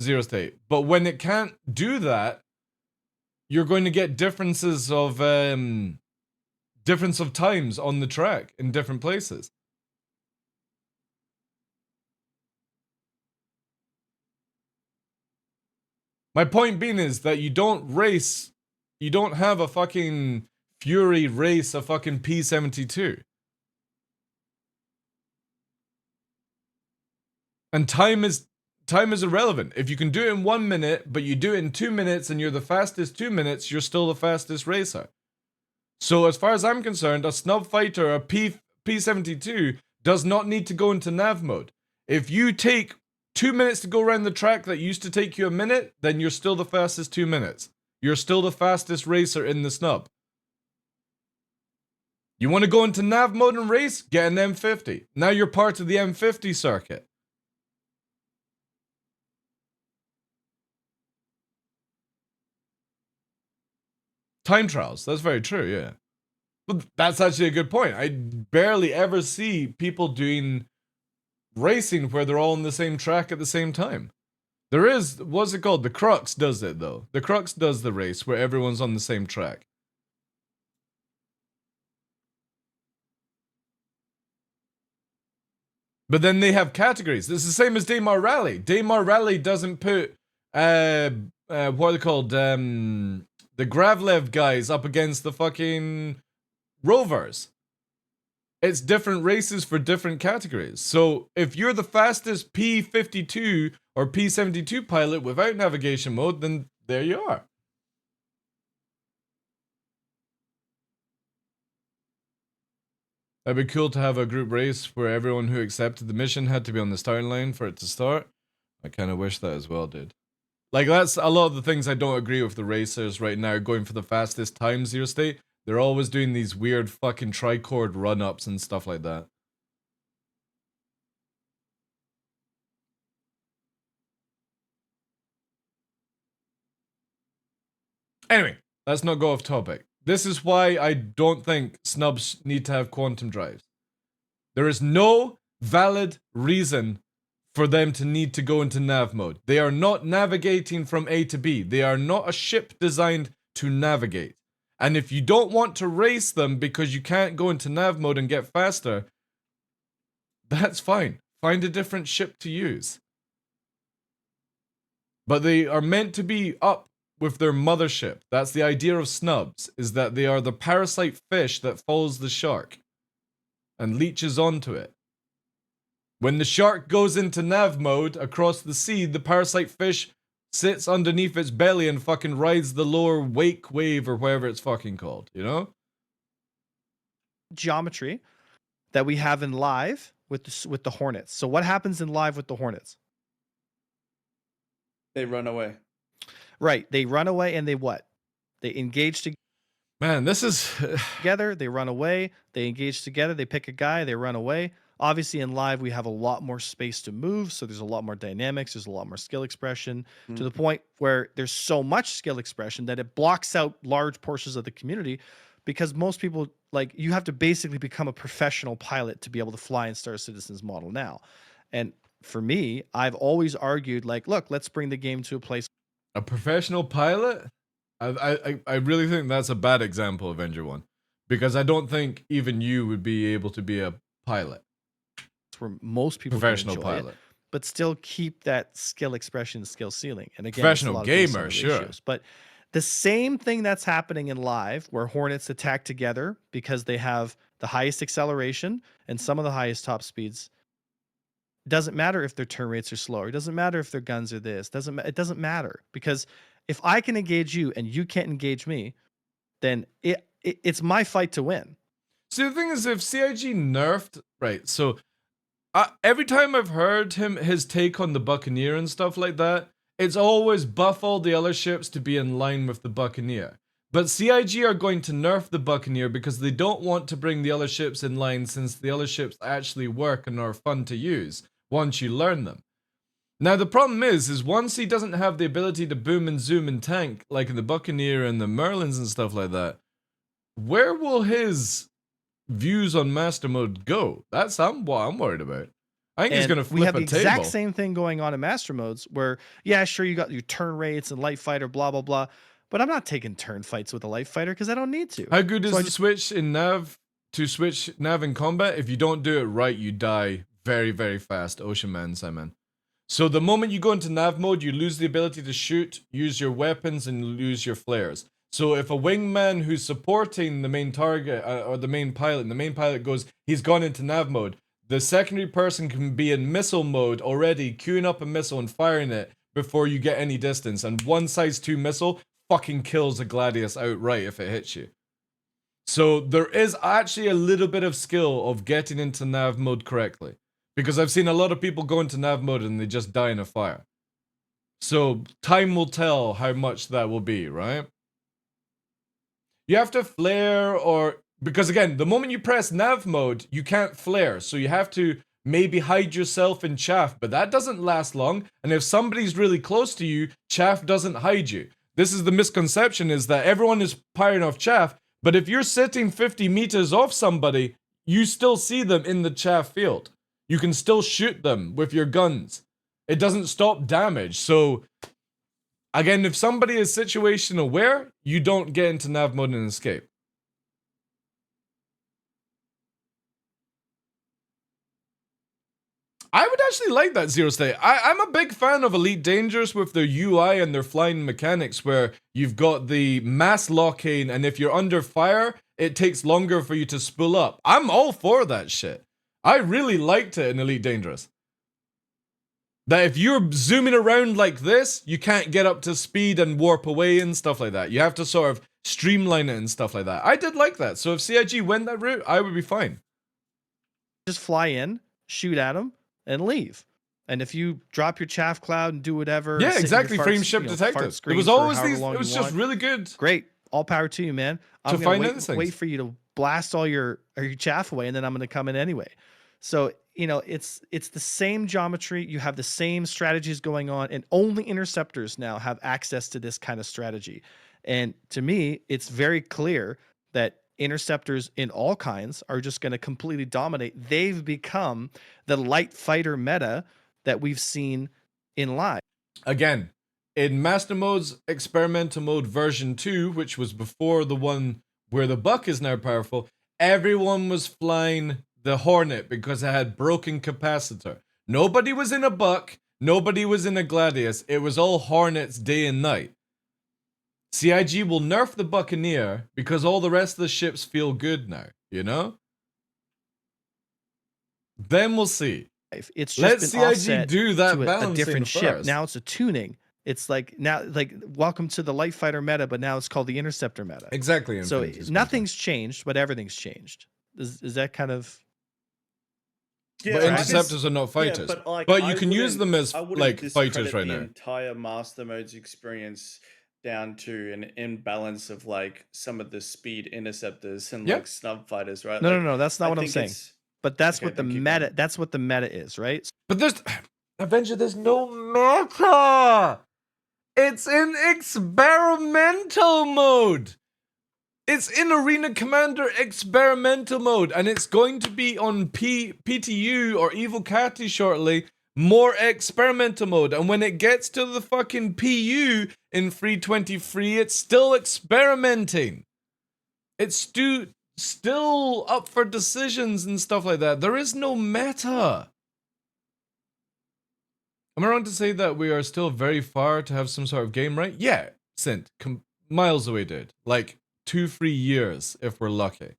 zero state. But when it can't do that, you're going to get difference of times on the track in different places. My point being is that you don't have a fucking Fury race a fucking P72. And time is irrelevant. If you can do it in 1 minute, but you do it in 2 minutes and you're the fastest 2 minutes, you're still the fastest racer. So as far as I'm concerned, a snub fighter, a P72, does not need to go into nav mode. If you take 2 minutes to go around the track that used to take you a minute, then you're still the fastest 2 minutes. You're still the fastest racer in the snub. You want to go into nav mode and race? Get an M50. Now you're part of the M50 circuit. Time trials, that's very true, yeah. But that's actually a good point. I barely ever see people doing racing where they're all on the same track at the same time. There is, what's it called? The Crux does it though. The Crux does the race where everyone's on the same track. But then they have categories. It's the same as Daymar Rally. Daymar Rally doesn't put, what are they called? The Gravlev guys up against the fucking Rovers. It's different races for different categories. So if you're the fastest P52 or P72 pilot without navigation mode, then there you are. That'd be cool to have a group race where everyone who accepted the mission had to be on the starting line for it to start. I kind of wish that as well, dude. Like, that's a lot of the things I don't agree with the racers right now going for the fastest time zero state. They're always doing these weird fucking tricord run-ups and stuff like that. Anyway, let's not go off topic. This is why I don't think snubs need to have quantum drives. There is no valid reason for them to need to go into nav mode. They are not navigating from A to B. They are not a ship designed to navigate. And if you don't want to race them because you can't go into nav mode and get faster, that's fine. Find a different ship to use. But they are meant to be up with their mothership. That's the idea of snubs, is that they are the parasite fish that follows the shark and leeches onto it. When the shark goes into nav mode across the sea, the parasite fish sits underneath its belly and fucking rides the lower wake wave or whatever it's fucking called, you know? Geometry that we have in live with the Hornets. So what happens in live with the Hornets? They run away. Right. They run away and they what? They engage together. Man, this is... together, they run away, they engage together, they pick a guy, they run away. Obviously, in live, we have a lot more space to move, so there's a lot more dynamics, there's a lot more skill expression, to the point where there's so much skill expression that it blocks out large portions of the community, because most people, like, you have to basically become a professional pilot to be able to fly in Star Citizen's model now. And for me, I've always argued, like, look, let's bring the game to a place. A professional pilot? I really think that's a bad example, Avenger 1. Because I don't think even you would be able to be a pilot. Where most people professional can enjoy pilot, it, but still keep that skill expression, skill ceiling. And again, professional gamer, sure. But the same thing that's happening in live, where Hornets attack together because they have the highest acceleration and some of the highest top speeds. Doesn't matter if their turn rates are slower. It doesn't matter if their guns are this. It doesn't matter, because if I can engage you and you can't engage me, then it's my fight to win. See, the thing is, if CIG nerfed, right, so every time I've heard his take on the Buccaneer and stuff like that, it's always buff all the other ships to be in line with the Buccaneer. But CIG are going to nerf the Buccaneer because they don't want to bring the other ships in line, since the other ships actually work and are fun to use once you learn them. Now the problem is once he doesn't have the ability to boom and zoom and tank like in the Buccaneer and the Merlins and stuff like that, where will his views on Master Mode go? That's what I'm worried about. I think he's going to flip a table. We have the exact same thing going on in Master Modes where, yeah, sure, you got your turn rates and light fighter, blah, blah, blah. But I'm not taking turn fights with a light fighter because I don't need to. How good is the switch in Nav to switch Nav in combat? If you don't do it right, you die very, very fast. Ocean Man, Simon. So the moment you go into Nav mode, you lose the ability to shoot, use your weapons, and lose your flares. So if a wingman who's supporting the main target or the main pilot goes, he's gone into Nav mode, the secondary person can be in missile mode already, queuing up a missile and firing it before you get any distance. And one size 2 missile fucking kills a Gladius outright if it hits you. So there is actually a little bit of skill of getting into Nav mode correctly. Because I've seen a lot of people go into Nav mode and they just die in a fire. So time will tell how much that will be, right? You have to flare or... Because again, the moment you press Nav mode, you can't flare. So you have to maybe hide yourself in chaff. But that doesn't last long. And if somebody's really close to you, chaff doesn't hide you. This is the misconception, is that everyone is firing off chaff. But if you're sitting 50 meters off somebody, you still see them in the chaff field. You can still shoot them with your guns. It doesn't stop damage. So, again, if somebody is situation aware, you don't get into Nav mode and escape. I would actually like that Zero State. I'm a big fan of Elite Dangerous with their UI and their flying mechanics, where you've got the mass locking, and if you're under fire, it takes longer for you to spool up. I'm all for that shit. I really liked it in Elite Dangerous. That if you're zooming around like this, you can't get up to speed and warp away and stuff like that. You have to sort of streamline it and stuff like that. I did like that. So if CIG went that route, I would be fine. Just fly in, shoot at them, and leave. And if you drop your chaff cloud and do whatever, yeah, exactly. Frame ship detected. It was always these. It was just really good. Great, all power to you, man. I'm gonna wait for you to blast all your chaff away, and then I'm gonna come in anyway. So you know, it's the same geometry. You have the same strategies going on, and only interceptors now have access to this kind of strategy. And to me, it's very clear that interceptors in all kinds are just going to completely dominate. They've become the light fighter meta that we've seen in live. Again, in Master Mode's Experimental Mode version 2, which was before the one where the Buck is now powerful, everyone was flying the Hornet because it had broken capacitor. Nobody was in a Buck, nobody was in a Gladius. It was all Hornets day and night. CIG will nerf the Buccaneer because all the rest of the ships feel good now, you know? Then we'll see. It's just let CIG do that balancing a different first. ship. Now it's a tuning. It's like now, like welcome to the light fighter meta, but now it's called the interceptor meta. Exactly. So nothing's changed, but everything's changed. Is that kind of? Yeah, but interceptors are not fighters. Yeah, but you can use them as like fighters right now. The entire Master Mode's experience down to an imbalance of like some of the speed interceptors and like snub fighters, right? No, that's not what I'm saying. But that's what the meta. That's what the meta is, right? But there's Avenger. There's no meta. It's in experimental mode. It's in Arena Commander experimental mode, and it's going to be on PTU or Evil Catty shortly. More experimental mode, and when it gets to the fucking PU in 323, it's still experimenting. It's still up for decisions and stuff like that. There is no meta. Am I wrong to say that we are still very far to have some sort of game, right? Yeah, Sint, miles away, dude. Like 2-3 years if we're lucky.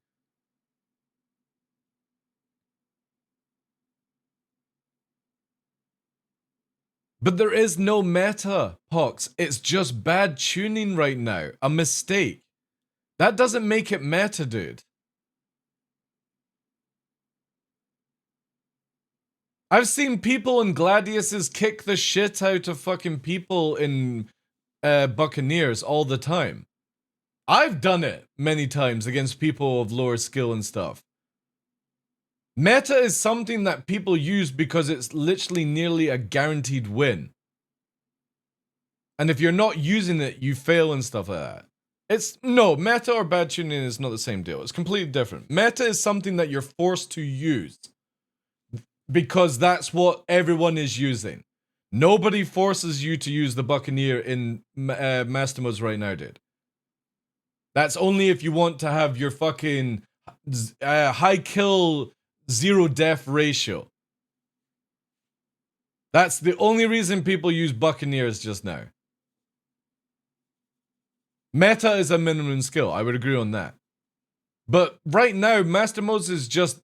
But there is no meta, Pox. It's just bad tuning right now. A mistake. That doesn't make it meta, dude. I've seen people in Gladiuses kick the shit out of fucking people in Buccaneers all the time. I've done it many times against people of lower skill and stuff. Meta is something that people use because it's literally nearly a guaranteed win. And if you're not using it, you fail and stuff like that. No, meta or bad tuning is not the same deal. It's completely different. Meta is something that you're forced to use because that's what everyone is using. Nobody forces you to use the Buccaneer in Master Modes right now, dude. That's only if you want to have your fucking high kill, 0 death ratio. That's the only reason people use Buccaneers just now. Meta is a minimum skill, I would agree on that. But right now, Master Modes is just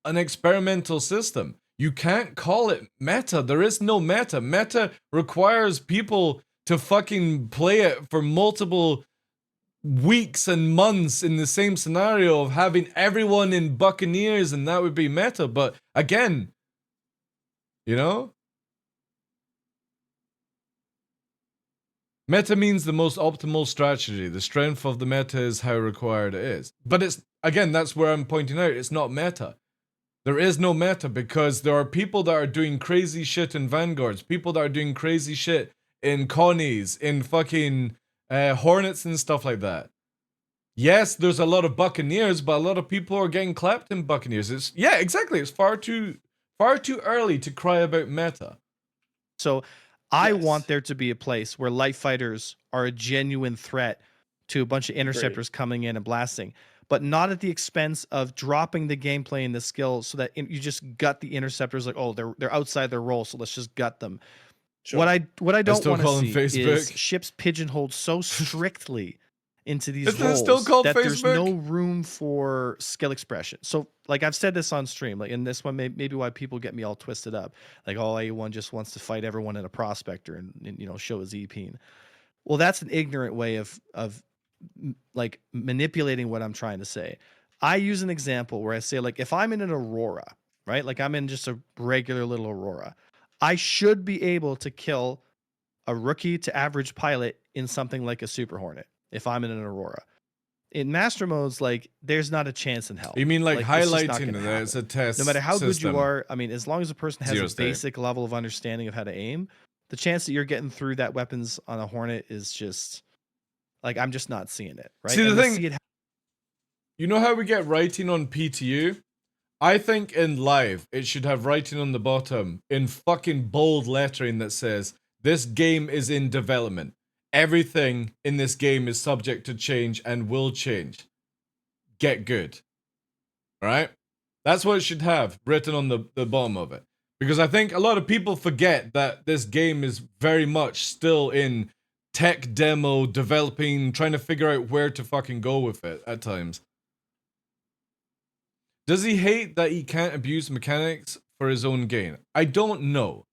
an experimental system. You can't call it meta. There is no meta. Meta requires people to fucking play it for multiple weeks and months in the same scenario of having everyone in Buccaneers, and that would be meta. But again, you know? Meta means the most optimal strategy. The strength of the meta is how required it is. But it's, again, that's where I'm pointing out, it's not meta. There is no meta because there are people that are doing crazy shit in Vanguards, people that are doing crazy shit in Connies, in fucking Hornets and stuff like that. Yes, there's a lot of Buccaneers, but a lot of people are getting clapped in Buccaneers. Yeah, exactly. It's far too early to cry about meta. So I want there to be a place where light fighters are a genuine threat to a bunch of interceptors coming in and blasting, but not at the expense of dropping the gameplay and the skills so that you just gut the interceptors like, oh, they're outside their role, so let's just gut them. Sure. What I don't want to see is ships pigeonholed so strictly into these roles that there's no room for skill expression. So like I've said this on stream, like in this one, maybe why people get me all twisted up. Like, oh, A1 just wants to fight everyone in a prospector and you know, show his EP. Well, that's an ignorant way of like manipulating what I'm trying to say. I use an example where I say, like, if I'm in an Aurora, right? Like I'm in just a regular little Aurora, I should be able to kill a rookie to average pilot in something like a Super Hornet if I'm in an Aurora. In Master Modes, like, there's not a chance in hell. You mean like highlighting that it's a test? No matter how good you are, I mean, as long as a person has a basic level of understanding of how to aim, the chance that you're getting through that weapons on a Hornet is just, like, I'm just not seeing it, right? See, the thing, you know how we get writing on PTU? I think in live, it should have writing on the bottom in fucking bold lettering that says, this game is in development. Everything in this game is subject to change and will change. Get good. Alright? That's what it should have written on the bottom of it. Because I think a lot of people forget that this game is very much still in tech demo, developing, trying to figure out where to fucking go with it at times. Does he hate that he can't abuse mechanics for his own gain? I don't know.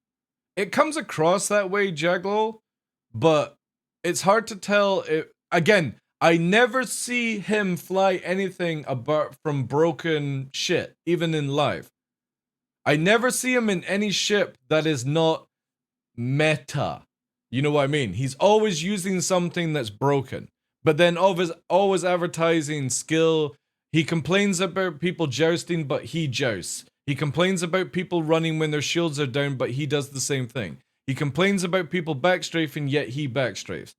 It comes across that way, Jaglo, but it's hard to tell. Again, I never see him fly anything apart from broken shit, even in live. I never see him in any ship that is not meta. You know what I mean? He's always using something that's broken, but then always advertising skill. He complains about people jousting, but he jousts. He complains about people running when their shields are down, but he does the same thing. He complains about people backstrafing, yet he backstrafes.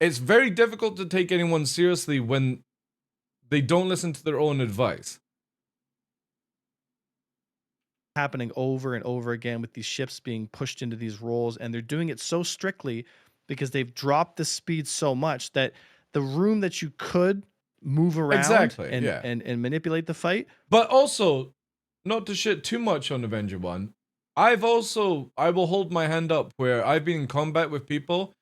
It's very difficult to take anyone seriously when they don't listen to their own advice. Happening over and over again with these ships being pushed into these roles, and they're doing it so strictly because they've dropped the speed so much that the room that you could move around and manipulate the fight. But also, not to shit too much on Avenger 1, I will hold my hand up where I've been in combat with people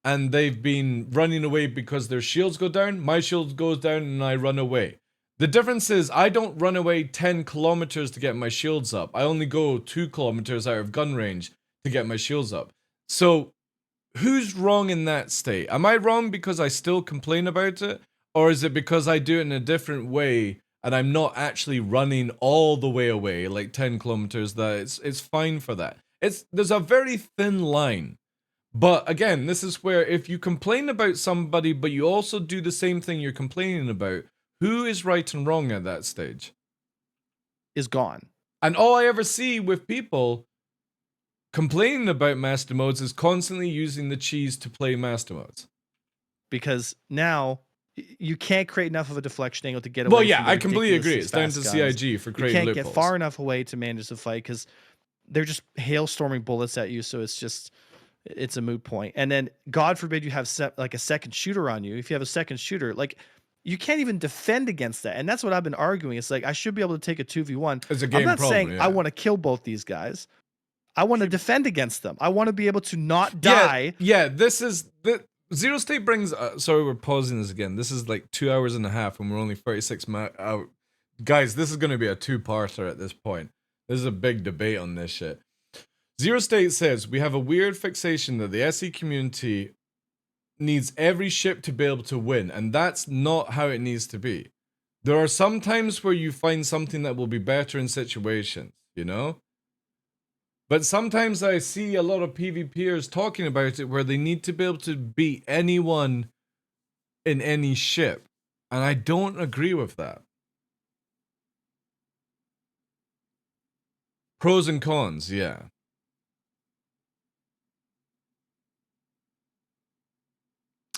and they've been running away because their shields go down, my shield goes down and I run away. The difference is I don't run away 10 kilometers to get my shields up. I only go 2 kilometers out of gun range to get my shields up. So who's wrong in that state? Am I wrong because I still complain about it? Or is it because I do it in a different way and I'm not actually running all the way away, like 10 kilometers, that it's fine for that? There's a very thin line But again, this is where if you complain about somebody, but you also do the same thing you're complaining about, who is right and wrong at that stage? Is gone. And all I ever see with people complaining about master modes is constantly using the cheese to play master modes. Because now you can't create enough of a deflection angle to get away. Well, yeah, from the I completely agree. It's down ridiculously to fast guns. CIG for You creating can't loopholes. get far enough away to manage the fight because they're just hailstorming bullets at you. So it's a moot point. And then God forbid you have like a second shooter on you. If you have a second shooter, like you can't even defend against that. And that's what I've been arguing. It's like I should be able to take a 2v1. It's a game I'm not problem, saying yeah. I want to kill both these guys. I want to defend against them. I want to be able to not die. Yeah, this is the Zero State brings. Sorry, we're pausing this again. This is like 2 hours and a half, and we're only 36 out. Guys, this is going to be a two-parter at this point. This is a big debate on this shit. Zero State says we have a weird fixation that the SE community needs every ship to be able to win, and that's not how it needs to be. There are some times where you find something that will be better in situations, you know? But sometimes I see a lot of PvPers talking about it where they need to be able to beat anyone in any ship. And I don't agree with that. Pros and cons, yeah.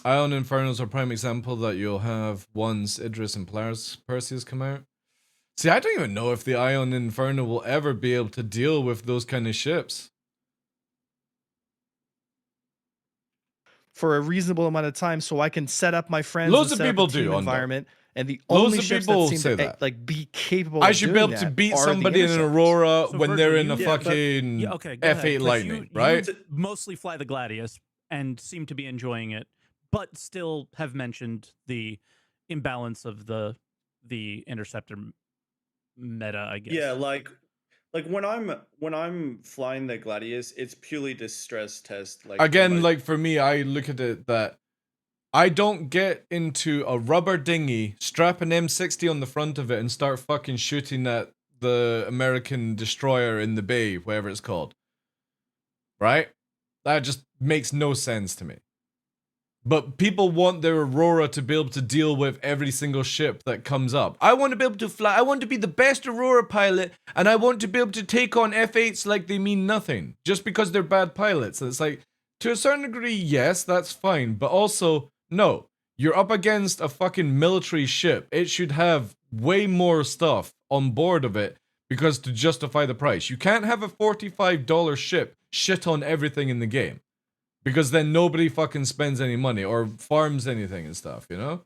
Ion Infernos are a prime example that you'll have once Idris and Perseus come out. See, I don't even know if the Ion Inferno will ever be able to deal with those kind of ships. For a reasonable amount of time, so I can set up my friends. Loads and of set people up a team do environment, and the Loads only of ships people that seem say to that. like be capable. I of should be doing able to that beat are the somebody in an interceptors. Aurora So, when Virgil, they're in a you- fucking Yeah, okay, go F8 ahead. But Lightning, you right? mostly fly the Gladius and seem to be enjoying it, but still have mentioned the imbalance of the interceptor meta, I guess. Yeah, like when I'm flying the Gladius, it's purely distress test. Like Again, remote- like for me, I look at it that I don't get into a rubber dinghy, strap an M60 on the front of it, and start fucking shooting at the American destroyer in the bay, whatever it's called. Right? That just makes no sense to me. But people want their Aurora to be able to deal with every single ship that comes up. I want to be able to fly. I want to be the best Aurora pilot, and I want to be able to take on F8s like they mean nothing, just because they're bad pilots. And it's like, to a certain degree, yes, that's fine. But also, no. You're up against a fucking military ship. It should have way more stuff on board of it because to justify the price. You can't have a $45 ship shit on everything in the game. Because then nobody fucking spends any money or farms anything and stuff, you know?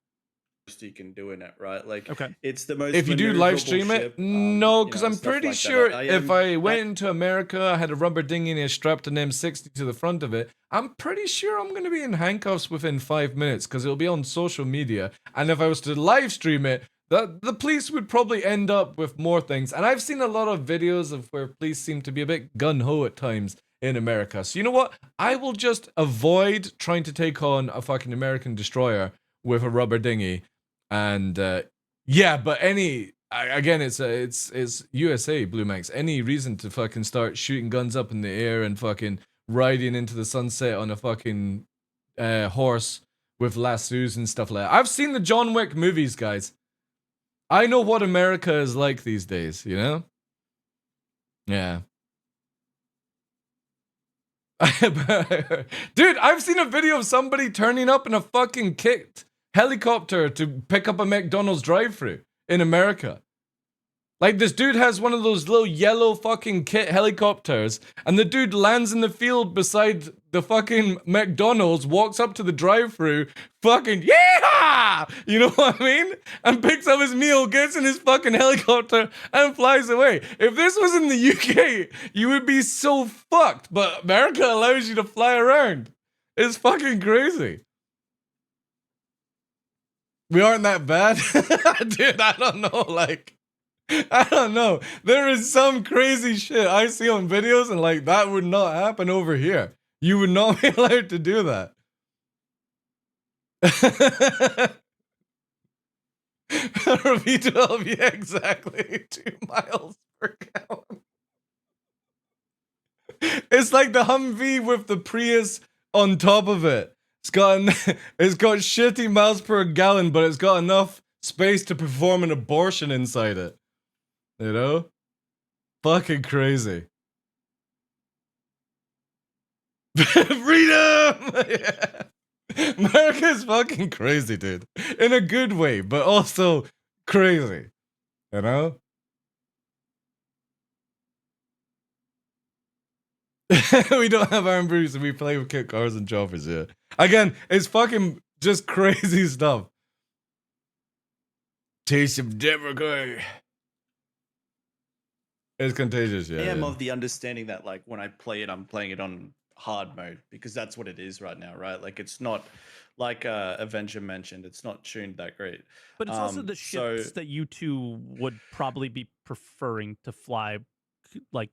you can do in it, right? Like, Okay. it's the most. If you do live stream it, ship, no, because I'm stuff pretty like that. sure But if I went into America, I had a rubber dinghy and I strapped an M60 to the front of it, I'm pretty sure I'm going to be in handcuffs within 5 minutes because it'll be on social media. And if I was to live stream it, the police would probably end up with more things. And I've seen a lot of videos of where police seem to be a bit gun-ho at times in America. So you know what? I will just avoid trying to take on a fucking American destroyer with a rubber dinghy. And yeah, but again, it's USA, Blue Max. Any reason to fucking start shooting guns up in the air and fucking riding into the sunset on a fucking horse with lassos and stuff like that. I've seen the John Wick movies, guys. I know what America is like these days, you know? Yeah. Dude, I've seen a video of somebody turning up in a fucking kicked helicopter to pick up a McDonald's drive-thru in America. Like, this dude has one of those little yellow fucking kit helicopters, and the dude lands in the field beside the fucking McDonald's, walks up to the drive-thru, fucking yeehaw! You know what I mean? And picks up his meal, gets in his fucking helicopter, and flies away. If this was in the UK, you would be so fucked, but America allows you to fly around. It's fucking crazy. We aren't that bad? Dude, I don't know, like... I don't know. There is some crazy shit I see on videos and like that would not happen over here. You would not be allowed to do that. V12, yeah, exactly. 2 miles per gallon. It's like the Humvee with the Prius on top of it. It's got it's got shitty miles per gallon, but it's got enough space to perform an abortion inside it. You know? Fucking crazy. Freedom! Yeah. America's fucking crazy, dude. In a good way, but also crazy. You know? We don't have armed brews and we play with kit cars and choppers, yeah. Again, it's fucking just crazy stuff. Taste of Democrat. It's contagious, yeah. I am yeah. of the understanding that like when I play it, I'm playing it on hard mode because that's what it is right now, right? Like it's not like Avenger mentioned, it's not tuned that great. But it's also the ships that you two would probably be preferring to fly, like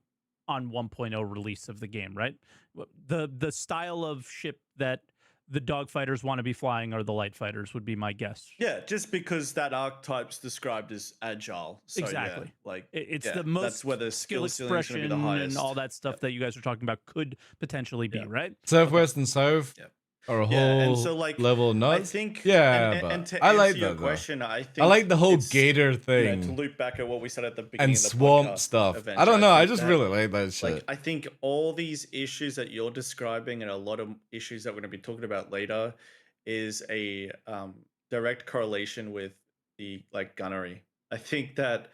on 1.0 release of the game, right? The style of ship that the dogfighters want to be flying are the light fighters, would be my guess. Yeah, just because that archetype's described as agile. So, exactly. Yeah, like it's the most that's where the skill ceiling's expression gonna be the highest. and all that stuff that you guys are talking about could potentially be, right? Southwest and South are a whole and so, like, level nuts. I think, yeah, and to I answer like your that question, though. I think I like the whole it's, gator thing. to loop back at what we said at the beginning And of the swamp podcast, stuff. Avenger, I don't know. I think just that, really like that shit. Like, I think all these issues that you're describing and a lot of issues that we're going to be talking about later is a direct correlation with the like gunnery. I think that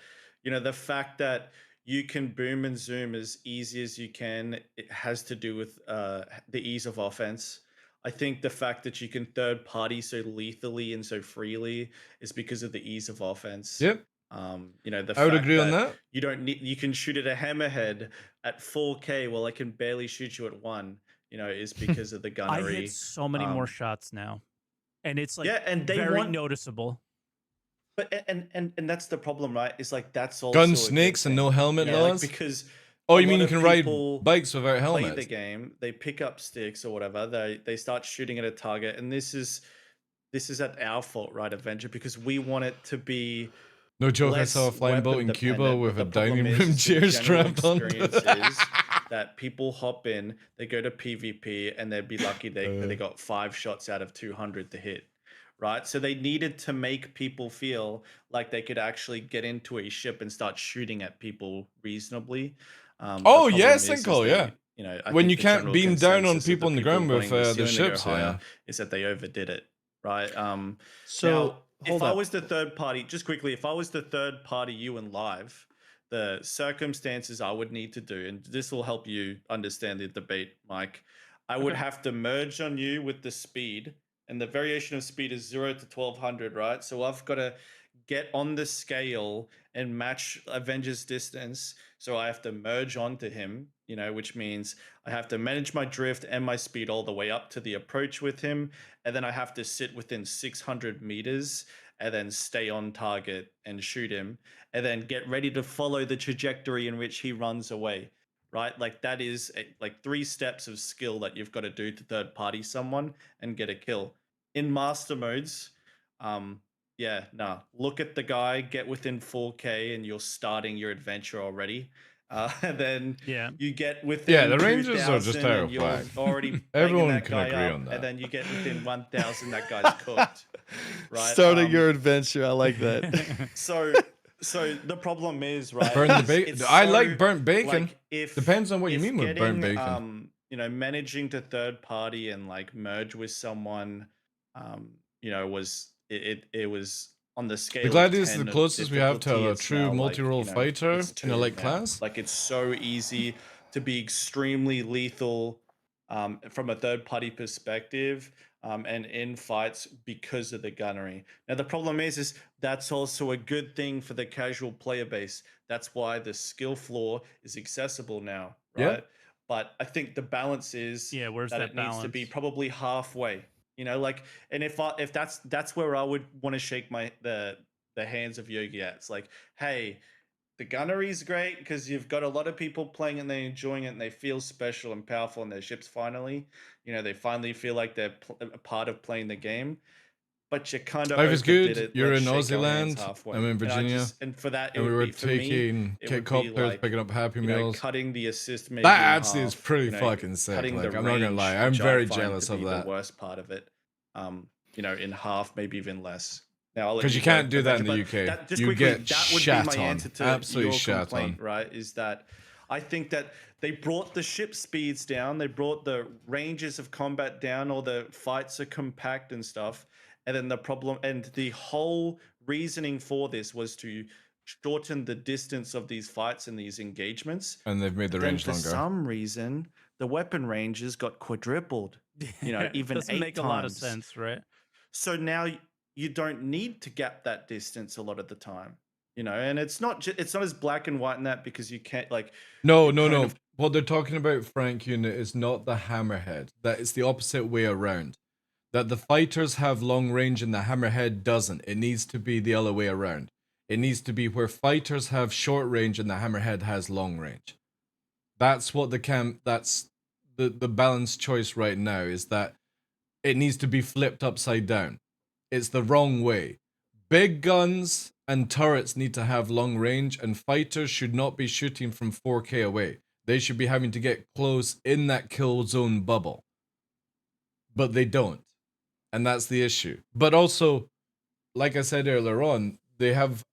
the fact that you can boom and zoom as easy as you can, it has to do with the ease of offense. I think the fact that you can third party so lethally and so freely is because of the ease of offense. Yep. The I would fact agree on that. you don't need, you can shoot at a hammerhead at 4K while I can barely shoot you at 1, is because of the gunnery. I hit so many more shots now. And it's like and they very noticeable. But and that's the problem, right? It's like that's also gun snakes and no helmet laws. Like, because you mean you can ride bikes without helmets? Play the game, they pick up sticks or whatever, they start shooting at a target, and this is at our fault, right, Avenger? Because we want it to be. No joke, I saw a flying boat in Cuba with a dining room chair strapped on. That people hop in, they go to PvP, and they'd be lucky they got 5 shots out of 200 to hit, right? So they needed to make people feel like they could actually get into a ship and start shooting at people reasonably. Yes, Sinkhole, yeah. When you can't beam down on people on the ground with the ships, is that they overdid it, right? So now, if I was the third party, just quickly, if I was the third party you and live, the circumstances I would need to do, and this will help you understand the debate, Mike, I would have to merge on you with the speed, and the variation of speed is 0 to 1200, right? So I've got to get on the scale and match Avenger's distance. So I have to merge onto him, which means I have to manage my drift and my speed all the way up to the approach with him. And then I have to sit within 600 meters and then stay on target and shoot him, and then get ready to follow the trajectory in which he runs away, right? Like that is like 3 steps of skill that you've got to do to third party someone and get a kill. In master modes, look at the guy, get within 4K, and you're starting your adventure already. And then you get within the Rangers are just terrifying. You're already everyone that can guy agree up, on that. And then you get within 1,000, that guy's cooked. Right? Starting your adventure, I like that. So the problem is, right? Burn the bacon. I like burnt bacon. Like depends on what you mean with burnt bacon. Managing to third party and like merge with someone, was it was on the scale. The Gladius is the closest we have to a true multi-role fighter in a light class. Like it's so easy to be extremely lethal from a third party perspective. And in fights because of the gunnery. Now the problem is that's also a good thing for the casual player base. That's why the skill floor is accessible now, right? Yeah. But I think the balance is where's that it balance? needs to be probably halfway. And if that's where I would want to shake the hands of Yogi at. It's like, hey, the gunnery is great because you've got a lot of people playing and they're enjoying it and they feel special and powerful in their ships finally. They finally feel like they're a part of playing the game. but you kind of Life is overdid good. it. You're in Let's shake Aussie our hands land. halfway. I'm in And I Virginia. just, and for that, it And we would were be for me. taking It kit would be copters, like, picking up Happy you know, Meals. cutting the assist maybe That in actually is half, pretty you know, fucking sick. cutting Like, the I'm not gonna range, lie, I'm which I very find jealous to of be that. the worst part of it. You know, in half, maybe even less. Now, I'll let Because you go, can't do that in Avenger, the but UK. that, just You quickly, get that would be shat my on. answer to Absolutely your shat complaint, on. right? Is that I think that they brought the ship speeds down, they brought the ranges of combat down, all the fights are compact and stuff. And then the problem, and the whole reasoning for this was to shorten the distance of these fights and these engagements. And they've made the Then range for longer. some reason, the weapon ranges got quadrupled. You know, even doesn't 8 make times. a lot of sense, right? So now you don't need to gap that distance a lot of the time, you know. And it's not it's not as black and white in that, because you can't like No. kind of- What they're talking about, Frank Unit, is not the hammerhead. That is the opposite way around. That the fighters have long range and the hammerhead doesn't. It needs to be the other way around. It needs to be where fighters have short range and the hammerhead has long range. That's what that's the balanced choice right now, is that it needs to be flipped upside down. It's the wrong way. Big guns and turrets need to have long range, and fighters should not be shooting from 4K away. They should be having to get close in that kill zone bubble. But they don't. And that's the issue. But also, like I said earlier on, they have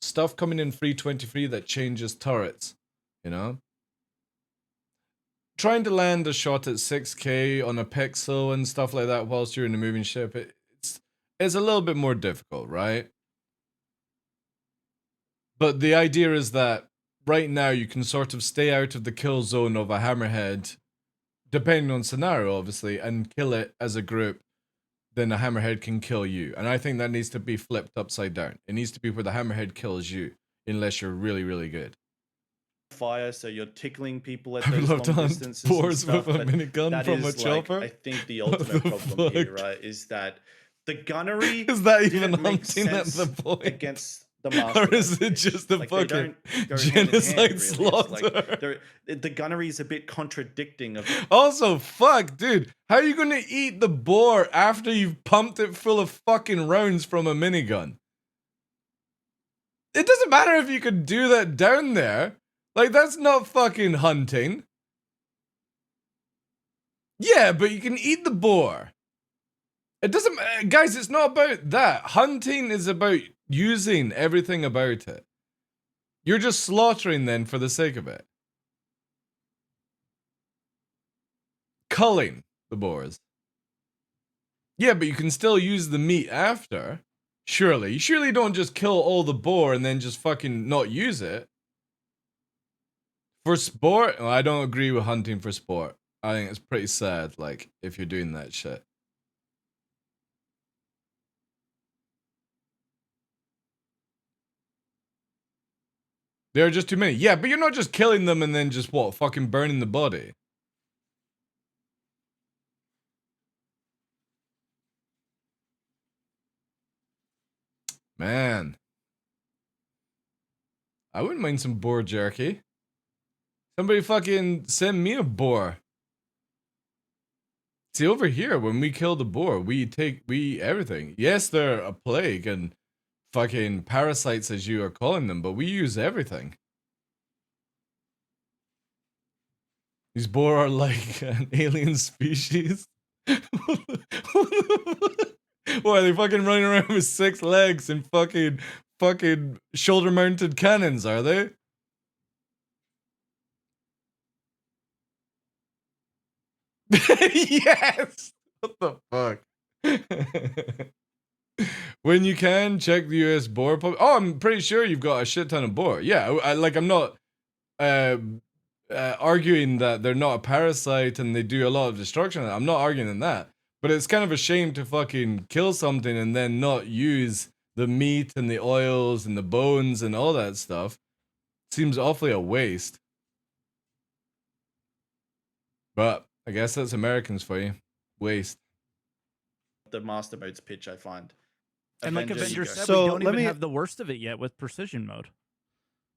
stuff coming in free 23 that changes turrets, you know? Trying to land a shot at 6K on a pixel and stuff like that whilst you're in a moving ship, it's a little bit more difficult, right? But the idea is that right now you can sort of stay out of the kill zone of a hammerhead, depending on scenario, obviously, and kill it as a group. Then the hammerhead can kill you. And I think that needs to be flipped upside down. It needs to be where the hammerhead kills you, unless you're really, really good. fire, so you're tickling people at I would those love to long hunt distances and boars stuff. with a But minigun that from a is like, chopper. I think the What ultimate the problem here, fuck? right, is that the gunnery Is that even didn't make hunting at sense the point? against the Or master. is it just a like, fucking they don't go hand in genocide hand, really. slaughter? It's like the gunnery is a bit contradicting of Also, fuck, dude. How are you gonna eat the boar after you've pumped it full of fucking rounds from a minigun? It doesn't matter if you could do that down there. Like, that's not fucking hunting. Yeah, but you can eat the boar. It doesn't, guys, it's not about that. Hunting is about using everything about it. You're just slaughtering then for the sake of it. Culling the boars. Yeah, but you can still use the meat after. Surely. You surely don't just kill all the boar and then just fucking not use it. For sport, well, I don't agree with hunting for sport. I think it's pretty sad, like, if you're doing that shit. There are just too many. Yeah, but you're not just killing them and then just, what, fucking burning the body. Man. I wouldn't mind some boar jerky. Somebody fucking send me a boar. See, over here, when we kill the boar, we eat everything. Yes, they're a plague and fucking parasites, as you are calling them, but we use everything. These boar are like an alien species. Why, are they fucking running around with 6 legs and fucking shoulder-mounted cannons, are they? Yes! What the fuck? When you can, check the US boar pub. Oh, I'm pretty sure you've got a shit ton of boar. Yeah, I'm not arguing that they're not a parasite and they do a lot of destruction. I'm not arguing that. But it's kind of a shame to fucking kill something and then not use the meat and the oils and the bones and all that stuff. Seems awfully a waste. But I guess that's Americans for you. Waste. the master mode's pitch, I find. And like Avenger, you Avenger go. said, So, we don't let even me- have the worst of it yet with precision mode.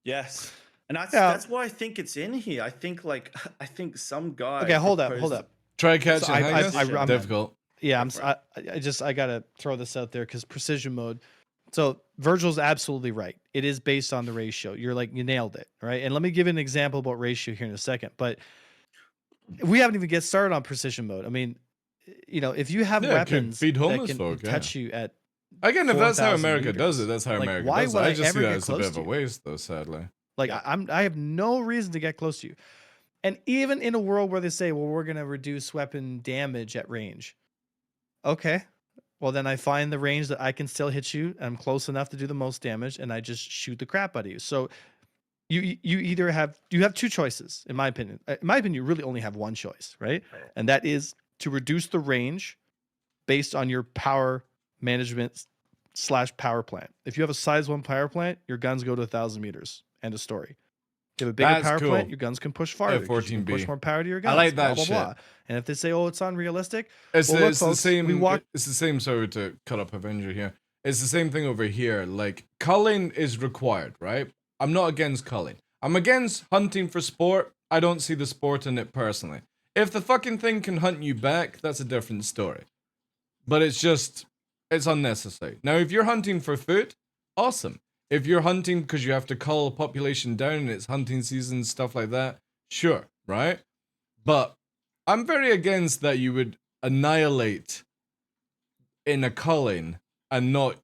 Yes. And that's Yeah. that's why I think it's in here. I think some guy. Okay, hold proposed- up. Try catching So I- haggis? I'm- Difficult. Yeah, I gotta throw this out there because precision mode. So Virgil's absolutely right. It is based on the ratio. You nailed it, right? And let me give you an example about ratio here in a second. But we haven't even get started on precision mode. I mean, if you have weapons feed that homeless can folk, touch you at again, if that's how 4,000 America meters, does it, that's how America why does it. would I just see ever that get as a bit close of to a you? waste, though. Sadly, I have no reason to get close to you. And even in a world where they say, well, we're gonna reduce weapon damage at range. Okay. Well, then I find the range that I can still hit you. And I'm close enough to do the most damage, and I just shoot the crap out of you. So you either have two choices, in my opinion. In my opinion, you really only have one choice, right? And that is to reduce the range based on your power management / power plant. If you have a size 1 power plant, your guns go to 1,000 meters. End of story. If you have a bigger power plant, your guns can push farther. You can push more power to your guns. I like that blah, shit. blah, blah. And if they say, "Oh, it's unrealistic," it's the same. It's the same. Sorry to cut up Avenger here. It's the same thing over here. Like culling is required, right? I'm not against culling. I'm against hunting for sport. I don't see the sport in it personally. If the fucking thing can hunt you back, that's a different story. But it's unnecessary. Now, if you're hunting for food, awesome. If you're hunting because you have to cull a population down and it's hunting season, stuff like that, sure, right? But I'm very against that you would annihilate in a culling and not,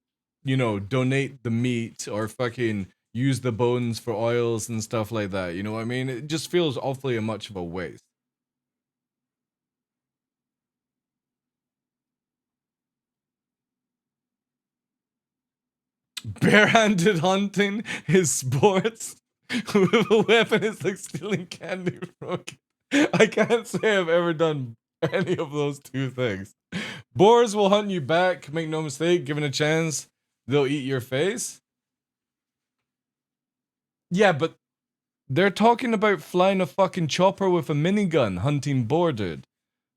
donate the meat or fucking use the bones for oils and stuff like that. You know what I mean? It just feels awfully much of a waste. Barehanded hunting is sports. With a weapon, it's like stealing candy from a kid. I can't say I've ever done any of those two things. Boars will hunt you back, make no mistake, given a chance, they'll eat your face. Yeah, but they're talking about flying a fucking chopper with a minigun hunting boar, dude.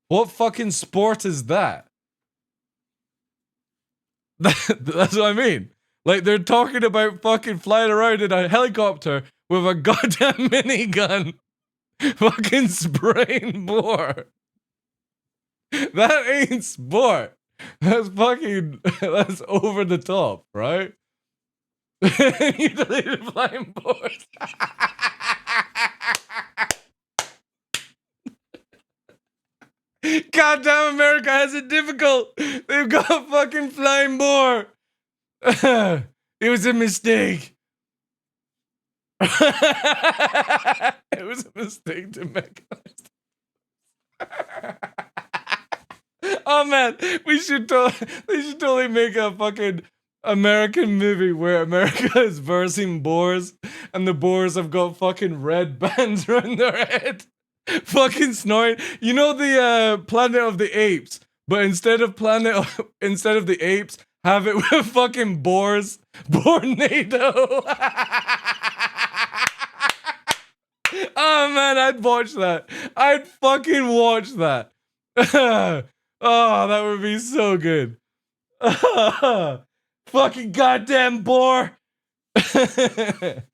What fucking sport is that? That's what I mean. Like, they're talking about fucking flying around in a helicopter with a goddamn minigun fucking spraying boar. That ain't sport. That's over the top, right? You deleted flying boars. Goddamn, America has it difficult. They've got fucking flying boar. It was a mistake. It was a mistake to mechanize. Oh man, they should totally make a fucking American movie where America is versing boars and the boars have got fucking red bands around their head. Fucking snoring. You know the Planet of the Apes, but instead of the apes, have it with fucking boars. Bornado. Oh man, I'd watch that. I'd fucking watch that. Oh, that would be so good. Fucking goddamn boar. Good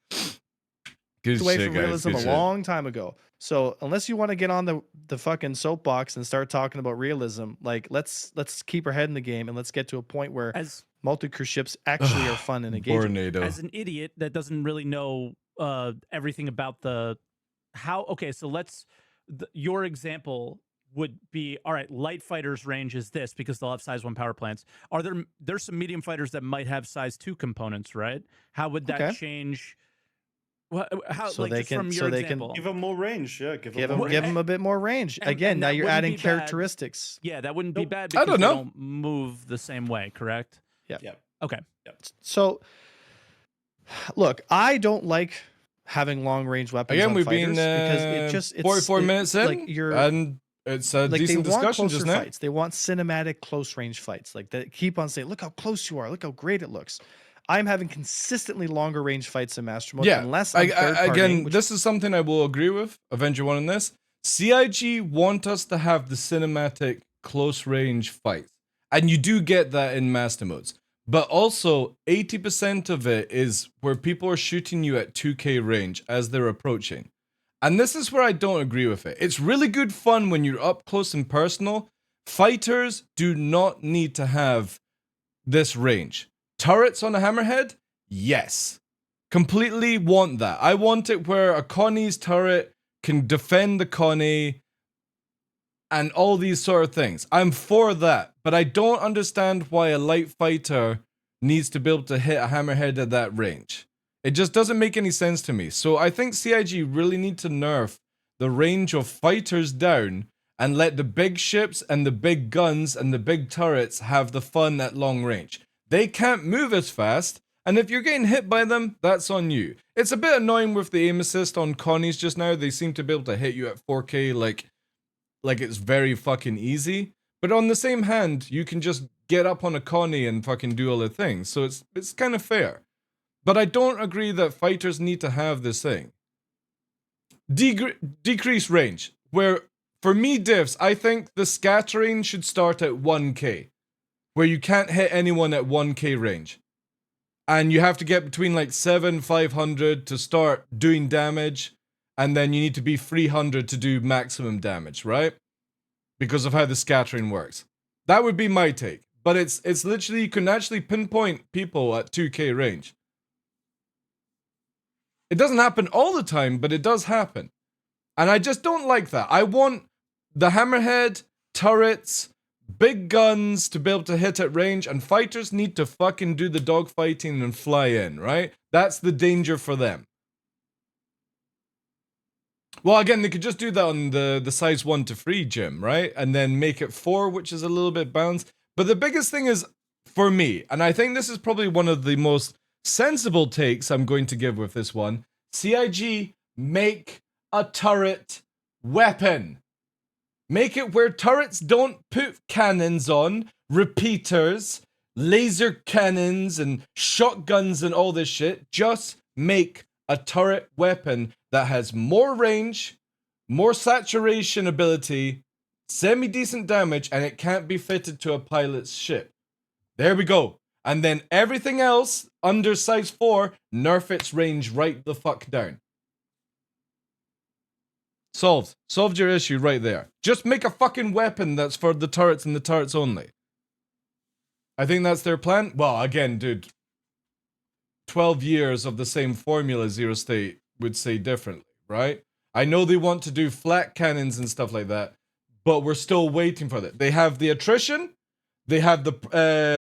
away shit, from guys. realism Good a shit. long time ago. So unless you want to get on the fucking soapbox and start talking about realism, like let's keep our head in the game and let's get to a point where multi-crew ships actually are fun and engaging. Bornado. As an idiot that doesn't really know everything about okay, so your example would be, all right, light fighters range is this because they'll have size 1 power plants. There's some medium fighters that might have size 2 components, right? How would that change? How, so like, they just can from your example. Give them more range. Yeah, give them a bit more range. Again, now you're adding characteristics. Yeah, that wouldn't be bad because they don't move the same way, correct? Yeah. Okay. Yep. So, look, I don't like having long range weapons. Again, on we've fighters been because it's 44 minutes in, like and it's a decent discussion just now. Fights. They want cinematic close range fights. Like they keep on saying, "Look how close you are! Look how great it looks." I'm having consistently longer range fights in Master Mode. Yeah, unless I'm again, this is something I will agree with Avenger 1 in this. CIG want us to have the cinematic close range fights, and you do get that in Master Modes. But also, 80% of it is where people are shooting you at 2K range as they're approaching. And this is where I don't agree with it. It's really good fun when you're up close and personal, Fighters do not need to have this range. Turrets on a hammerhead? Yes. Completely want that. I want it where a Connie's turret can defend the Connie and all these sort of things. I'm for that, but I don't understand why a light fighter needs to be able to hit a hammerhead at that range. It just doesn't make any sense to me. So I think CIG really need to nerf the range of fighters down and let the big ships and the big guns and the big turrets have the fun at long range. They can't move as fast, and if you're getting hit by them, that's on you. It's a bit annoying with the aim assist on Connies just now. They seem to be able to hit you at 4K like it's very fucking easy. But on the same hand, you can just get up on a Connie and fucking do all the things. So it's kind of fair. But I don't agree that fighters need to have this thing. Decrease range. Where, for me, diffs, I think the scattering should start at 1k. Where you can't hit anyone at 1k range. And you have to get between like 500 to start doing damage. And then you need to be 300 to do maximum damage, right? Because of how the scattering works. That would be my take. But it's literally, you can actually pinpoint people at 2k range. It doesn't happen all the time, but it does happen. And I just don't like that. I want the hammerhead, turrets, big guns to be able to hit at range, and fighters need to fucking do the dogfighting and fly in, right? That's the danger for them. Well, again, they could just do that on the size 1 to 3 gym, right? And then make it 4, which is a little bit balanced. But the biggest thing is, for me, and I think this is probably one of the most sensible takes I'm going to give with this one, CIG, make a turret weapon. Make it where turrets don't put cannons on, repeaters, laser cannons, and shotguns and all this shit. Just make a turret weapon that has more range, more saturation ability, semi-decent damage, and it can't be fitted to a pilot's ship. There we go. And then everything else under size 4, nerf its range right the fuck down. Solved. Solved your issue right there. Just make a fucking weapon that's for the turrets and the turrets only. I think that's their plan. Well, again, dude, 12 years of the same formula Zero State would say differently, right? I know they want to do flat cannons and stuff like that, but we're still waiting for that. They have the attrition, they have the